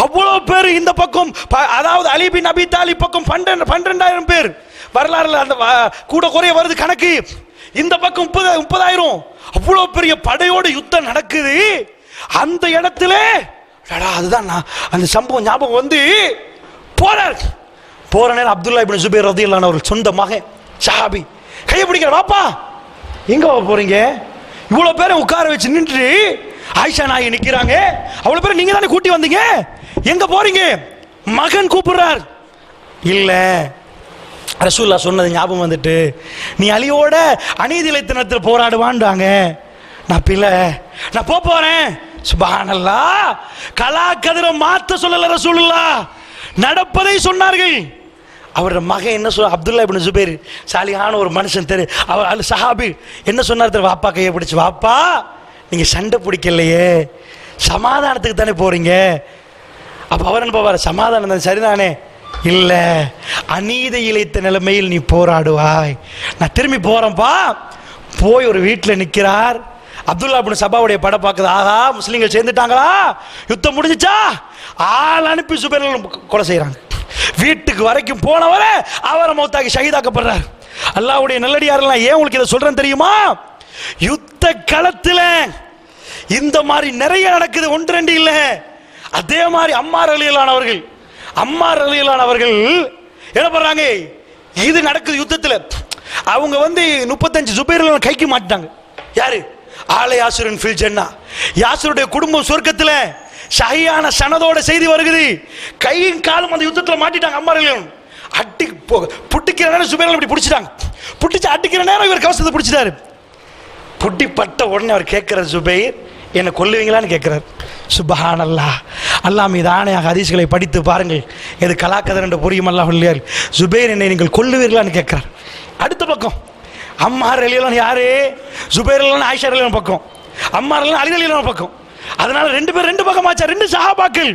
அவ்வளவு பேர் இந்த பக்கம், அதாவது அலி பின் அபி தாலிப் பக்கம் 12,000 பேர் வரலாறுல அந்த கூட குறைய வருது கணக்கு. இந்த பக்கம் 30,000. அவ்வளவு பெரிய படையோட யுத்தம் நடக்குது. அந்த இடத்துல அதுதான் அந்த சம்பவம் ஞாபகம் வந்து போறார். போற நேரம் அப்துல்லா இப்னு ஜுபைர் ரலியல்லாஹு அன்ஹு அவர்கள் சொந்த மகன் சஹாபி கையை பிடிக்கிற, வாப்பா எங்க போறீங்க? இவ்வளவு பேரை உட்கார வச்சு நின்று ஆயிஷா நாயகி நிக்கிறாங்க. அவ்வளவு பேரை நீங்க தானே கூட்டி வந்தீங்க, எங்க போறீங்க? மகன் கூப்பிடுறார். இல்ல ரசூலுல்லாஹ் சொன்னது ஞாபகம் வந்துட்டு, நீ அலியோட அநீதி இழைத்தனத்தில் போராடுவான்றாங்க. நான் பிள்ளை, நான் போறேன். சுப்ஹானல்லாஹ், கலா கதிர மாத்த சொல்லல ரசூலுல்லாஹ், நடப்பதை சொன்னார்கள். அவரோட மகன் என்ன சொல்ல, அப்துல்லா இப்னு ஜுபைர் சாலிஹான ஒரு மனுஷன், அவர் சஹாபி என்ன சொன்னார் தெரியும்? வாப்பா கையை பிடிச்சு, வாப்பா நீங்க சண்டை பிடிக்கலையே, சமாதானத்துக்கு தானே போறீங்க. அப்ப அவர் என்ன போவார்? சமாதானம் தான் சரிதானே? இல்ல, அநீதி இழைத்த நிலைமையில் நீ போராடுவாய். நான் திரும்பி போறேன்ப்பா. போய் ஒரு வீட்டில் நிற்கிறார். அப்துல்லா இப்னு சபாவுடைய படம் பார்க்குது. ஆகா, முஸ்லீம்கள் சேர்ந்துட்டாங்களா, யுத்தம் முடிஞ்சிச்சா? ஆள் அனுப்பி சுபைர் கொலை செய்யறாங்க. வீட்டுக்கு வரைக்கும் போனவரை அவரை மௌத்தாக்கி ஷஹீதாக்கப்படுறார். அல்லாஹ்வுடைய நல்லடியாரெல்லாம் ஏன் உங்களுக்கு இதை சொல்றேன் தெரியுமா? யுத்த களத்தில் இந்த மாதிரி நிறைய நடக்குது, 1-2 இல்லை. அதே மாதிரி அம்மார் ரலியல்லாஹு அவர்கள் என்ன பண்றாங்க? இது நடக்குது யுத்தத்தில். அவங்க வந்து 35 ஜுபைர் கைக்கு மாட்டாங்க. யாரு? ஆலை யாசுரின் ஃபில் ஜன்னா, யாசுருடைய குடும்பம் சொர்க்கத்தில் ஷஹீயான சனதோட செய்தி வருகிறது. கையும் காலும் அந்த யுத்தத்தில் மாட்டிட்டாங்க. அம்மார் ரலியல்லாஹு அட்டி புட்டிக்கிற நேரம் ஜுபைர் இப்படி பிடிச்சிட்டாங்க. புட்டிச்சு அட்டிக்கிற நேரம் இவர் கவசத்தை பிடிச்சிட்டாரு. புட்டி பட்ட உடனே அவர் கேட்கிறார், ஜுபைர் என்னை கொல்லுவீங்களான்னு கேட்கிறார். சுப்ஹானல்லாஹ், அல்லாஹ் மீது ஆணையாக ஹதீஸ்களை படித்து பாருங்கள், எது கலாக்கதர் என்று புரியும். அல்லாஹ் இல்லையா, ஜுபைர் என்னை நீங்கள் கொல்லுவீர்களான்னு கேட்கிறார். அடுத்த பக்கம் அம்மார் ரலியல்லாஹு யாரு? ஜுபைர் ரலியல்லாஹு ஆயிஷா ரலியல்லாஹு பக்கம், அம்மார் ரலியல்லாஹு அலி ரலியல்லாஹு பக்கம். அதனால 2 பேர் 2 பக்கம் ஆச்சா. 2 சஹாபாக்கள்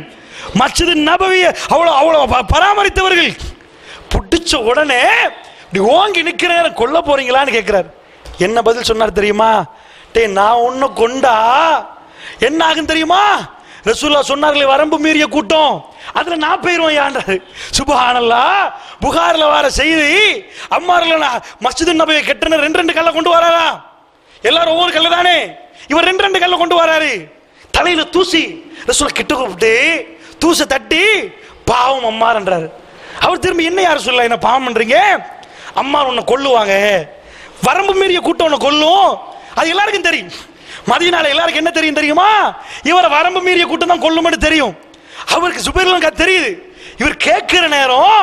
மஸ்ஜித் நபவியை அவ்வளவு பராமரித்தவர்கள். புடிச்ச உடனே இப்படி ஓங்கி நிக்கிற நேரம் கொல்ல போறீங்களான்னு கேட்கிறார். என்ன பதில் சொன்னார் தெரியுமா? நான் ஒன்னு கொண்டா என்ன ஆகும் தெரியுமா? ரசூலுல்லாஹ் சொன்னார்களே, வரம்பு மீறிய கூட்டம், அதுல நான் போயிருவேன் யான்றாரு. சுப்ஹானல்லாஹ், புகார்ல வர செய்தி, அம்மார்ல மஸ்ஜித் நபவியை கெட்டன 2 கல்ல கொண்டு வராரா? எல்லாரும் ஒவ்வொரு கல்ல தானே, இவர் 2 கல்ல கொண்டு வராரு. தலையில தூசி. ரசூலுல்லாஹ் கிட்ட கூப்பிட்டு தூசை தட்டி, பாவம் அம்மார்ன்றாரு. அவர் திரும்பி, என்ன யார் சொல்ல, என்ன பாவம் பண்றீங்க? அம்மார் உன்னை கொல்லுவாங்க, வரம்பு மீறிய கூட்டம் உன்னை கொல்லும், அது எல்லாருக்கும் தெரியும். மதீனால எல்லாருக்கும் என்ன தெரியும் தெரியுமா? இவரை வரம்பு மீறிய கூட்டம் தான் கொல்லும்னு தெரியும். அவருக்கு சுபைர்லாம் தெரியுது. இவர் கேட்கிற நேரம்,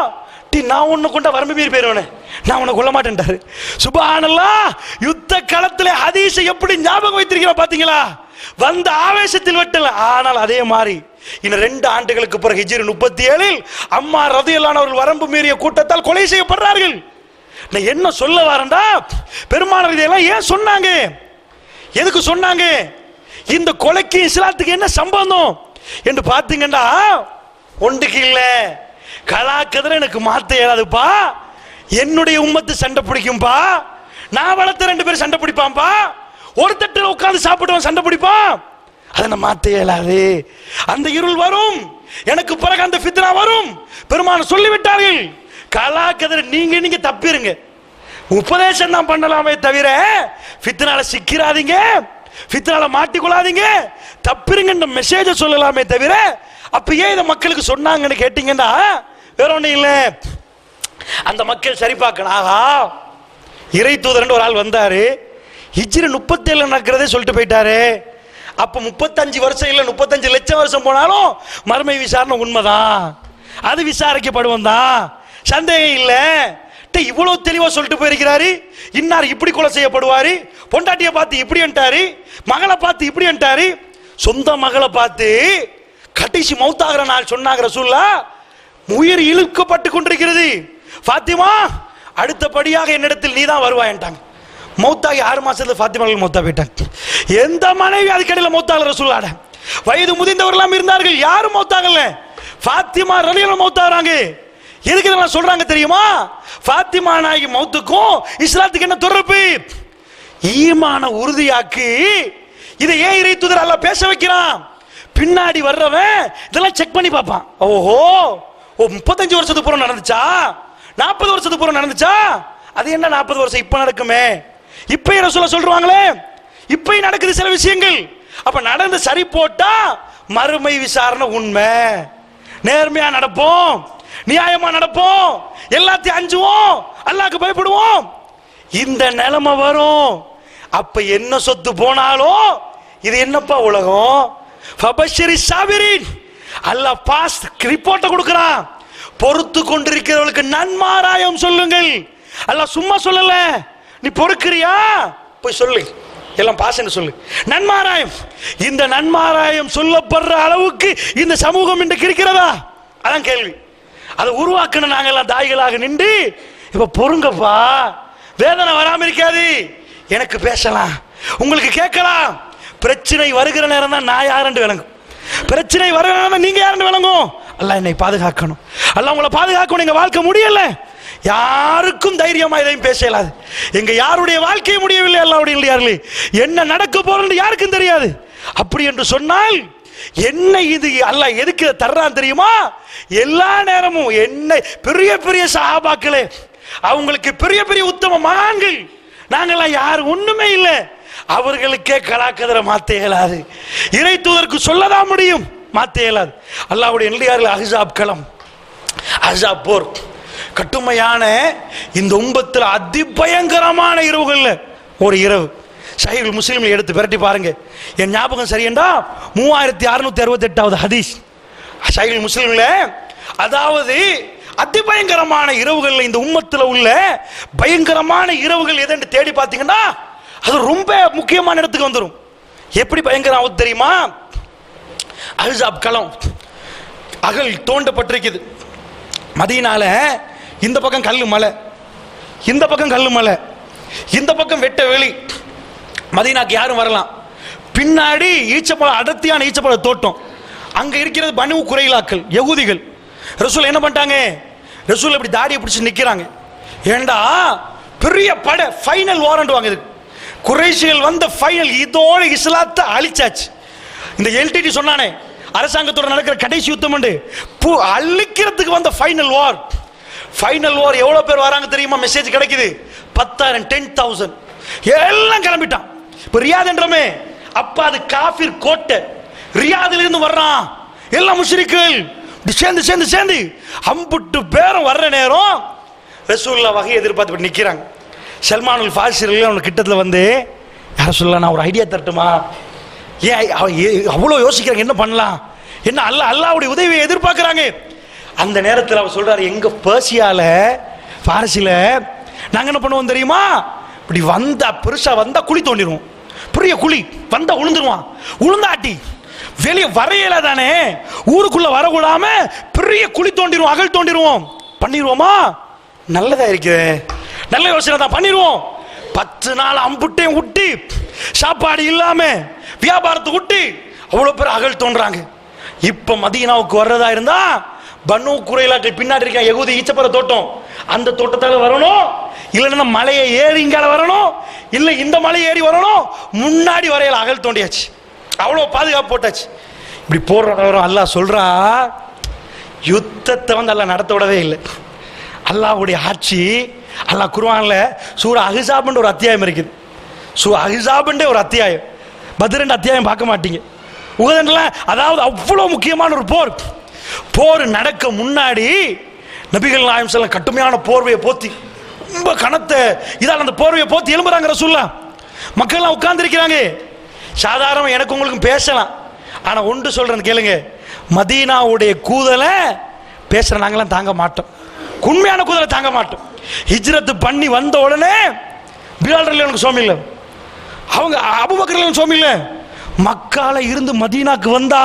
நான் உன்னை கொண்ட வரம்பு மீறி போயிருவேனே, நான் உன்னை கொல்ல மாட்டேன்ட்டாரு. சுப்ஹானல்லாஹ், யுத்த களத்தில் ஹதீஸை எப்படி ஞாபகம் வைத்திருக்கிற பாத்தீங்களா? வந்த ஆவேசத்தில் வெட்டல. ஆனால் அதே மாதிரி இன்னும் 2 ஆண்டுகளுக்கு பிறகு ஹிஜ்ரி 37 அம்மார் ரலியல்லாஹு அன்ஹு அவர்கள் வரம்பு மீறிய கூட்டத்தால் கொலை செய்யப்படுறார்கள். நான் என்ன சொல்ல வரேன்டா, பெருமானார் இதெல்லாம் ஏன் சொன்னாங்க? எதுக்கு சொன்னாங்க? இந்த கொலைக்கு இஸ்லாத்துக்கு என்ன சம்பந்தம் என்று பார்த்தீங்கன்னா, ஒன்றுக்கு இல்ல, கலாக்கதிர எனக்கு மாத்த இயலாதுப்பா. என்னுடைய உம்மத்து சண்டை பிடிக்கும்பா. நான் வளர்த்த 2 பேர் சண்டை பிடிப்பான்பா. ஒரு தட்டில் உட்கார்ந்து சாப்பிடுவான், சண்டை பிடிப்பான். அதை நான் மாத்த இயலாது. அந்த இருள் வரும், எனக்கு பிறகு அந்த ஃபித்னா வரும். பெருமானார் சொல்லிவிட்டார்கள், கலாக்கதிர நீங்க தப்பிருங்க, உபதேசம் தான் பண்ணலாமே தவிர ஃபித்னால சிக்கிறாதீங்க, ஃபித்னால மாட்டிக்கொள்ளாதீங்க, தப்பிருங்க மெசேஜ் சொல்லலாமே தவிர அப்ப ஏன் இதை மக்களுக்கு சொன்னாங்கன்னு கேட்டீங்கன்னா வேற ஒன்றும் இல்லை, அந்த மக்கள் சரி பார்க்கணும். ஆகா, இறை தூதர் ஒரு ஆள் வந்தாரு, ஹிஜ்ரி 37 நடக்கிறதே சொல்லிட்டு போயிட்டாரு. அப்ப 35 வருஷம் இல்ல 35 லட்சம் வருஷம் போனாலும் மறுமை விசாரணை உண்மைதான், அது விசாரிக்கப்படுவோம் தான், சந்தேகம் இல்லை. இவ்வளவு தெளிவா சொல்லிட்டு போயிருக்கிறாரு. இன்னார் இப்படி கொலை செய்யப்படுவாரு, பொண்டாட்டியை பார்த்து இப்படி வந்துட்டாரு, மகளை பார்த்து இப்படி வந்துட்டாரு. சொந்த மகளை பார்த்து கடைசி மௌத்தாகிற நாள் சொன்னாங்க ரசூலுல்லாஹ், உயிர் இழுக்கப்பட்டு கொண்டிருக்கிறது, ஃபாத்திமா அடுத்தபடியாக என்னிடத்தில் நீ தான் வருவாய்ட்டாங்க. மௌத்தாகி 6 மாசத்துல ஃபாத்திமா மௌத்தா போயிட்டாங்க. எந்த மனைவி அதுக்கடையில் மௌத்தாகல ரசூலுல்லாஹ். வயது முதிர்ந்தவர்களாம் இருந்தார்கள், யாரும் மௌத்தாகல. ஃபாத்திமா ரலியல்லாஹு மௌத்தாகிறாங்க. எதுக்கு இதெல்லாம் சொல்றாங்க தெரியுமா? ஃபாத்திமா நாயகி மௌத்துக்கும் இஸ்லாத்துக்கு என்ன தொடர்பு? ஈமான உறுதியாக்கி இதை ஏன் இறை தூதர் அல்லாஹ் பேச வைக்கிறான்? பின்னாடி வர்றவன் இதெல்லாம் செக் பண்ணி பார்ப்பான். ஓஹோ, 35 வருஷத்துக்கு பூர்வம் நடந்துச்சா, 40 வருஷத்துக்கு பூர்வம் நடந்துச்சா, அது என்ன 40 வருஷம் இப்ப நடக்குமே, இப்ப ரசூலுல்லாஹ் சொல்றாங்களே, இப்ப நடக்குது சில விஷயங்கள். அப்ப நடந்து சரி போட்டா மறுமை விசாரணை உண்மை, நேர்மையா நடப்போம், நியாயமா நடப்போம், எல்லாத்தையும் அஞ்சுவோம், அல்லாஹ்க்கு பயப்படுவோம். இந்த நிலைமை வரும். அப்ப என்ன சொத்து போனாலும் இது என்னப்பா உலகம், ஃபபஷிரி சாபிரின், அல்லாஹ் பாஸ் ரிப்போர்ட் கொடுக்கிறான். பொறுத்து கொண்டிருக்கிறவர்களுக்கு நன்மாராயம் சொல்லுங்கள். அல்லாஹ் சும்மா சொல்லல, நீ பொறுக்கிறியா போய் சொல்லு, எல்லாம் பாசன்னு சொல்லு, நன்மாராயம். இந்த நன்மாராயம் சொல்லப்படுற அளவுக்கு இந்த சமூகம் இன்றைக்கு இருக்கிறதா? அதான் கேள்வி. அதை உருவாக்கணும். நாங்கள் எல்லாம் தாய்களாக நின்று இப்ப பொறுங்கப்பா, வேதனை வராம இருக்காது, எனக்கு பேசலாம், உங்களுக்கு கேட்கலாம். பிரச்சனை வருகிற நேரம் தான் நான் யாருன்னு விளங்கும், பிரச்சனை வருகிற நேரம் நீங்க யாருன்னு விளங்கும். அல்லாஹ் என்னை பாதுகாக்கணும், அல்லாஹ் உங்களை பாதுகாக்கணும். எங்க வாழ்க்கை முடியல, யாருக்கும் தைரியமா எதையும் பேச இயலாது. எங்க யாருடைய வாழ்க்கையை முடியவில்லை, அல்லாஹ்வுடைய இல்லையார்களே, என்ன நடக்க போறது யாருக்கும் தெரியாது. அப்படி என்று சொன்னால் என்ன இது அல்லாஹ் எதுக்கு தர்றான் தெரியுமா? எல்லா நேரமும் என்ன பெரிய பெரிய சஹாபாக்களே, அவங்களுக்கு பெரிய பெரிய உத்தம மகான்கள், நாங்கெல்லாம் யாரு ஒண்ணுமே இல்லை, அவர்களுக்கே கலாக்கதிர மாத்த இயலாது, இறை தூதருக்கு சொல்லதான் முடியும், மாத்த இயலாது. அல்லாஹ்வுடைய நல்லடியார்கள் அஹ்ஸாப் களம், அஹ்ஸாப் போர், கட்டுமையான இந்த உம்மத்தில் அதிபயங்கரமான இரவுகள்ல ஒரு இரவு. சஹீஹ் முஸ்லிம்ல எடுத்து பிரட்டி பாருங்க, என் ஞாபகம் சரியண்டா 3668வது ஹதீஸ் சஹீஹ் முஸ்லிம்ல. அதாவது அதிபயங்கரமான இரவுகள், இந்த உம்மத்தில் உள்ள பயங்கரமான இரவுகள் எதுன்னு தேடி பார்த்தீங்கன்னா அது ரொம்ப முக்கியமான இடத்துக்கு வந்துடும். எப்படி பயங்கரம் ஆகுது தெரியுமா? அஹ்ஸாப் களம் அகல் தோண்டப்பட்டிருக்குது மதீனால. இந்த பக்கம் கல்லு மலை, இந்த பக்கம் கல்லு மலை, இந்த பக்கம் வெட்ட வெளி. மதீனாக்கு யாரும் வரலாம். பின்னாடி ஈச்சப்பழம், அடர்த்தியான ஈச்சப்பழ தோட்டம். அங்க இருக்கிறது பனு குறைலாக்கள், யகூதிகள். ரசூல் என்ன பண்ணிட்டாங்க? ரசூல் இப்படி தாடியை பிடிச்சி நிக்கிறாங்க. ஏண்டா பெரிய படை, ஃபைனல் வாரண்ட் வாங்குது. குறைஷிகள் வந்த ஃபைனல், இதோட இஸ்லாத்தை அழிச்சாச்சு. இந்த எல்டிடி சொன்னானே அரசாங்கத்தோட நடக்கிற கடைசி யுத்தம் அழிக்கிறதுக்கு வந்த ஃபைனல் வார். ஃபைனல் வார் எவ்வளவு பேர் வராங்க தெரியுமா? மெசேஜ் கிடைக்குது 10,000 10,000 எல்லாம் கிளம்பிட்டான். இப்ப ரியாத் என்றமே, அப்ப அது காஃபிர் கோட்டை, ரியாதில் இருந்து வர்றான் எல்லாம் முஷ்ரிக்குகள் சேர்ந்து சேர்ந்து சேர்ந்து அம்புட்டு பேரும் வர்ற நேரம் ரசூலுல்லாஹ் வகை எதிர்பார்த்து நிக்கிறாங்க. சல்மானுல் ஃபாரிஸி அவனுக்கு கிட்டத்தில் வந்து, யார் சொல்லலாம், நான் ஒரு ஐடியா தரட்டுமா, ஏன் அவ்வளோ யோசிக்கிறாங்க, என்ன பண்ணலாம், என்ன அல்லாஹ்வுடைய உதவியை எதிர்பார்க்கிறாங்க. அந்த நேரத்தில் அவர் சொல்றாரு, எங்க பெர்சியால பாரசில நாங்க என்ன பண்ணுவோம் தெரியுமா, இப்படி வந்தா பெருசா வந்தா குழி தோண்டிடுவோம், பெரிய குழி வந்தா உளுந்துருவான், உளுந்தாட்டி வெளியே வரையல தானே, ஊருக்குள்ள வரக்கூடாம பெரிய குழி தோண்டிடுவோம், அகல் தோண்டிடுவோம். பண்ணிடுவோமா? நல்லதா இருக்கு, நல்ல யோசனை தான், பண்ணிடுவோம். 10 நாள் அம்புட்டையும் விட்டு, சாப்பாடு இல்லாம வியாபாரத்தை விட்டு அவ்வளவு பேர் அகல் தோன்றாங்க. இப்ப மதீனாவுக்கு வர்றதா இருந்தா பனு குறைலாக்கள் பின்னாடி இருக்க யகூதி ஈச்சப்பழ தோட்டம், அந்த தோட்டத்தால வரணும், இல்லைன்னா மலையை ஏறி இங்கால வரணும், இல்ல இந்த மலை ஏறி வரணும். முன்னாடி வரையில அகல் தோண்டியாச்சு, அவ்வளவு பாதுகாப்பு போட்டாச்சு. இப்படி போடுற நேரம் அல்லாஹ் சொல்றா, யுத்தத்தை வந்து அல்லாஹ் நடத்த விடவே இல்லை. அல்லாஹ்வுடைய ஆட்சி, அல்லாஹ் குர்ஆன்ல சூரா அஹ்ஸாப்ன்ற ஒரு அத்தியாயம் இருக்குது. அஹ்ஸாப்ன்ற ஒரு அத்தியாயம், பத்ர் அத்தியாயம் பார்க்க மாட்டீங்க. உஹதுல அதாவது அவ்வளவு முக்கியமான ஒரு போர். போர் நடக்க முன்னாடி நபிகள் நாயகம் ஸல்லல்லாஹு அலைஹி கட்டுமையான போர்வையை போத்தி ரொம்ப கனத்த இதால் அந்த போர்வையை போத்தி எழும்புறாங்க ரசூலுல்லாஹ். மக்கள்லாம் உட்கார்ந்து இருக்கிறாங்க. சாதாரண எனக்கு உங்களுக்கு பேசலாம், ஆனா ஒன்று சொல்றேன் கேளுங்க, மதீனாவுடைய கூதலை பேசுற நாங்களாம் தாங்க மாட்டோம். உண்மையான கூதலை தாங்க மாட்டோம். ஹிஜ்ரத் பண்ணி வந்த உடனே பிலால் ரலியல்லாஹு சோம் இல்லை, அவங்க அபூபக்கர் சோம் இல்லை, மக்கால இருந்து மதீனாக்கு வந்தா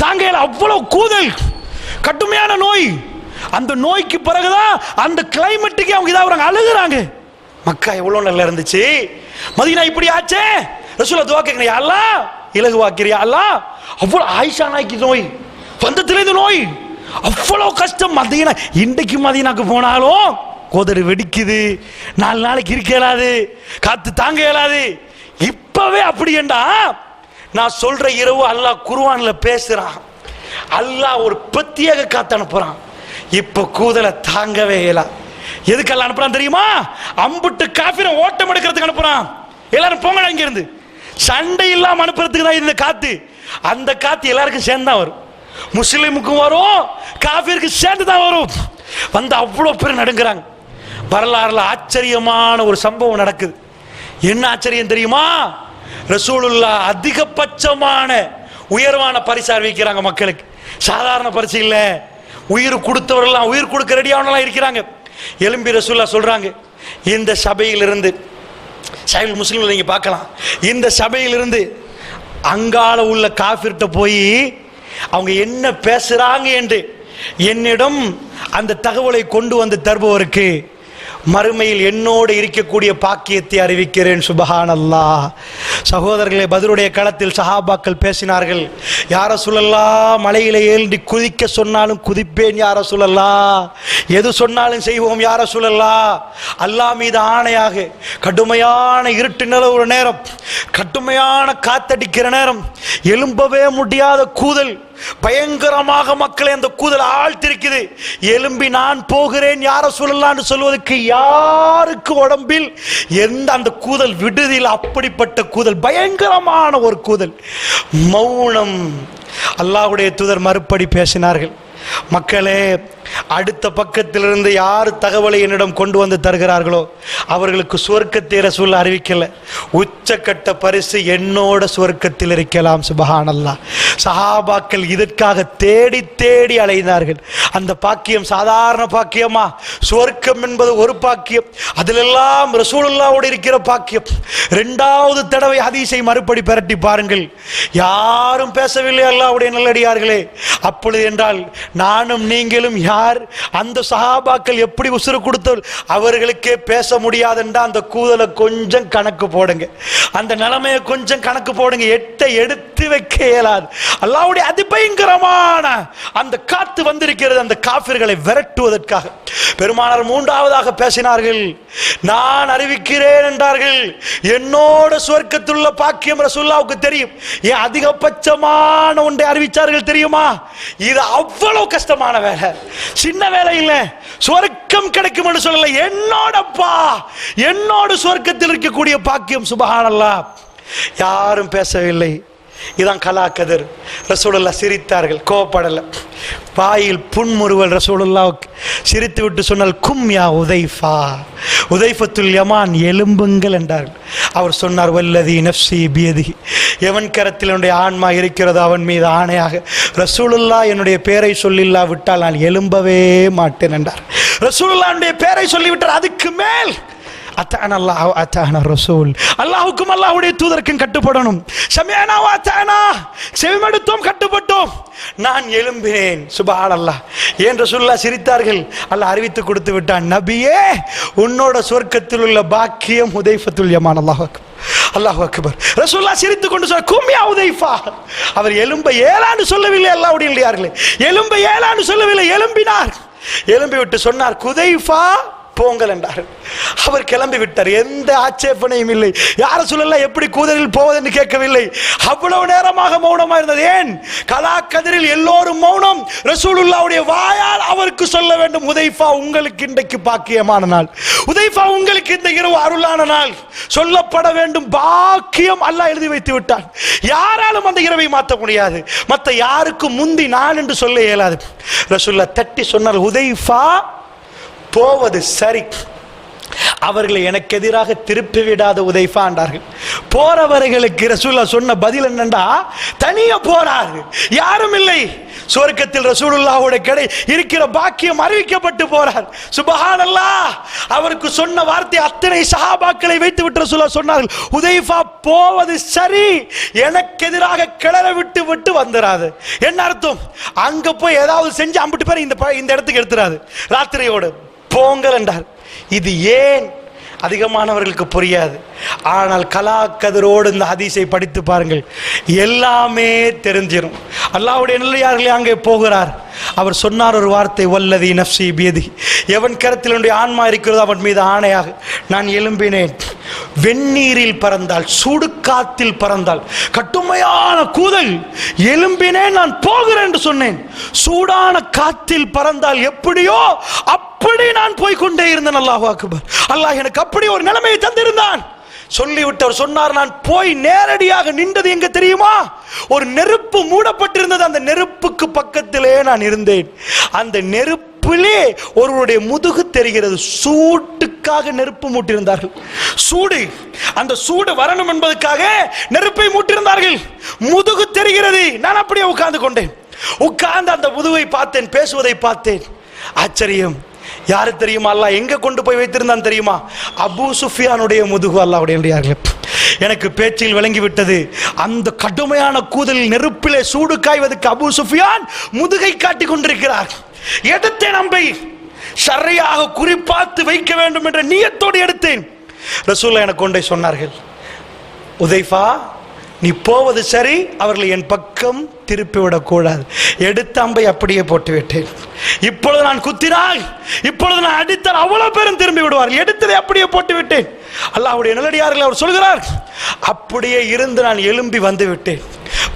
தாங்க அவ்வளவு கூதல், கடுமையான நோய். அந்த நோய்க்கு பிறகுதான் அந்த கிளைமேட்டுக்கு அவங்க இதாக அழுகுறாங்க. மக்கா எவ்வளவு நல்லா இருந்துச்சு, மதீனா இப்படி ஆச்சே. ரசூலுல்லாஹ் துஆ கேக்குறாங்க, யா அல்லாஹ் இலகுவாக்கிறியா அல்லாஹ். அவ்வளவு ஆயிஷா நாய்க்கு நோய் வந்ததுலேருந்து நோய், அவ்வளவு கஷ்டம். மதீனா இன்றைக்கு மதீனாக்கு போனாலும் கோதறு வெடிக்குது, 4 நாளைக்கு இருக்க இயலாது, காத்து தாங்க இயலாது. இப்பவே அப்படி என்றா நான் சொல்ற இரவு அல்லாஹ் குர்ஆன்ல பேசுறான், அல்லாஹ் ஒரு பிரத்யேக காத்து அனுப்புறான். இப்ப கூதலை தாங்கவே இயலா. எதுக்கெல்லாம் அனுப்புறான் தெரியுமா? அம்புட்டு காஃபிரை ஓட்டம் எடுக்கிறதுக்கு அனுப்புறான். எல்லாரும் போங்க இங்க இருந்து, சண்டை இல்லாம அனுப்புறதுக்கு தான் இந்த காத்து. அந்த காத்து எல்லாருக்கும் சேர்ந்து தான் வரும், முஸ்லிமுக்கும் வரும், காஃபிருக்கு சேர்ந்து தான் வரும். வந்து அவ்வளவு பேர் நடுங்குறாங்க. வரலாறுல ஆச்சரியமான ஒரு சம்பவம் நடக்குது. என்ன ஆச்சரியம் தெரியுமா? ரசூலுல்லாஹ் அதிகபட்சமான உயர்வான பரிசு அறிவிக்கிறாங்க மக்களுக்கு. சாதாரண பரிசு இல்ல, உயிர் கொடுத்தவர்கள்லாம், உயிர் கொடுக்க ரெடியானலாம் இருக்கிறாங்க. எலும்பி ரசூலுல்லாஹ் சொல்றாங்க, இந்த சபையிலிருந்து, சஹீஹ் முஸ்லிம்ல நீங்க பார்க்கலாம், இந்த சபையிலிருந்து அங்கால உள்ள காஃபிர்ட்ட போய் அவங்க என்ன பேசுறாங்க என்று என்னிடம் அந்த தகவலை கொண்டு வந்து தருபவருக்கு மறுமையில் என்னோடு இருக்கக்கூடிய பாக்கியத்தை அறிவிக்கிறேன். சுபஹானல்லாஹ். சகோதரர்களே, பத்ருடைய களத்தில் சஹாபாக்கள் பேசினார்கள், யா ரசூலல்லாஹ் மலையிலே ஏறி குதிக்க சொன்னாலும் குதிப்பேன் யா ரசூலல்லாஹ், எது சொன்னாலும் செய்வோம் யா ரசூலல்லாஹ். அல்லாஹ் மீது ஆணையாக கடுமையான இருட்டு நிலவுற நேரம், கடுமையான காத்தடிக்கிற நேரம், எழும்பவே முடியாத கூதல், பயங்கரமாக மக்களை அந்த கூதல் ஆழ்த்திருக்குது. எலும்பி நான் போகிறேன் யா ரசூலல்லாஹ்னு சொல்வதற்கு யாருக்கு உடம்பில் எந்த அந்த கூதல் விடுதியில், அப்படிப்பட்ட கூதல், பயங்கரமான ஒரு கூதல், மௌனம். அல்லாஹ்வுடைய தூதர் மறுபடி பேசினார்கள், மக்களே, அடுத்த பக்கத்திலிருந்து யார் தகவலை என்னிடம் கொண்டு வந்து தருகிறார்களோ அவர்களுக்கு சுவர்க்கத்தை ரசூலுல்லாஹ் அறிவிக்கல, உச்சக்கட்ட பரிசு என்னோட சுவர்க்கத்தில் இருக்கலாம். சுபஹானல்லாஹ். சஹாபாக்கள் இதற்காக தேடி தேடி அலைந்தார்கள். அந்த பாக்கியம் சாதாரண பாக்கியமா? சுவர்க்கம் என்பது ஒரு பாக்கியம், அதிலெல்லாம் ரசூலுல்லாஹ்வோடு இருக்கிற பாக்கியம். 2வது தடவை ஹதீஸை மறுபடி பிரட்டி பாருங்கள், யாரும் பேசவில்லை அல்லாஹ்வுடைய நல்லடியார்களே. அப்பொழுது என்றால் நானும் நீங்களும் யார்? அந்த சஹாபாக்கள் எப்படி உசுறு கொடுத்தவர், அவர்களுக்கே பேச முடியாதுன்றா அந்த கூதலை கொஞ்சம் கணக்கு போடுங்க, அந்த நிலைமையை கொஞ்சம் கணக்கு போடுங்க, எடுத்து வைக்க இயலாது. அல்லாஹ்வுடைய அதிபயங்கரமான அந்த காத்து வந்திருக்கிறது அந்த காஃபிர்களை விரட்டுவதற்காக. பெருமானார் 3வதாக பேசினார்கள், நான் அறிவிக்கிறேன் என்றார்கள், என்னோட சுவர்க்கத்தில் உள்ள பாக்கியம் ரசூலுல்லாஹ்வுக்கு தெரியும். ஏன் அதிகபட்சமான ஒன்றை அறிவிச்சார்கள் தெரியுமா? இது அவ்வளவு கஷ்டமான வேலை, சின்ன வேலை இல்லை. சுவர்க்கம் கிடைக்கும் என்று சொல்லல, என்னோடப்பா, என்னோட சுவர்க்கத்தில் இருக்கக்கூடிய பாக்கியம். சுபஹானல்லாஹ். யாரும் பேசவில்லை. இதான் கலாக்கதிர். ரசூலுல்லாஹ் சிரித்தார்கள், கோபப்படல. வாயில் புன்முறுவல். ரசூலுல்லாஹ் சிரித்து விட்டு சொன்னால், கும் யா உதைஃபா, உதைஃபத்துல் யமான், எலும்புங்கள் என்றார்கள். அவர் சொன்னார், வல்லதி நஃப்ஸி பியதிஹி, எவன் கரத்தில் என்னுடைய ஆன்மா இருக்கிறதோ அவன் மீது ஆணையாக ரசூலுல்லாஹ் என்னுடைய பேரை சொல்லில்லா விட்டால் நான் எழும்பவே மாட்டேன் என்றார். ரசூலுல்லாஹ்வுடைய பேரை சொல்லிவிட்டார். அதுக்கு மேல் அத்தான அல்லாஹ் அத்தான ரசூல், அல்லாஹ்வுக்கும் அல்லாஹ்வுடைய தூதருக்கும் கட்டுப்படணும். சமிஅனா வ அத்தானா, செவிமடுத்தோம், கட்டுப்பட்டோம், நான் எழும்பினேன். சுப்ஹானல்லாஹ். ஏன் ரசூலுல்லாஹ் சிரித்தார்கள்? அல்லாஹ் அறிவித்து கொடுத்து விட்டான், நபியே, உன்னோட சொர்க்கத்தில் உள்ள பாக்கியம் ஹுதைஃபத்துல் யமான். அல்லாஹ் அக்பர், அல்லாஹ் அக்பர். ரசூலுல்லாஹ் சிரித்துக் கொண்டு சொன்னார், கும் யா ஹுதைஃபா. அவர் எலும்ப ஏலான்னு சொல்லவில்லை, அல்லாஹ்வுடைய இல்லையார்களே, எலும்ப ஏலான்னு சொல்லவில்லை, எழும்பினார். எழும்பி விட்டு சொன்னார், குதைஃபா போங்கள் என்றார். அவர் கிளம்பி விட்டார். எந்த ஆட்சேபனையும் இல்லை. யார சொல்லலாம் எப்படி கூதலில் போவது என்று கேட்கவில்லை. அவ்வளவு நேரமாக மௌனமா இருந்தது. ஏன்? கலா கதிரில் எல்லோரும் மௌனம். ரசூலுல்லாஹ்வுடைய வாயால் அவருக்கு சொல்ல வேண்டும், உதைஃபா உங்களுக்கு இன்றைக்கு பாக்கியமான நாள், உதைஃபா உங்களுக்கு இந்த இரவு அருளான நாள் சொல்லப்பட வேண்டும். பாக்கியம் அல்லாஹ் எழுதி வைத்து விட்டான். யாராலும் அந்த இரவை மாற்ற முடியாது. மற்ற யாருக்கும் முந்தி நான் என்று சொல்ல இயலாது. ரசூலுல்லாஹ் தட்டி சொன்னார், உதைஃபா போவது சரி, அவர்களை எனக்கு எதிராக திருப்பி விடாத உதைஃபா என்றார்கள். போறவர்களுக்கு ரசூலுல்லாஹ் சொன்ன பதில் என்னண்டா, தனியா போறாரு, யாரும் இல்லை. சுவர்க்கத்தில் ரசூலுல்லாஹ்வுடைய கடை இருக்கிற பாக்கியம் அறிவிக்கப்பட்டு போறார். சுப்ஹானல்லாஹ். அவருக்கு சொன்ன வார்த்தை அத்தனை சஹாபாக்களை வைத்து விட்டு ரசூலுல்லாஹ் சொன்னார்கள், உதைஃபா போவது சரி, எனக்கு எதிராக கிளற விட்டு விட்டு வந்துராது. என்ன அர்த்தம்? அங்க போய் ஏதாவது செஞ்சு அம்பிட்டு பேர் இந்த இடத்துக்கு எடுத்துறாது, ராத்திரியோடு போங்கள் என்றார். இது ஏன் அதிகமானவர்களுக்கு புரியாது. ஆனால் கலாக்கதிரோடு இந்த ஹதீஸை படித்து பாருங்கள், எல்லாமே தெரிஞ்சிடும். அல்லாஹ்வுடைய நல்லடியார்களே அங்கே போகிறார். அவர் சொன்னார் ஒரு வார்த்தை, வல்லதி நஃப்ஸி பியதி, எவன் கரத்தில் என்னுடைய ஆன்மா இருக்கிறதோ அவன் மீது ஆணையாக நான் எழும்பினேன். வெந்நீரில் பறந்தால், சுடுகாத்தில் பறந்தால், கட்டுமையான கூதல், எழும்பினேன், நான் போகிறேன் என்று சொன்னேன். சூடான காத்தில் பறந்தால் எப்படியோ அப்படி நான் போய்கொண்டே இருந்தேன். அல்லாஹு அக்பர். அல்லாஹ் எனக்கு அப்படி ஒரு நிலைமையை தந்திருந்தான். சொல்லிவிட்டவர் சொன்னார், நான் போய் நேரடியாக நின்றது எங்க தெரியுமா? ஒரு நெருப்பு மூடப்பட்டிருந்தது. அந்த நெருப்புக்கு பக்கத்திலே நான் இருந்தேன். அந்த நெருப்பிலே ஒருவருடைய முதுகு தெரிகிறது. சூட்டுக்காக நெருப்பு மூட்டியிருந்தார்கள். சூடு, அந்த சூடு வரணும் என்பதற்காக நெருப்பை மூட்டியிருந்தார்கள். முதுகு தெரிகிறது. நான் அப்படியே உட்கார்ந்து கொண்டேன். உட்கார்ந்து அந்த முதுகை பார்த்தேன், பேசுவதை பார்த்தேன். ஆச்சரியம். யாரு தெரியுமா? அல்லாஹ் எங்க கொண்டு போய் வைத்திருந்தான் தெரியுமா? அபூ சுஃபியானுடைய முதுகு. அல்லாஹ்வுடைய எனக்கு பேச்சில் விளங்கிவிட்டது. அந்த கடுமையான கூதலில் நெருப்பிலே சூடு காய்வதற்கு அபூ சுஃபியான் முதுகை காட்டி கொண்டிருக்கிறார். எடுத்தேன் அம்பை, சரியாக குறிப்பாத்து வைக்க வேண்டும் என்ற நியத்தோடு எடுத்தேன். ரசூலுல்லாஹ் எனக்கு கொண்டே சொன்னார்கள், உதைஃபா நீ போவது சரி, அவர்களை என் பக்கம் திருப்பிவிடக் கூடாது. எடுத்த அம்பை அப்படியே போட்டு விட்டேன். இப்பொழுது நான் குத்தினால், இப்பொழுது நான் அடித்தால் அவ்வளவு பேரும் திரும்பி விடுவார்கள். எடுத்ததை அப்படியே போட்டு விட்டேன். அல்லாஹ்வுடைய நல்லடியார்கள் அவர் சொல்கிறார், அப்படியே இருந்து நான் எழும்பி வந்து விட்டேன்.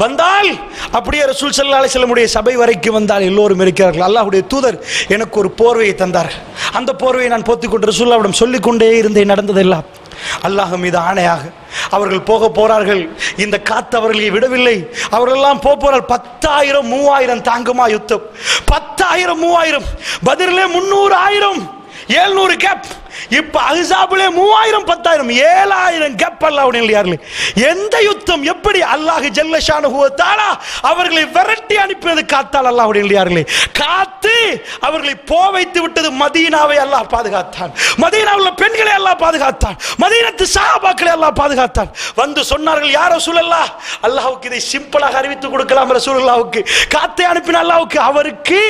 வந்தால் அப்படியே ரசூல் ஸல்லல்லாஹு அலைஹி வஸல்லம் சபை வரைக்கும் வந்தால் எல்லோரும் இருக்கிறார்கள். அல்லாஹ்வுடைய தூதர் எனக்கு ஒரு போர்வையை தந்தார். அந்த போர்வையை நான் போத்திக்கொண்டு ரசூலுல்லாஹ்விடம் சொல்லிக்கொண்டே இருந்தேன் நடந்ததெல்லாம். அல்லாஹ் மீது ஆணையாக அவர்கள் போகிறார்கள். இந்த காத்து அவர்களை விடவில்லை. அவர்கள் எல்லாம் போறார்கள். 10,000 3000 தாங்குமா யுத்தம்? 10,000 3000. பதிரிலே 300 1000 700 கேப். இப்ப அஹ்ஸாபிலே 3000 10,000 7000 கேப். அல்லாஹ்வுடைய எந்த யுத்தம் எப்படி? அல்லாஹ் ஜல்ல ஷானஹு வ தஆலா அவர்களை விரட்டி அனுப்பியது காத்தால். அல்லாஹ்வுடைய காத்து அவர்களை வைத்து விட்டது. மதீனாவை அல்லாஹ் பாதுகாத்தான். மதீனாவில் உள்ள பெண்களை அல்லாஹ் பாதுகாத்தான். மதீனத்து சஹாபாக்களை அல்லாஹ் பாதுகாத்தான். வந்து சொன்னார்கள், யா ரசூலல்லாஹ், அல்லாஹ்வுக்கு இதை சிம்பிளாக அறிவித்து கொடுக்கலாம். ரசூலுல்லாஹ்வுக்கு காத்தை அனுப்பின அல்லாஹ்வுக்கு அவருக்கு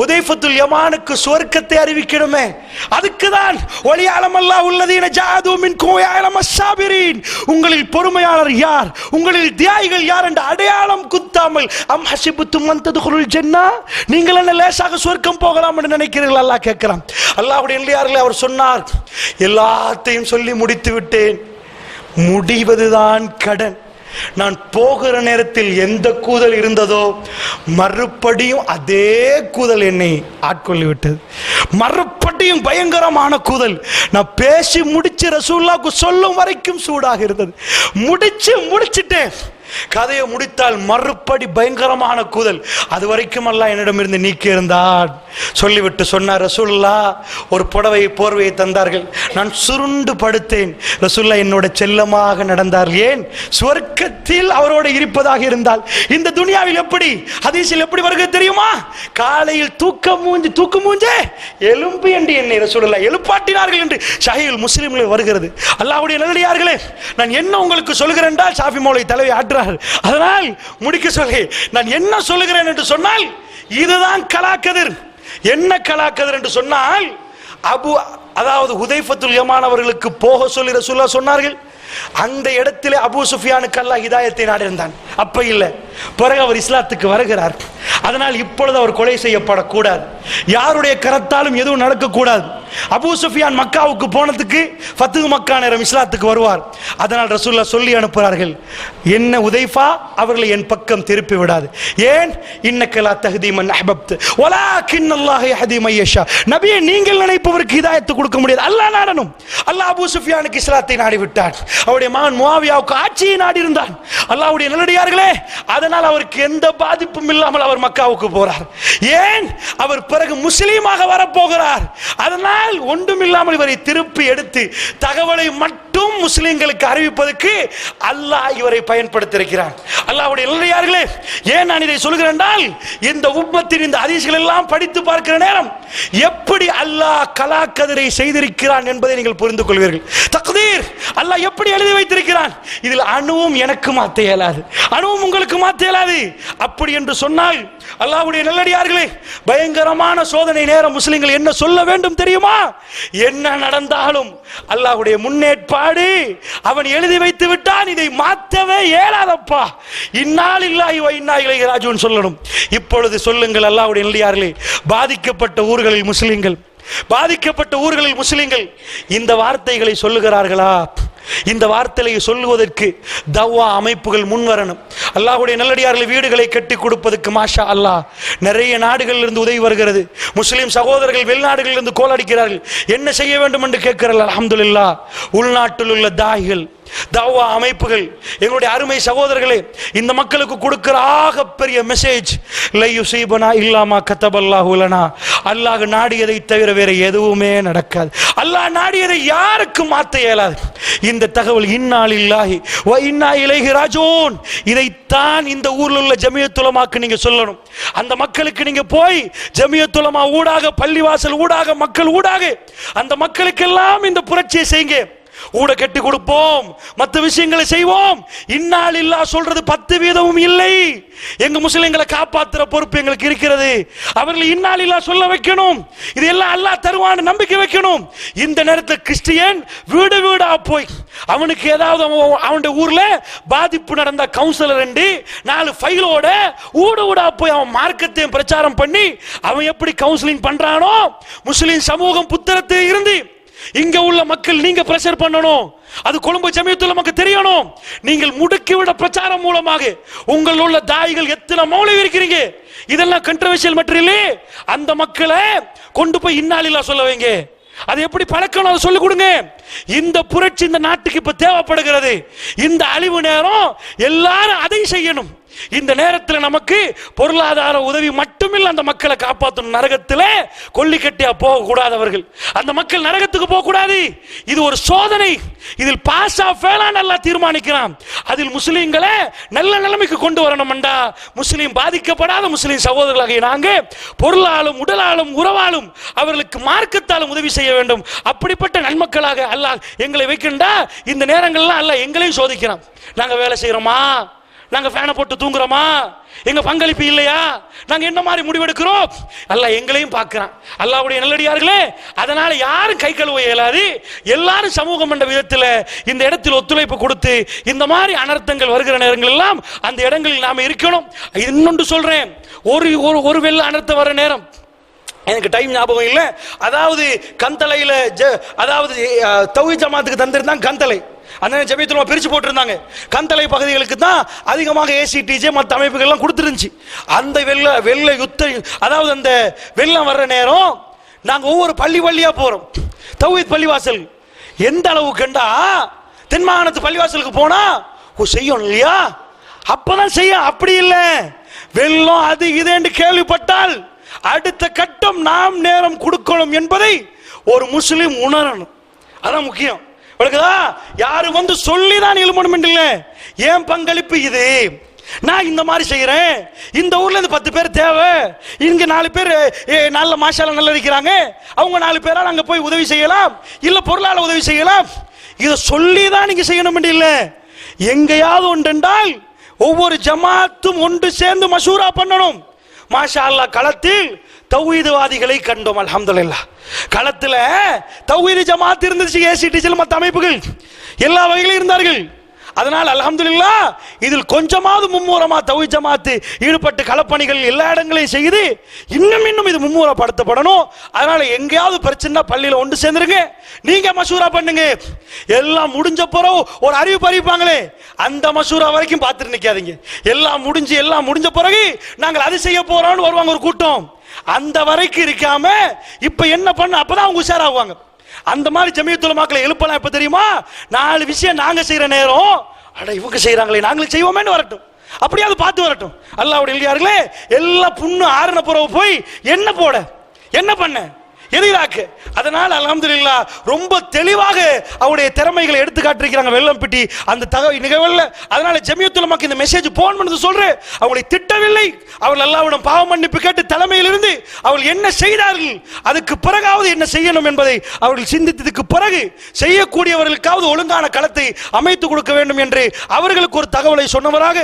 உதைஃபத்துல் யமானுக்கு சொர்க்கத்தை அறிவிக்கணுமே. அதுக்கு தான் உங்களில் பொறுமையாளர் யார், உங்களில் தியாகிகள் யார் என்ற அடையாளம் குத்தாமல், நீங்கள் என்ன லேசாக சொர்க்கம் போகலாம் என்று நினைக்கிறீர்கள்? அல்லாஹ் கேட்கிறான். அல்லாஹ்வுடைய நல்லடியார்களே அவர் சொன்னார், எல்லாத்தையும் சொல்லி முடித்து விட்டேன், முடிவதுதான் கடன். நான் போகிற நேரத்தில் எந்த கூதல் இருந்ததோ மறுபடியும் அதே கூதல் என்னை ஆட்கொள்ளிவிட்டது. மறுபடியும் பயங்கரமான கூதல். நான் பேசி முடிச்சு ரசூலுல்லாஹ்வுக்கு சொல்லும் வரைக்கும் சூடாக இருந்தது. முடிச்சிட்டேன். கதையை முடித்தால் மறுபடி பயங்கரமான கூதல். அது வரைக்கும் அல்லாஹ் என்னிடமிருந்து நீக்கி இருந்தான். சொல்லிவிட்டு சொன்னார், ரசூலுல்லாஹ் ஒரு போர்வையை தந்தார்கள். நான் சுருண்டு படுத்தேன். ரசூலுல்லாஹ் என்னோட செல்லமாக நடந்தார்கள். ஏன்? சொர்க்கத்தில் அவரோடு இருப்பதாக இருந்தால் இந்த துனியாவில் எப்படி, ஹதீஸில் எப்படி வருகிறது தெரியுமா? காலையில் தூக்கு மூஞ்சே எலும்பு என்று என்னை ரசூலுல்லாஹ் எழுப்பாட்டினார்கள் என்று ஸஹீஹுல் முஸ்லிமில் வருகிறது. அல்லாஹ்வுடைய நல்லடியார்களே, நான் என்ன உங்களுக்கு சொல்கிறேன் என்றால், ஷாஃபி மௌலவி தலைவை ஆற்றார்கள். அதனால் முடிக்க சொல்லி நான் என்ன சொல்லுகிறேன் என்று சொன்னால், இதுதான் கலாக்கதிர். என்ன கலாக்கதிர் என்று சொன்னால், அதாவது ஹுதைஃபத்துல் யமான் அவர்களுக்கு போக சொல்லி ரசூலுல்லாஹ் சொன்னார்கள். அந்த இடத்திலே அபூ சுஃபியானுக்கு அல்லாஹ் ஹிதாயத்தை நாடியிருந்தான். அப்ப இல்ல, பிறகு அவர் இஸ்லாத்துக்கு வருகிறார். அதனால் இப்பொழுது அவர் கொலை செய்யப்படக்கூடாது, யாருடைய கரத்தாலும் எதுவும் நடக்கக்கூடாது. அபூ சுஃபியான் மக்காவுக்கு போனதுக்கு ஃபத்ஹு மக்கா நேரம் இஸ்லாத்துக்கு வருவார். அதனால் ரசூலுல்லாஹ் சொல்லி அனுப்புகிறார்கள், என்ன உதைஃபா அவர்களை என் பக்கம் திருப்பி விடாது. ஏன்? இன்னக லா தஹ்தி மன் அஹ்பப்த வலாக்கின் அல்லாஹ் யஹ்தி மன் யஷா. நபியே, நீங்கள் நினைப்பவருக்கு ஹிதாயத் கொடுக்க முடியாது, அல்லாஹ் நாடணும். அல்லாஹ் அபூ சுஃபியானுக்கு இஸ்லாத்தை நாடி விட்டான். அவருடைய மகன் முஆவியாவுக்கு ஆட்சியை நாடி இருந்தான். அல்லாஹ்வுடைய நல்லடியார்களே, அதனால் அவருக்கு எந்த பாதிப்பும் இல்லாமல் அவர் மக்காவுக்கு போறார். ஏன்? அவர் பிறகு முஸ்லீமாக வரப்போகிறார். அதனால் ஒன்றுமில்லாமல் இவரை திருப்பி எடுத்து தகவலை மட்டும் முஸ்லிம்களுக்கு அறிவிப்பதற்கு அல்லாஹ் இவரை பயன்படுத்தியிருக்கிறார். அல்லாஹ்வுடைய நல்லடியார்களே, ஏன் நான் இதை சொல்கிறேன் என்றால், இந்த உம்மத்தின் இந்த ஹதீஸ்கள் எல்லாம் படித்து பார்க்கிற நேரம் எப்படி அல்லாஹ் கலா கதிரை செய்திருக்கிறான் என்பதை நீங்கள் புரிந்து கொள்வீர்கள். தக்தீர் அல்லாஹ் எப்படி எழுதி வைத்திருக்கிறான், இதில் அணுவும் எனக்கு மாற்ற இயலாது, அணுவும் உங்களுக்கு மாற்ற இயலாது. அப்படி என்று சொன்னால் அல்லாஹ்வுடைய நல்லடியார்களே, பயங்கரமான சோதனை நேரம் முஸ்லிம்கள் என்ன சொல்ல வேண்டும் தெரியுமா? என்ன நடந்தாலும் அல்லாஹ்வுடைய முன்னேற்பாடு அவன் எழுதி வைத்து விட்டான், இதை மாற்றவே இயலாதப்பா. இன்னா லில்லாஹி வ இன்னா இலைஹி ராஜிஊன் சொல்லணும். இப்பொழுது சொல்லுங்கள் அல்லாஹ்வுடைய நல்லடியார்களே, பாதிக்கப்பட்ட ஊர்களில் முஸ்லிம்கள் இந்த வார்த்தைகளை சொல்லுகிறார்களா? இந்த வார்த்தையை சொல்லுவதற்கு தவ்வா அமைப்புகள் முன்வரணும். அல்லாஹ்வுடைய நல்லடியார்களை வீடுகளை கட்டி கொடுப்பதற்கு மாஷா அல்லாஹ் நிறைய நாடுகளில் இருந்து உதவி வருகிறது. முஸ்லிம் சகோதரர்கள் வெளிநாடுகளில் இருந்து கோல் அடிக்கிறார்கள், என்ன செய்ய வேண்டும் என்று கேட்கிறார்கள். அல்ஹம்துலில்லாஹ், உள்நாட்டில் உள்ள தாயிகள், தவ்வா அமைப்புகள், எங்களுடைய அருமை சகோதரர்களே, இந்த மக்களுக்கு கொடுக்கிற ஆகப்பெரிய மெசேஜ், லை யுஸீபனா இல்லா மா கதபல்லாஹு லனா. அல்லாஹ் நாடியதை தவிர வேற எதுவுமே நடக்காது. அல்லாஹ் நாடியதை யாருக்கும் மாற்ற இயலாது. இந்த தகவல் இன்னா லில்லாஹி வ இன்னா இலைஹி ராஜிஊன். இதைத்தான் இந்த ஊரில் உள்ள ஜமியத்துல் உலமாக்கு நீங்க சொல்லணும். அந்த மக்களுக்கு நீங்க போய் ஜமியத்துல் உலமா ஊடாக, பள்ளிவாசல் ஊடாக, மக்கள் ஊடாக அந்த மக்களுக்கெல்லாம் இந்த புரட்சியை செய்யுங்க. ஊட கட்டி கொடுப்போம், மற்ற விஷயங்களை செய்வோம். இன்னா லில்லாஹ் சொல்றது 10% இல்லை. எங்க முஸ்லிம்களை காப்பாற்றுற பொறுப்பு எங்களுக்கு இருக்கிறது. அவர்களை இன்னா லில்லாஹ் சொல்ல வைக்கணும். இதெல்லாம் அல்லாஹ் தருவான்னு நம்பிக்கை வைக்கணும். இந்த நேரத்தில் கிறிஸ்டியன் வீடு வீடா போய் அவனுக்கு ஏதாவது அவனுடைய ஊர்ல பாதிப்பு நடந்த கவுன்சிலர் 4 ஃபைலோட ஊடா போய் அவன் மார்க்கத்தையும் பிரச்சாரம் பண்ணி அவன் எப்படி கவுன்சிலிங் பண்றானோ, முஸ்லிம் சமூகம் புத்தகத்தில் இருந்து இங்க உள்ள மக்கள் நீங்க பிரஷர் பண்ணணும். அது கொழும்பு ஜமியத்துல் உலமாக்கு தெரியணும். நீங்கள் முடுக்கிவிட பிரச்சாரம் மூலமாக உங்கள் உள்ள தாயிகள் எத்தனை மௌலவி இருக்கிறீங்க, இதெல்லாம் கண்ட்ரோவர்ஷியல் மெட்டீரியல். அந்த மக்களை கொண்டு போய் இன்னா லில்லாஹ் சொல்ல வைங்க. அது எப்படி பழக்கணும், அதை சொல்லிக் கொடுங்க. இந்த புரட்சி இந்த நாட்டுக்கு இப்ப தேவைப்படுகிறது. இந்த அழிவு நேரம் எல்லாரும் அதை செய்யணும். இந்த நேரத்தில் நமக்கு பொருளாதார உதவி மட்டுமில்லை, அந்த மக்களை காப்பாற்றணும். நரகத்தில் கொல்லி கட்டியா போக கூடாதவர்கள், அந்த மக்கள் நரகத்துக்கு போக கூடாது. இது ஒரு சோதனை. இதில் பாஸ் ஆஃப் ஃபெயிலா நல்லா தீர்மானிக்கிறான். அதில் முஸ்லிம்களை நல்ல நிலைமைக்கு கொண்டு வரணும்டா. முஸ்லிம் பாதிக்கப்படாத முஸ்லிம் சகோதரர்களாக நாங்க பொருளாலும் உடலாலும் உறவாலும் அவர்களுக்கு மார்க்கத்தாலும் உதவி செய்ய வேண்டும். அப்படிப்பட்ட நன்மக்களாக அல்லாஹ் எங்களை வைக்கின்றா. இந்த நேரங்கள்லாம் அல்லாஹ் எங்களையும் சோதிக்கிறான். நாங்க வேலை செய்யறோமா, நாங்க ஃபேனை போட்டு தூங்குறோமா, எங்க பங்களிப்பு இல்லையா, நாங்க என்ன மாதிரி முடிவெடுக்கிறோம், அல்லாஹ் எங்களையும் பார்க்கிறான். அல்லாஹ்வுடைய நல்லடியார்களே, அதனால யாரும் கை கழுவ இயலாது. எல்லாரும் சமூகம் என்ற விதத்தில் இந்த இடத்தில் ஒத்துழைப்பு கொடுத்து இந்த மாதிரி அனர்த்தங்கள் வருகிற நேரங்கள் எல்லாம் அந்த இடங்களில் நாம இருக்கணும். இன்னொன்று சொல்றேன், ஒரு வெள்ள அனர்த்தம் வர நேரம் எனக்கு டைம் ஞாபகம் இல்லை. அதாவது கந்தளையில அதாவது தௌஹீத் ஜமாத்துக்கு தந்திருந்தாங்க கந்தளை. அந்த ஜமியத்துல் உலமா பிரிச்சு போட்டிருந்தாங்க. கந்தளை பகுதிகளுக்கு தான் அதிகமாக ஏசிடிஜே மற்ற அமைப்புகள் எல்லாம் கொடுத்துருந்துச்சு. அந்த வெள்ள யுத்தம், அதாவது அந்த வெள்ளம் வர்ற நேரம் நாங்க ஒவ்வொரு பள்ளியா போறோம். தௌஹீத் பள்ளிவாசல் எந்த அளவு கண்டா, தென் மாகாணத்து பள்ளிவாசலுக்கு போனா செய்யணும் இல்லையா, அப்பதான் செய்ய. அப்படி இல்லை, வெள்ளம் அது இது என்று கேள்விப்பட்டால் அடுத்த கட்டம் நாம் நேரம் கொடுக்கணும் என்பதை ஒரு முஸ்லிம் உணரணும். அதான் முக்கியம். யாரு வந்து சொல்லிதான் எழுமணும் இல்லை, ஏன் பங்களிப்பு இது, நான் இந்த மாதிரி செய்யறேன், இந்த ஊர்ல இருந்து 10 பேர் தேவை, இங்க 4 பேர் நல்ல மாஷால நல்லா இருக்கிறாங்க, அவங்க 4 பேரால் அங்க போய் உதவி செய்யலாம், இல்ல பொருளால உதவி செய்யலாம். இதை சொல்லிதான் நீங்க செய்யணும் இல்லை. எங்கேயாவது ஒன்றென்றால் ஒவ்வொரு ஜமாத்தும் ஒன்று சேர்ந்து மசூரா பண்ணணும். மாஷா அல்லாஹ், களத்தில் தௌஹீத்வாதிகளை கண்டோம். அல்ஹம்துலில்லாஹ், களத்தில் தௌஹீத் ஜமாத் இருந்துச்சு, ஏசிடிஜில் மற்ற அமைப்புகள் எல்லா வகையிலும் இருந்தார்கள். அதனால் அல்ஹம்துலில்லாஹ் இதில் கொஞ்சமாவது மும்முரமா தௌஹீத் ஜமாத் ஈடுபட்டு களப்பணிகள் எல்லா இடங்களையும் செய்து இன்னும் இது மும்முரப்படுத்தப்படணும். அதனால எங்கேயாவது பிரச்சனை பள்ளியில் ஒன்று சேர்ந்துருங்க, நீங்க மசூரா பண்ணுங்க. எல்லாம் முடிஞ்ச பிறகு ஒரு அறிவிப்பு அறிவிப்பாங்களே, அந்த மசூரா வரைக்கும் பார்த்துட்டு நிக்காதீங்க. எல்லாம் முடிஞ்ச பிறகு நாங்கள் அது செய்ய போறோம்னு வருவாங்க ஒரு கூட்டம். அந்த வரைக்கும் இருக்காம இப்ப என்ன பண்ண, அப்பதான் அவங்க உஷாராகுவாங்க. அந்த மாதிரி ஜமியத்துல் உலமாக்களை எழுப்பலாம். எப்ப தெரியுமா? 4 விஷயம் நாங்க செய்யற நேரம், அட இவங்க செய்யறாங்களே நாங்களும் செய்வோமேன்னு வரட்டும். அப்படியாவது பார்த்து வரட்டும். அல்லாஹ்வுடைய இல்லையார்களே, எல்லா புண்ணு ஆறுன பிறகு போய் என்ன போட, என்ன பண்ண, எதிராக்கு. அதனால் அல்ஹம்துலில்லாஹ் ரொம்ப தெளிவாக அவருடைய திறமைகளை எடுத்து காட்டிருக்கிறாங்க வெள்ளம்பிட்டி அந்த நிகழ்வுல. அதனால ஜமியத்துல் உலமாக்கு இந்த மெசேஜ் போன் பண்ணது சொல்றேன். அவங்களை திட்டவில்லை, அவர்கள் அல்லாஹ்விடம் பாவ மன்னிப்பு கேட்டு தலைமையிலிருந்து அவர்கள் என்ன செய்தார்கள், அதுக்கு பிறகாவது என்ன செய்யணும் என்பதை அவர்கள் சிந்தித்ததுக்கு பிறகு செய்யக்கூடியவர்களுக்காவது ஒழுங்கான களத்தை அமைத்து கொடுக்க வேண்டும் என்று அவர்களுக்கு ஒரு தகவலை சொன்னவராக,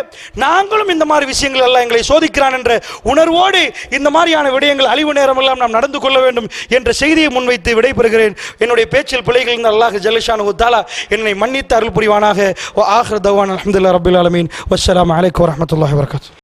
நாங்களும் இந்த மாதிரி விஷயங்கள் எல்லாம் எங்களை சோதிக்கிறான் என்ற உணர்வோடு இந்த மாதிரியான விடயங்கள் அழிவு நேரம் எல்லாம் நாம் நடந்து கொள்ள வேண்டும் என்ற செய்தியை முன்வைத்து விடைபெறுகிறேன். என்னுடைய பேச்சில் பிழைகள் இருந்த அல்லாஹ் ஜல்லஷானஹு தஆலா என்னை மன்னித்து அருள் புரிவானாக. வ ஆகிரு தவானா அல்ஹம்துலில்லாஹி ரப்பில் ஆலமீன். வஸ்ஸலாமு அலைக்கும் வரஹ்மத்துல்லாஹி வபரகாத்துஹு.